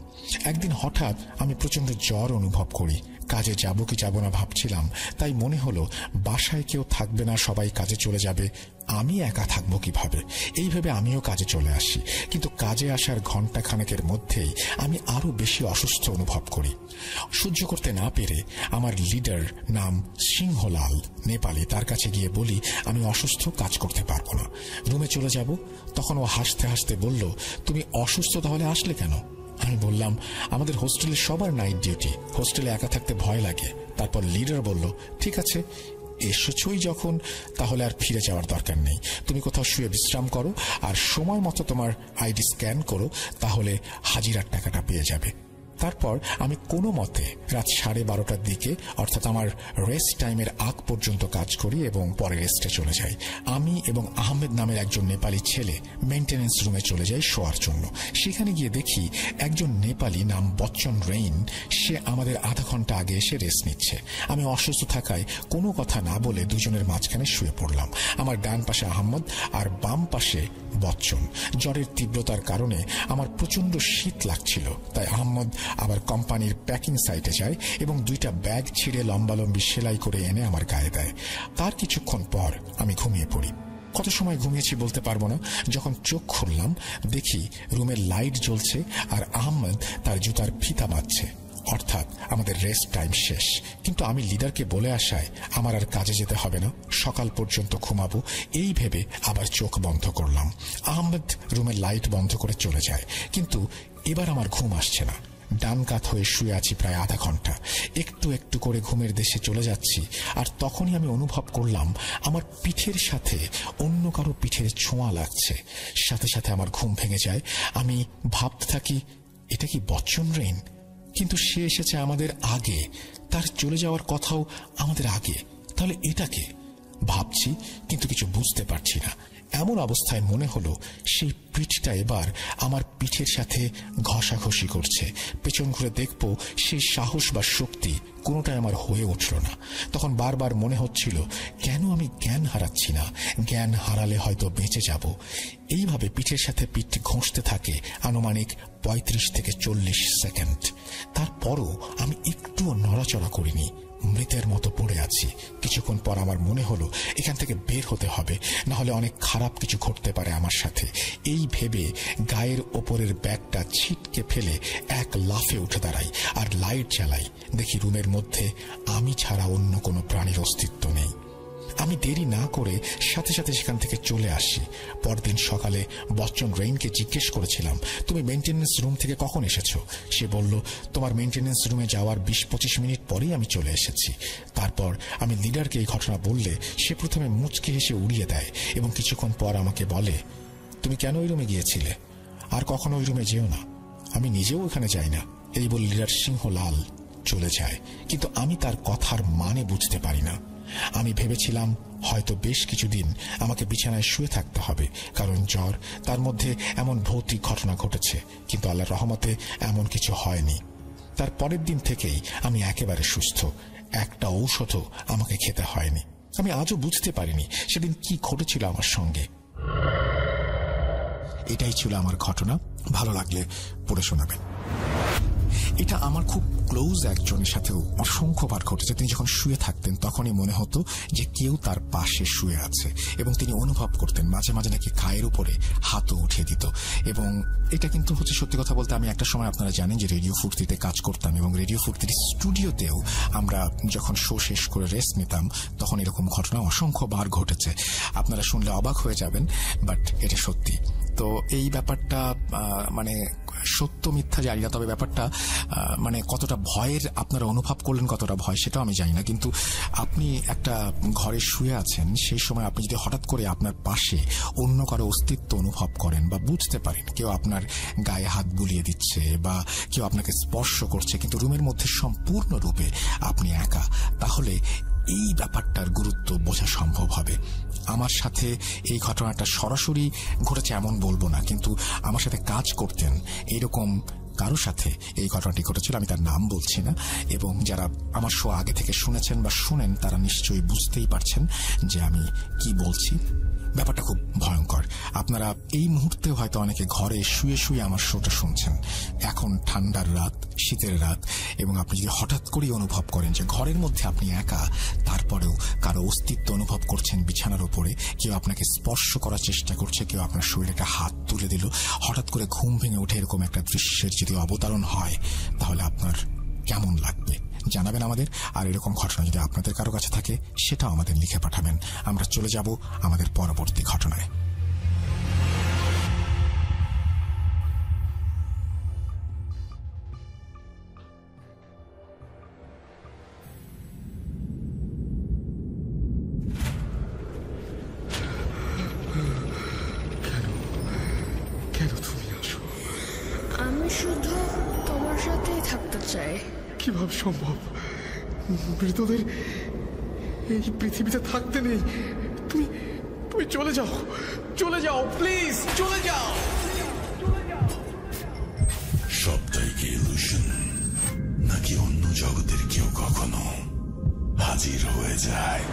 একদিন হঠাৎ আমি প্রচন্ড জ্বর অনুভব করি। কাজে যাব কি যাব না ভাবছিলাম, তাই মনে হলো বাসায় কেউ থাকবে না, সবাই কাজে চলে যাবে, আমি একা থাকবো কিভাবে। এই ভেবে আমিও কাজে চলে আসি, কিন্তু কাজে আসার ঘন্টা খানেকের মধ্যেই আমি আরো বেশি অসুস্থ অনুভব করি। সহ্য করতে না পেরে আমার লিডার, নাম সিংহলাল, নেপালি, তার কাছে গিয়ে বলি আমি অসুস্থ, কাজ করতে পারবো না, রুমে চলে যাব। তখন ও হাসতে হাসতে বলল, তুমি অসুস্থ তাহলে আসলে কেন? আমি বললাম, আমাদের হোস্টেলে সবার নাইট ডিউটি, হোস্টেলে একা থাকতে ভয় লাগে। তারপর লিডার বলল, ঠিক আছে, এসেছই যখন তাহলে আর ফিরে যাওয়ার দরকার নেই, তুমি কোথাও শুয়ে বিশ্রাম করো আর সময় মতো তোমার আইডি স্ক্যান করো, তাহলে হাজিরার টাকাটা পেয়ে যাবে। তারপর আমি কোনো মতে রাত 12:30টার দিকে, অর্থাৎ আমার রেস্ট টাইমের আগ পর্যন্ত কাজ করি এবং পরে রেস্টে চলে যাই। আমি এবং আহমেদ নামের একজন নেপালি ছেলে মেইনটেনেন্স রুমে চলে যাই শোয়ার জন্য। সেখানে গিয়ে দেখি একজন নেপালি নাম বচ্চন রেইন, সে আমাদের আধা ঘন্টা আগে এসে রেস্ট নিচ্ছে। আমি অসুস্থ থাকায় কোনো কথা না বলে দুজনের মাঝখানে শুয়ে পড়লাম। আমার ডান পাশে আহমদ আর বাম পাশে বচ্চন। জ্বরের তীব্রতার কারণে আমার প্রচন্ড শীত লাগছিল, তাই আহমদ আবার কোম্পানির প্যাকিং সাইটে যায় এবং 2টা ব্যাগ ছিঁড়ে লম্বালম্বি সেলাই করে এনে আমার গায়ে দেয়। তার কিছুক্ষণ পর আমি ঘুমিয়ে পড়ি। কত সময় ঘুমিয়েছি বলতে পারবো না। যখন চোখ খুললাম দেখি রুমের লাইট জ্বলছে আর আহমদ তার জুতার ফিতা বাঁধছে, অর্থাৎ আমাদের রেস্ট টাইম শেষ। কিন্তু আমি লিডারকে বলে আসায় আমার আর কাজে যেতে হবে না, সকাল পর্যন্ত ঘুমাবো, এই ভেবে আবার চোখ বন্ধ করলাম। আহমেদ রুমের লাইট বন্ধ করে চলে যায়, কিন্তু এবার আমার ঘুম আসছে না। ডান কাত হয়ে শুয়ে আছি প্রায় আধা ঘন্টা, একটু একটু করে ঘুমের দেশে চলে যাচ্ছি। আর তখনই আমি অনুভব করলাম আমার পিঠের সাথে অন্য কারো পিঠের ছোঁয়া লাগছে। সাথে সাথে আমার ঘুম ভেঙে যায়। আমি ভাবতে থাকি, এটা কি বচ্চন রেইন? কিন্তু সে এসেছে আমাদের আগে, তার চলে যাওয়ার কথাও আমাদের আগে, তাহলে এটাকে ভাবছি কিন্তু কিছু বুঝতে পারছি না। এমন অবস্থায় মনে হলো সেই পিঠটা এবার আমার পিঠের সাথে ঘষাঘষি করছে। পেছন ঘুরে দেখব সেই সাহস বা শক্তি কোনোটাই আমার হয়ে উঠল না। তখন বারবার মনে হচ্ছিল কেন আমি জ্ঞান হারাচ্ছি না, জ্ঞান হারালে হয়তো বেঁচে যাব। এইভাবে পিঠের সাথে পিঠ ঘষতে থাকে আনুমানিক 35 থেকে 40 সেকেন্ড। তারপরও আমি একটুও নড়াচড়া করিনি, মৃতের মতো পড়ে আছি। কিছুক্ষণ পর আমার মনে হলো এখান থেকে বের হতে হবে, না হলে অনেক খারাপ কিছু ঘটতে পারে আমার সাথে। এই ভেবে গায়ের ওপরের ব্যাগটা ছিটকে ফেলে এক লাফে উঠে দাঁড়াই আর লাইট জ্বালাই। দেখি রুমের মধ্যে আমি ছাড়া অন্য কোনো প্রাণীর অস্তিত্ব নেই। আমি দেরি না করে সাথে সাথে সেখান থেকে চলে আসি। পরদিন সকালে বচ্চন রেইনকে জিজ্ঞেস করেছিলাম, তুমি মেইনটেনেন্স রুম থেকে কখন এসেছো? সে বলল, তোমার মেইনটেনেন্স রুমে যাওয়ার 20-25 মিনিট পরেই আমি চলে এসেছি। তারপর আমি লিডারকে এই ঘটনা বললে সে প্রথমে মুচকে হেসে উড়িয়ে দেয় এবং কিছুক্ষণ পর আমাকে বলে, তুমি কেন ওই রুমে গিয়েছিলে? আর কখনো ওই রুমে যেও না। আমি নিজেও ওখানে যাই না। এই বলে লিডার সিংহলাল চলে যায়। কিন্তু আমি তার কথার মানে বুঝতে পারি না। আমি ভেবেছিলাম হয়তো বেশ কিছুদিন আমাকে বিছানায় শুয়ে থাকতে হবে, কারণ জ্বর, তার মধ্যে এমন ভৌতিক ঘটনা ঘটেছে। কিন্তু আল্লাহর রহমতে এমন কিছু হয়নি। তার পরের দিন থেকেই আমি একেবারে সুস্থ। একটা ঔষধও আমাকে খেতে হয়নি। আমি আজও বুঝতে পারিনি সেদিন কি ঘটেছিল আমার সঙ্গে। এটাই ছিল আমার ঘটনা। ভালো লাগলে পড়ে শোনাবেন। এটা আমার খুব ক্লোজ একজনের সাথেও অসংখ্যবার ঘটেছে। তিনি যখন শুয়ে থাকতেন তখনই মনে হতো যে কেউ তার পাশে শুয়ে আছে এবং তিনি অনুভব করতেন মাঝে মাঝে নাকি গায়ের উপরে হাতও উঠিয়ে দিত। এবং এটা কিন্তু হচ্ছে সত্যি কথা বলতে, আমি একটা সময়, আপনারা জানেন যে রেডিও ফুর্তিতে কাজ করতাম এবং রেডিও ফুর্তির স্টুডিওতেও আমরা যখন শো শেষ করে রেস্ট নিতাম তখন এরকম ঘটনা অসংখ্যবার ঘটেছে। আপনারা শুনলে অবাক হয়ে যাবেন, বাট এটা সত্যি। তো এই ব্যাপারটা মানে সত্য মিথ্যা জানি না, তবে ব্যাপারটা মানে কতটা ভয়ের আপনারা অনুভব করলেন, কতটা ভয় সেটাও আমি জানি না। কিন্তু আপনি একটা ঘরে শুয়ে আছেন, সেই সময় আপনি যদি হঠাৎ করে আপনার পাশে অন্য কারো অস্তিত্ব অনুভব করেন বা বুঝতে পারেন কেউ আপনার গায়ে হাত বুলিয়ে দিচ্ছে বা কেউ আপনাকে স্পর্শ করছে, কিন্তু রুমের মধ্যে সম্পূর্ণরূপে আপনি একা, তাহলে এই ব্যাপারটার গুরুত্ব বোঝা সম্ভব হবে। আমার সাথে এই ঘটনাটা সরাসরি ঘটেছে এমন বলবো না, কিন্তু আমার সাথে কাজ করতেন এরকম কারো সাথে এই ঘটনাটি ঘটেছিল। আমি তার নাম বলছি না, এবং যারা আমার শো আগে থেকে শুনেছেন বা শুনেন তারা নিশ্চয়ই বুঝতেই পারছেন যে আমি কি বলছি। ব্যাপারটা খুব ভয়ঙ্কর। আপনারা এই মুহূর্তে হয়তো অনেকে ঘরে শুয়ে শুয়ে আমার শোটা শুনছেন। এখন ঠান্ডার রাত, শীতের রাত, এবং আপনি যদি হঠাৎ করেই অনুভব করেন যে ঘরের মধ্যে আপনি একা, তারপরেও কারো অস্তিত্ব অনুভব করছেন বিছানার উপরে, কেউ আপনাকে স্পর্শ করার চেষ্টা করছে, কেউ আপনার শরীরে একটা হাত তুলে দিল, হঠাৎ করে ঘুম ভেঙে উঠে এরকম একটা দৃশ্যের যদি অবতারণ হয়, তাহলে আপনার কেমন লাগবে জানাবেন আমাদের। আর এরকম ঘটনা যদি আপনাদের কারো কাছে থাকে সেটাও আমাদের লিখে পাঠাবেন। আমরা চলে যাব আমাদের পরবর্তী ঘটনায়। কেন তুমি আসো? আমি শুধু তোমার সাথেই থাকতে চাই। কিভাবে সম্ভব? মৃতদের এই পৃথিবীতে থাকতে নেই। তুমি তুমি চলে যাও, চলে যাও, প্লিজ চলে যাও। সবটাই কি ইলুশন, নাকি অন্য জগতের কেউ কখনো হাজির হয়ে যায়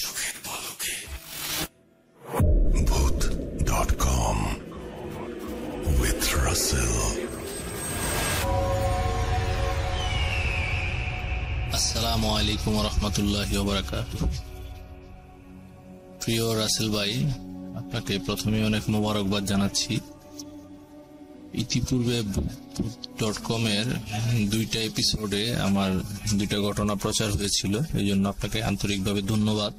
চোখের পলকে? ভূত.com with Russell। আসসালামু আলাইকুম রহমতুল্লাহি ওয়া বারাকাতুহু। প্রিয় রাসেল ভাই, আপনাকে প্রথমে অনেক মোবারকবাদ জানাচ্ছি। ইতিপূর্বে ভূত.com এর 2টা এপিসোডে আমার 2টা ঘটনা প্রচার হয়েছিল, এই জন্য আপনাকে আন্তরিকভাবে ধন্যবাদ।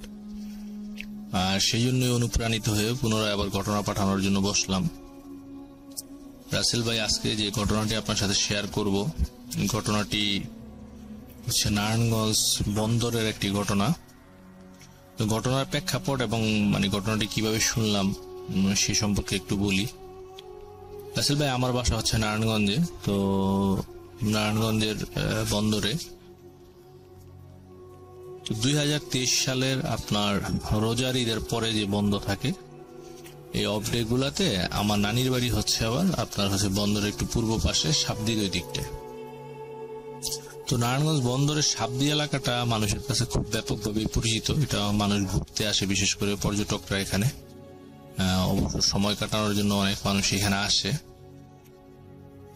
আর সেই জন্যই অনুপ্রাণিত হয়ে পুনরায় আবার ঘটনা পাঠানোর জন্য বসলাম। রাসেল ভাই, আজকে যে ঘটনাটি আপনার সাথে শেয়ার করব, ঘটনাটি হচ্ছে নারায়ণগঞ্জ বন্দরের একটি ঘটনা। তো ঘটনার প্রেক্ষাপট এবং ঘটনাটি কিভাবে শুনলাম সে সম্পর্কে একটু বলি। রাসেল ভাই, আমার বাসা হচ্ছে নারায়ণগঞ্জে। তো নারায়ণগঞ্জের বন্দরে 2023 সালের আপনার রোজার ঈদের পরে যে বন্ধ থাকে, এই অফ ডে গুলাতে আমার নানির বাড়ি হচ্ছে আবার আপনার হচ্ছে বন্দরের একটু পূর্ব পাশে সাবদির ওই দিকটা। তো নারায়ণগঞ্জ বন্দরের সাবদি এলাকাটা মানুষের কাছে খুব ব্যাপকভাবে পরিচিত। এটা মানুষ ঘুরতে আসে, বিশেষ করে পর্যটকরা এখানে অবসর সময় কাটানোর জন্য অনেক মানুষ এখানে আসে।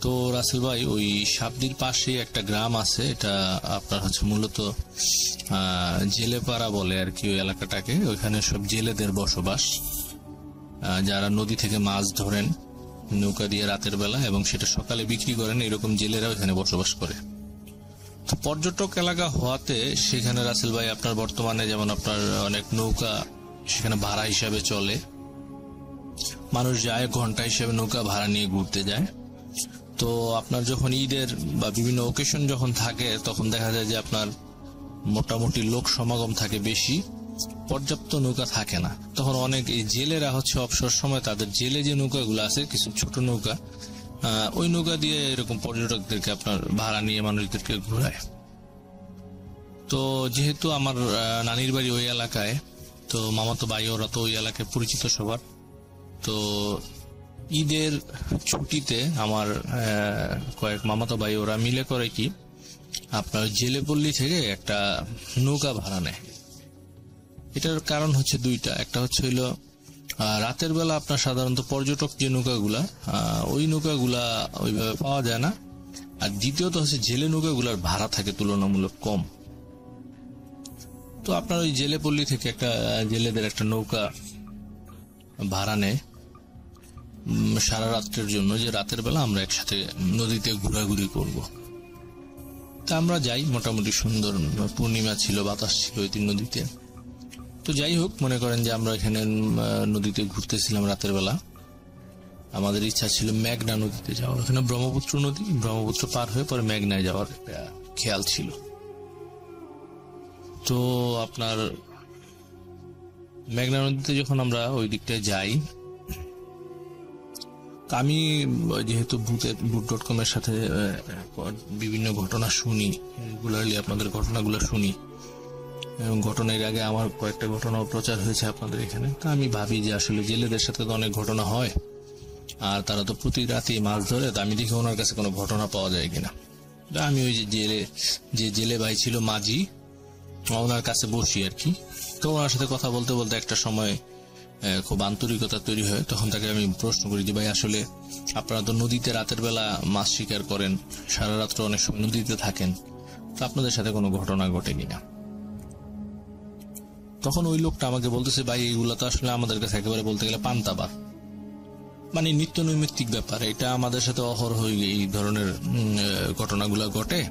তো রাসেল ভাই, ওই সাবদির পাশে একটা গ্রাম আছে, এটা আপনার হচ্ছে মূলত জেলেপাড়া বলে আর কি ওই এলাকাটাকে। ওইখানে সব জেলেদের বসবাস, যারা নদী থেকে মাছ ধরেন নৌকা দিয়ে রাতের বেলা এবং সেটা সকালে বিক্রি করেন, এরকম জেলেরা ওইখানে বসবাস করে। তো পর্যটক এলাকা হওয়াতে সেখানে রাসেল ভাই আপনার বর্তমানে যেমন আপনার অনেক নৌকা সেখানে ভাড়া হিসাবে চলে, মানুষ যায় ঘন্টা হিসেবে নৌকা ভাড়া নিয়ে ঘুরতে যায়। তো আপনার যখন ঈদের বা বিভিন্ন ওকেশন যখন থাকে তখন দেখা যায় যে আপনার মোটামুটি লোক সমাগম থাকে বেশি, পর্যাপ্ত নৌকা থাকে না। তখন অনেক এই জেলেরা হচ্ছে অবসর সময় তাদের জেলে যে নৌকাগুলো আছে, কিছু ছোট নৌকা, ওই নৌকা দিয়ে এরকম পর্যটকদেরকে আপনার ভাড়া নিয়ে মানুষদেরকে ঘোরায়। তো যেহেতু আমার নানির বাড়ি ওই এলাকায়, তো মামাতো ভাই ওরা তো ওই এলাকায় পরিচিত সবার। তো ঈদের ছুটিতে আমার কয়েক মামাতো ভাই ওরা মিলে করে কি আপনার জেলেপল্লী থেকে একটা নৌকা ভাড়া নেয়। এটার কারণ হচ্ছে দুইটা। একটা হচ্ছে হইলো রাতের বেলা আপনার সাধারণত পর্যটক যে নৌকাগুলা, ওই নৌকাগুলা ওইভাবে পাওয়া যায় না। আর দ্বিতীয়ত হচ্ছে জেলে নৌকাগুলার ভাড়া থাকে তুলনামূলক কম। তো আপনার ওই জেলেপল্লী থেকে একটা জেলেদের একটা নৌকা ভাড়া নেয় সারা রাত্রের জন্য, যে রাতের বেলা আমরা একসাথে নদীতে ঘোরাঘুরি করব। তা আমরা যাই, মোটামুটি সুন্দর পূর্ণিমা ছিল, বাতাস ছিল ওই দিন নদীতে। তো যাই হোক, মনে করেন যে আমরা এখানে নদীতে ঘুরতেছিলাম রাতের বেলা। আমাদের ইচ্ছা ছিল মেঘনা নদীতে যাওয়ার। ওখানে ব্রহ্মপুত্র নদী, ব্রহ্মপুত্র পার হয়ে পরে মেঘনায় যাওয়ার একটা খেয়াল ছিল। তো আপনার মেঘনা নদীতে যখন আমরা ওই দিকটায় যাই, আমি যেহেতু বুট.com এর সাথে বিভিন্ন ঘটনা শুনি, রেগুলারলি আপনাদের ঘটনাগুলো শুনি, এবং ঘটনার আগে আমার কয়েকটা ঘটনা প্রচার হয়েছে আপনাদের এখানে। তা আমি ভাবি যে আসলে জেলেদের সাথে তো অনেক ঘটনা হয়, আর তারা তো প্রতি রাতে মাছ ধরে। তো আমি দেখি ওনার কাছে কোনো ঘটনা পাওয়া যায় কিনা। আমি ওই যে জেলে ভাই ছিল মাঝি, ওনার কাছে বসি আর কি। তো ওনার সাথে কথা বলতে বলতে একটা সময় খুব আন্তরিকতা তৈরি হয়। তখন তাকে আমি প্রশ্ন করি যে ভাই, আসলে আপনারা তো নদীতে রাতের বেলা মাছ শিকার করেন, সারা রাত্র অনেক সময় নদীতে থাকেন, তো আপনাদের সাথে কোনো ঘটনা ঘটে কিনা। তখন ওই লোকটা আমাকে বলতেছে, ভাই এইগুলা তো আসলে আমাদের কাছে একেবারে বলতে গেলে পান্তাবার, মানে নিত্য নৈমিত্তিক ব্যাপার। এটা আমাদের সাথে অহরহ এই ধরনের ঘটনাগুলো ঘটে।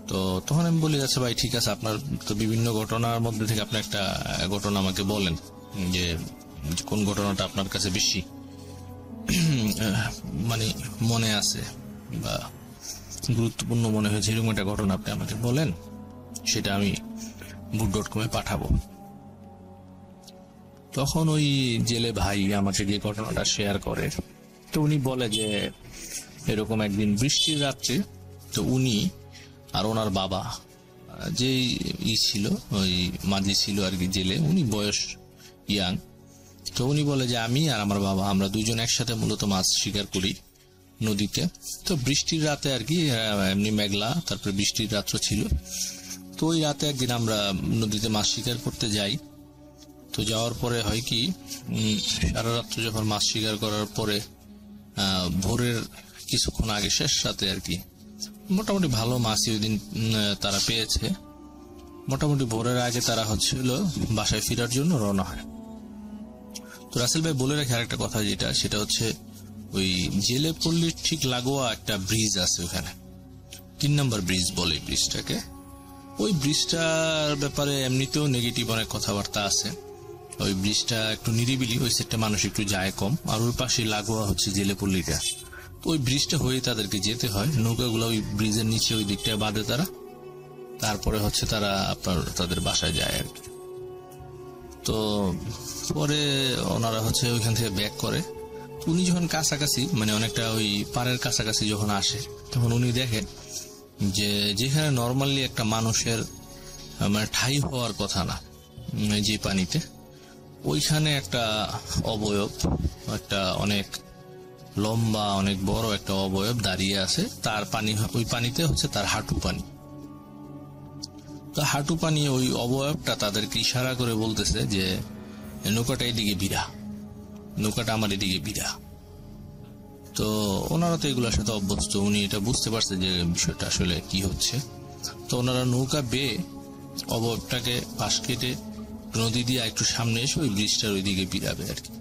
তো তখন আমি বলি, আচ্ছা ভাই ঠিক আছে, আপনার তো বিভিন্ন ঘটনার মধ্যে থেকে আপনি একটা ঘটনা আমাকে বলেন, যে কোন ঘটনাটা আপনার কাছে বেশি মানে মনে আছে বা গুরুত্বপূর্ণ মনে হয়েছে, এরকম একটা ঘটনা আপনি আমাকে বলেন, সেটা আমি বুট.com পাঠাবো। তখন ওই জেলে ভাই আমাকে যে ঘটনাটা শেয়ার করে, তো উনি বলে যে এরকম একদিন বৃষ্টির রাত্রে, তো উনি আর ওনার বাবা যে ছিল, ওই মাঝি ছিল আর কি জেলে, উনি বয়স ইয়াং। তো উনি বলে যে আমি আর আমার বাবা, আমরা দুইজন একসাথে মূলত মাছ শিকার করি নদীতে। তো বৃষ্টির রাতে আর কি, এমনি মেঘলা, তারপরে বৃষ্টির রাত্র ছিল। তো ওই রাতে একদিন আমরা নদীতে মাছ শিকার করতে যাই। তো যাওয়ার পরে হয় কি, সারা রাত্র যখন মাছ শিকার করার পরে ভোরের কিছুক্ষণ আগে, শেষ রাতে আর কি, মোটামুটি ভালো মাছই ওই দিন তারা পেয়েছে। মোটামুটি ভোরের আগে তারা হচ্ছিল বাসায় ফেরার জন্য রওনা হয়। তো রাসেল ভাই বলে রাখে আরেকটা কথা, সেটা হচ্ছে ওই জেলেপল্লির ঠিক লাগোয়া একটা ব্রিজ আছে ওখানে, 3 নম্বর ব্রিজ বলে ব্রিজটাকে। ওই ব্রিজটার ব্যাপারে এমনিতেও নেগেটিভ অনেক কথাবার্তা আছে। ওই ব্রিজটা একটু নিরিবিলি, ওই সেটটা মানুষ একটু যায় কম, আর ওই পাশে লাগোয়া হচ্ছে জেলেপল্লিটা। ওই ব্রিজটা হয়ে তাদেরকে যেতে হয়, নৌকাগুলো ওই ব্রিজের নিচে ওই দিকটায় বাঁধে তারা, তারপরে হচ্ছে তারা আপনার তাদের বাসায় যায় আর কি। তো পরে ওনারা হচ্ছে ওইখান থেকে ব্যাক করে। উনি যখন কাছাকাছি, মানে অনেকটা ওই পাড়ের কাছাকাছি যখন আসে, তখন উনি দেখে যে যেখানে নর্মালি একটা মানুষের মানে ঠাই হওয়ার কথা না যে পানিতে, ওইখানে একটা অবয়ব, একটা অনেক লম্বা অনেক বড় একটা অবয়ব দাঁড়িয়ে আছে। তার পানি, ওই পানিতে হচ্ছে তার হাঁটু পানি। তো হাঁটু পানি ওই অবয়বটা তাদেরকে ইশারা করে বলতেছে যে নৌকাটা এদিকে ভিড়া, নৌকাটা আমার এদিকে ভিড়া। তো ওনারা তো এগুলোর সাথে অভ্যস্ত, উনি এটা বুঝতে পারছে যে বিষয়টা আসলে কি হচ্ছে। তো ওনারা নৌকা বেয়ে অবয়বটাকে পাশ কেটে নদী দিয়ে একটু সামনে এসে ওই ব্রিজটার ওইদিকে ভিড়াবে আর কি।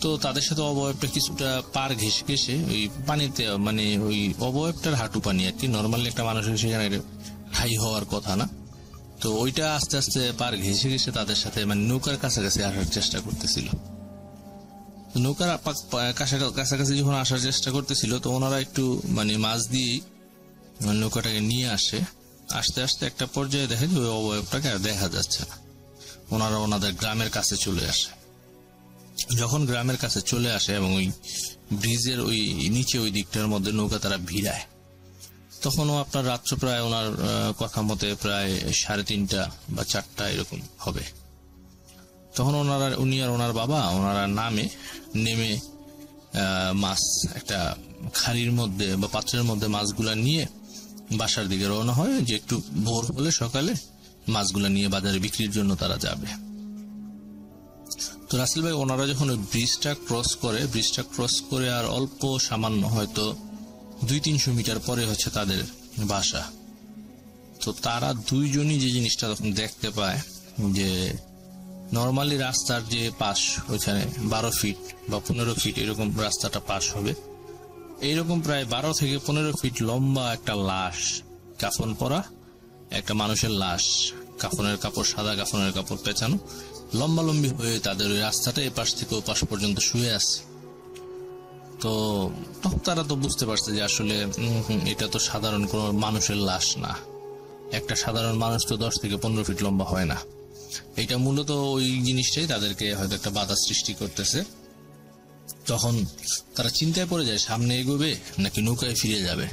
তো তাদের সাথে অবয়বটা কিছুটা পার ঘেসে ঘেসে ওই পানিতে, মানে ওই অবয়বটার হাঁটু পানি আর কি, নর্মালি একটা মানুষের সেখানে ঠাই হওয়ার কথা না। তো ওইটা আস্তে আস্তে পার ঘেসে ঘেসে তাদের সাথে মানে নৌকার কাছাকাছি আসার চেষ্টা করতেছিল। নৌকার কাছাকাছি যখন আসার চেষ্টা করতেছিল, তো ওনারা একটু মানে মাছ দিয়ে নৌকাটাকে নিয়ে আসে। আস্তে আস্তে একটা পর্যায়ে দেখে যে ওই অবয়বটাকে আর দেখা যাচ্ছে না। ওনারা ওনাদের গ্রামের কাছে চলে আসে। যখন গ্রামের কাছে চলে আসে এবং ওই ব্রিজের ওই নিচে ওই দিকটার মধ্যে নৌকা তারা ভিড়ায়, তখনও আপনার রাত্র প্রায় ওনার কথা মতে প্রায় 3:30 বা 4টা এরকম হবে। তখন উনি আর ওনার বাবা ওনারা নেমে মাছ একটা খাড়ির মধ্যে বা পাত্রের মধ্যে মাছগুলা নিয়ে বাসার দিকে রওনা হয়, যে একটু ভোর হলে সকালে মাছগুলা নিয়ে বাজারে বিক্রির জন্য তারা যাবে। তো রাসেল ভাই ওনারা যখন ওই ব্রিজটা ক্রস করে আর অল্প সামান্য হয়তো 200-300 মিটার পরে হচ্ছে তাদের বাসা। তো তারা দুইজনই যে জিনিসটা তখন দেখতে পায় যে নর্মালি রাস্তার যে পাশ, ওইখানে 12 ফিট বা 15 ফিট এরকম রাস্তাটা পাশ হবে, এইরকম প্রায় 12 থেকে 15 ফিট লম্বা একটা লাশ, কাফন পরা একটা মানুষের লাশ, কাফনের কাপড়, সাদা কাফনের কাপড় পেঁচানো, লম্বালম্বি হয়ে তাদের ওই রাস্তাটা এপাশ থেকে ওপাশ পর্যন্ত শুয়ে আছে। তো তখন তারা তো বুঝতে পারছে যে আসলে এটা তো সাধারণ কোন মানুষের লাশ না। একটা সাধারণ মানুষ তো 10 থেকে 15 ফিট লম্বা হয় না। এটা মূলত ওই জিনিসটাই তাদেরকে হয়তো একটা বাধা সৃষ্টি করতেছে। তখন তারা চিন্তায় পড়ে যায় সামনে এগোবে নাকি নৌকায় ফিরে যাবে।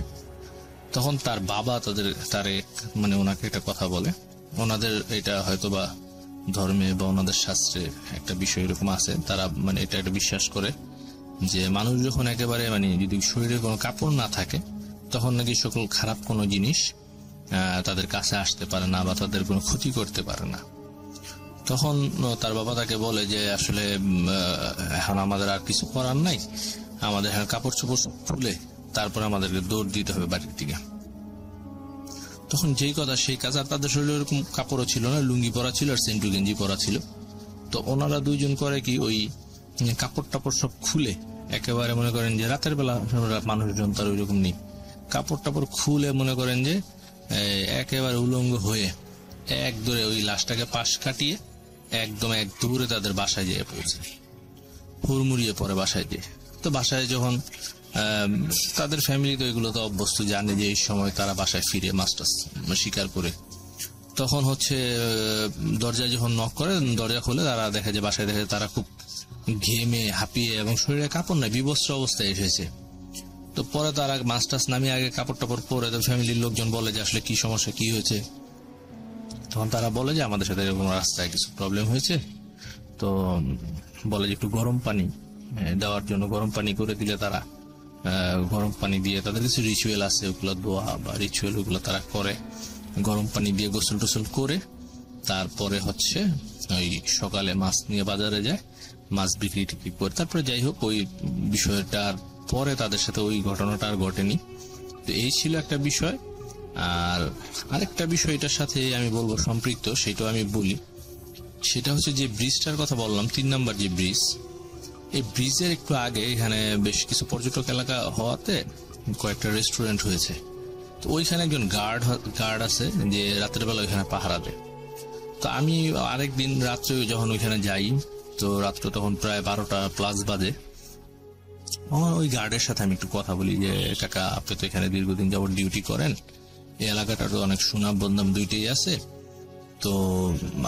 তখন তার বাবা মানে ওনাকে একটা কথা বলে, ওনাদের এটা হয়তো বা ধর্মে বা ওনাদের শাস্ত্রে একটা বিষয় এরকম আছে, তারা মানে এটা একটা বিশ্বাস করে যে মানুষ যখন একেবারে মানে যদি শরীরে কোনো কাপড় না থাকে, তখন নাকি সকল খারাপ কোনো জিনিস তাদের কাছে আসতে পারে না বা তাদের কোনো ক্ষতি করতে পারে না। তখন তার বাবা তাকে বলে যে আসলে এখন আমাদের আর কিছু করার নাই, আমাদের এখন কাপড় চোপড় খুলে তারপরে আমাদেরকে দৌড় দিতে হবে বাড়ির দিকে। তখন যেই কথা সেই কাজ। আর তাদের শরীরে ওরকম কাপড়ও ছিল না, লুঙ্গি পরা ছিল আর সেন্টু গেঞ্জি পরা ছিল। তো ওনারা দুইজন করে কি, ওই কাপড় টাপড় সব খুলে একেবারে মনে করেন যে রাতের বেলা মানুষজন তার ওইরকম নেই, কাপড় টাপড় খুলে মনে করেন যে একেবারে উলঙ্গ হয়ে এক দৌড়ে ওই লাশটাকে পাশ কাটিয়ে একদম এক দৌড়ে তাদের বাসায় যেয়ে পৌঁছে, হুড়মুড়িয়ে পরে বাসায় যেয়ে। তো বাসায় যখন তাদের ফ্যামিলি তো এগুলো তো অভ্যস্ত, জানে যে এই সময় তারা বাসায় ফিরে মাছ টাছ শিকার করে, তখন হচ্ছে দরজা যখন নক করে, দরজা খুলে তারা দেখে যে বাসায় দেখে তারা খুব ঘেমে হাঁপিয়ে এবং শরীরে কাপড় নাই, বিবস্ত্র অবস্থায় এসেছে। তো পরে তারা মাছ টাছ নামিয়ে আগে কাপড় টাপড় পরে তো ফ্যামিলির লোকজন বলে যে আসলে কি সমস্যা, কি হয়েছে। তখন তারা বলে যে আমাদের সাথে এরকম রাস্তায় কিছু প্রবলেম হয়েছে। তো বলে যে একটু গরম পানি দেওয়ার জন্য, গরম পানি করে দিলে তারা গরম পানি দিয়ে, তাদের কিছু রিচুয়াল আছে ওগুলো দোয়া বা রিচুয়াল, ওগুলো তারা করে, গরম পানি দিয়ে গোসল টোসল করে তারপরে হচ্ছে ওই সকালে মাছ নিয়ে বাজারে যায়, মাছ বিক্রি টিক্রি করে। তারপরে যাই হোক ওই বিষয়টার পরে তাদের সাথে ওই ঘটনাটা আর ঘটেনি। তো এই ছিল একটা বিষয়। আর আরেকটা বিষয় এটার সাথে আমি বলবো সম্পৃক্ত, সেটাও আমি বলি। সেটা হচ্ছে যে ব্রিজটার কথা বললাম, 3 নম্বর যে ব্রিজ, এই ব্রিজের একটু আগে এখানে বেশ কিছু পর্যটক এলাকা হওয়াতে কয়েকটা রেস্টুরেন্ট হয়েছে। তো ওইখানে একজন গার্ড আছে যে রাতের বেলা ওইখানে পাহারা দেয়। তো আমি আরেকদিন রাত্রে যখন ওইখানে যাই, তো রাত্রে তখন প্রায় 12টা+ বাজে। ওই গার্ডের সাথে আমি একটু কথা বলি যে কাকা, আপনি তো এখানে দীর্ঘদিন যাবত ডিউটি করেন, এই এলাকাটা তো অনেক সুনাম বদনাম দুইটাই আছে, তো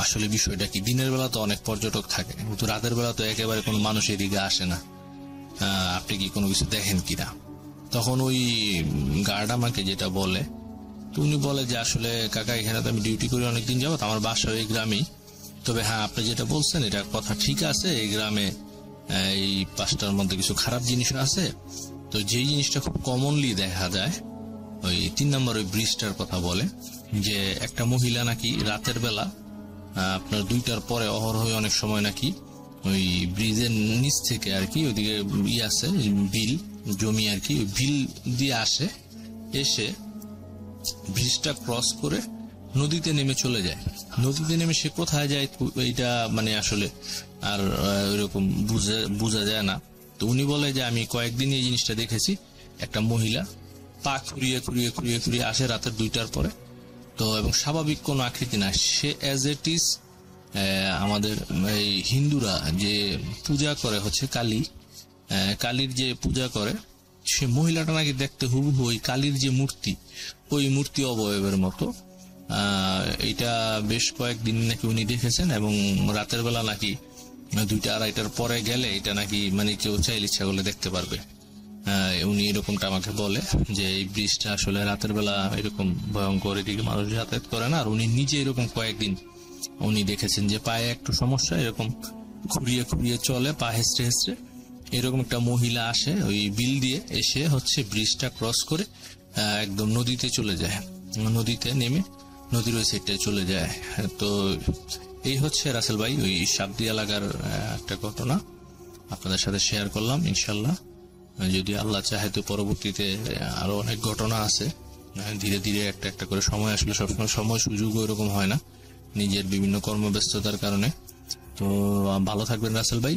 আসলে বিষয়টা কি, দিনের বেলা তো অনেক পর্যটক থাকে কিন্তু রাতের বেলা তো একেবারে কোনো মানুষ এদিকে আসে না, আপনি কি কোনো কিছু দেখেন কিনা। তখন ওই গার্ড আমাকে যেটা বলে, তো উনি বলে যে আসলে কাকা এখানে তো আমি ডিউটি করি অনেকদিন যাবত, আমার বাসা ওই গ্রামেই, তবে হ্যাঁ, আপনি যেটা বলছেন এটা কথা ঠিক আছে, এই গ্রামে এই 5টার মধ্যে কিছু খারাপ জিনিস আছে। তো যেই জিনিসটা খুব কমনলি দেখা যায়, ওই 3 নম্বর ওই ব্রিজটার কথা বলে, যে একটা মহিলা নাকি রাতের বেলা আপনার 2টার পরে অহরহ অনেক সময় নাকি ওই ব্রিজের নিচ থেকে আর কি, ওইদিকে আছে বিল জমি আর কি, ওই বিল দিয়ে আসে, এসে ব্রিজটা ক্রস করে নদীতে নেমে চলে যায়। নদীতে নেমে সে কোথায় যায় এইটা মানে আসলে আর ওইরকম বোঝা যায় না। তো উনি বলে যে আমি কয়েকদিন এই জিনিসটা দেখেছি, একটা মহিলা পা খুঁড়িয়ে খুঁড়িয়ে খুঁড়িয়ে খুঁড়িয়ে আসে রাতের 2টার পরে। তো এবং স্বাভাবিক কোন আকৃতি না, সে অ্যাজ ইট ইজ আমাদের এই হিন্দুরা যে পূজা করে হচ্ছে কালীর যে পূজা করে, সে মহিলাটা নাকি দেখতে হুবহু ওই কালীর যে মূর্তি, ওই মূর্তি অবয়বের মতো। এটা বেশ কয়েকদিন নাকি উনি দেখেছেন, এবং রাতের বেলা নাকি 2টা-2:30টার পরে গেলে এটা নাকি মানে কেউ চাইলে ইচ্ছা করলে দেখতে পারবে। উনি এরকমটা আমাকে বলে যে এই ব্রিজটা আসলে রাতের বেলা এরকম ভয়ঙ্কর, এদিকে মানুষ যাতায়াত করে না। আর উনি নিজে এরকম কয়েকদিন উনি দেখেছেন যে পায়ে একটু সমস্যা, এরকম খুঁড়িয়ে খুঁড়িয়ে চলে, পা হেসড়ে হেসড়ে, এরকম একটা মহিলা আসে ওই বিল দিয়ে, এসে হচ্ছে ব্রিজটা ক্রস করে একদম নদীতে চলে যায়, নদীতে নেমে নদীর ওই সাইডটায় চলে যায়। তো এই হচ্ছে রাসেল ভাই ওই সাবদি এলাকার একটা ঘটনা আপনাদের সাথে শেয়ার করলাম। ইনশাল্লাহ যদি আল্লাহ চাহে তো পরবর্তীতে আরো অনেক ঘটনা আছে, ধীরে ধীরে একটা একটা করে। সময় আসলে সবসময় সময় সুযোগ এরকম হয় না নিজের বিভিন্ন কর্মব্যস্ততার কারণে। তো ভালো থাকবেন রাসেল ভাই,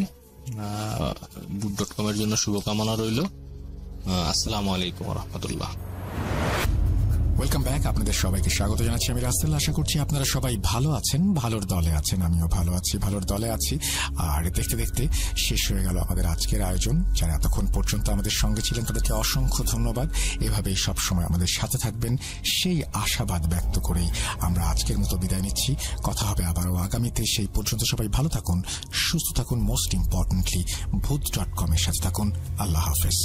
boot.com এর জন্য শুভকামনা রইল। আসসালামু আলাইকুম ওয়া রাহমাতুল্লাহ। ওয়েলকাম ব্যাক, আপনাদের সবাইকে স্বাগত জানাচ্ছি আমি রাসেল। আশা করছি আপনারা সবাই ভালো আছেন, ভালোর দলে আছেন, আমিও ভালো আছি, ভালোর দলে আছি। আর দেখতে দেখতে শেষ হয়ে গেল আমাদের আজকের আয়োজন। যারা এতক্ষণ পর্যন্ত আমাদের সঙ্গে ছিলেন তাদেরকে অসংখ্য ধন্যবাদ। এভাবেই সবসময় আমাদের সাথে থাকবেন সেই আশাবাদ ব্যক্ত করেই আমরা আজকের মতো বিদায় নিচ্ছি। কথা হবে আবারও আগামীতে। সেই পর্যন্ত সবাই ভালো থাকুন, সুস্থ থাকুন, মোস্ট ইম্পর্টেন্টলি boot.com এর সাথে থাকুন। আল্লাহ হাফেজ।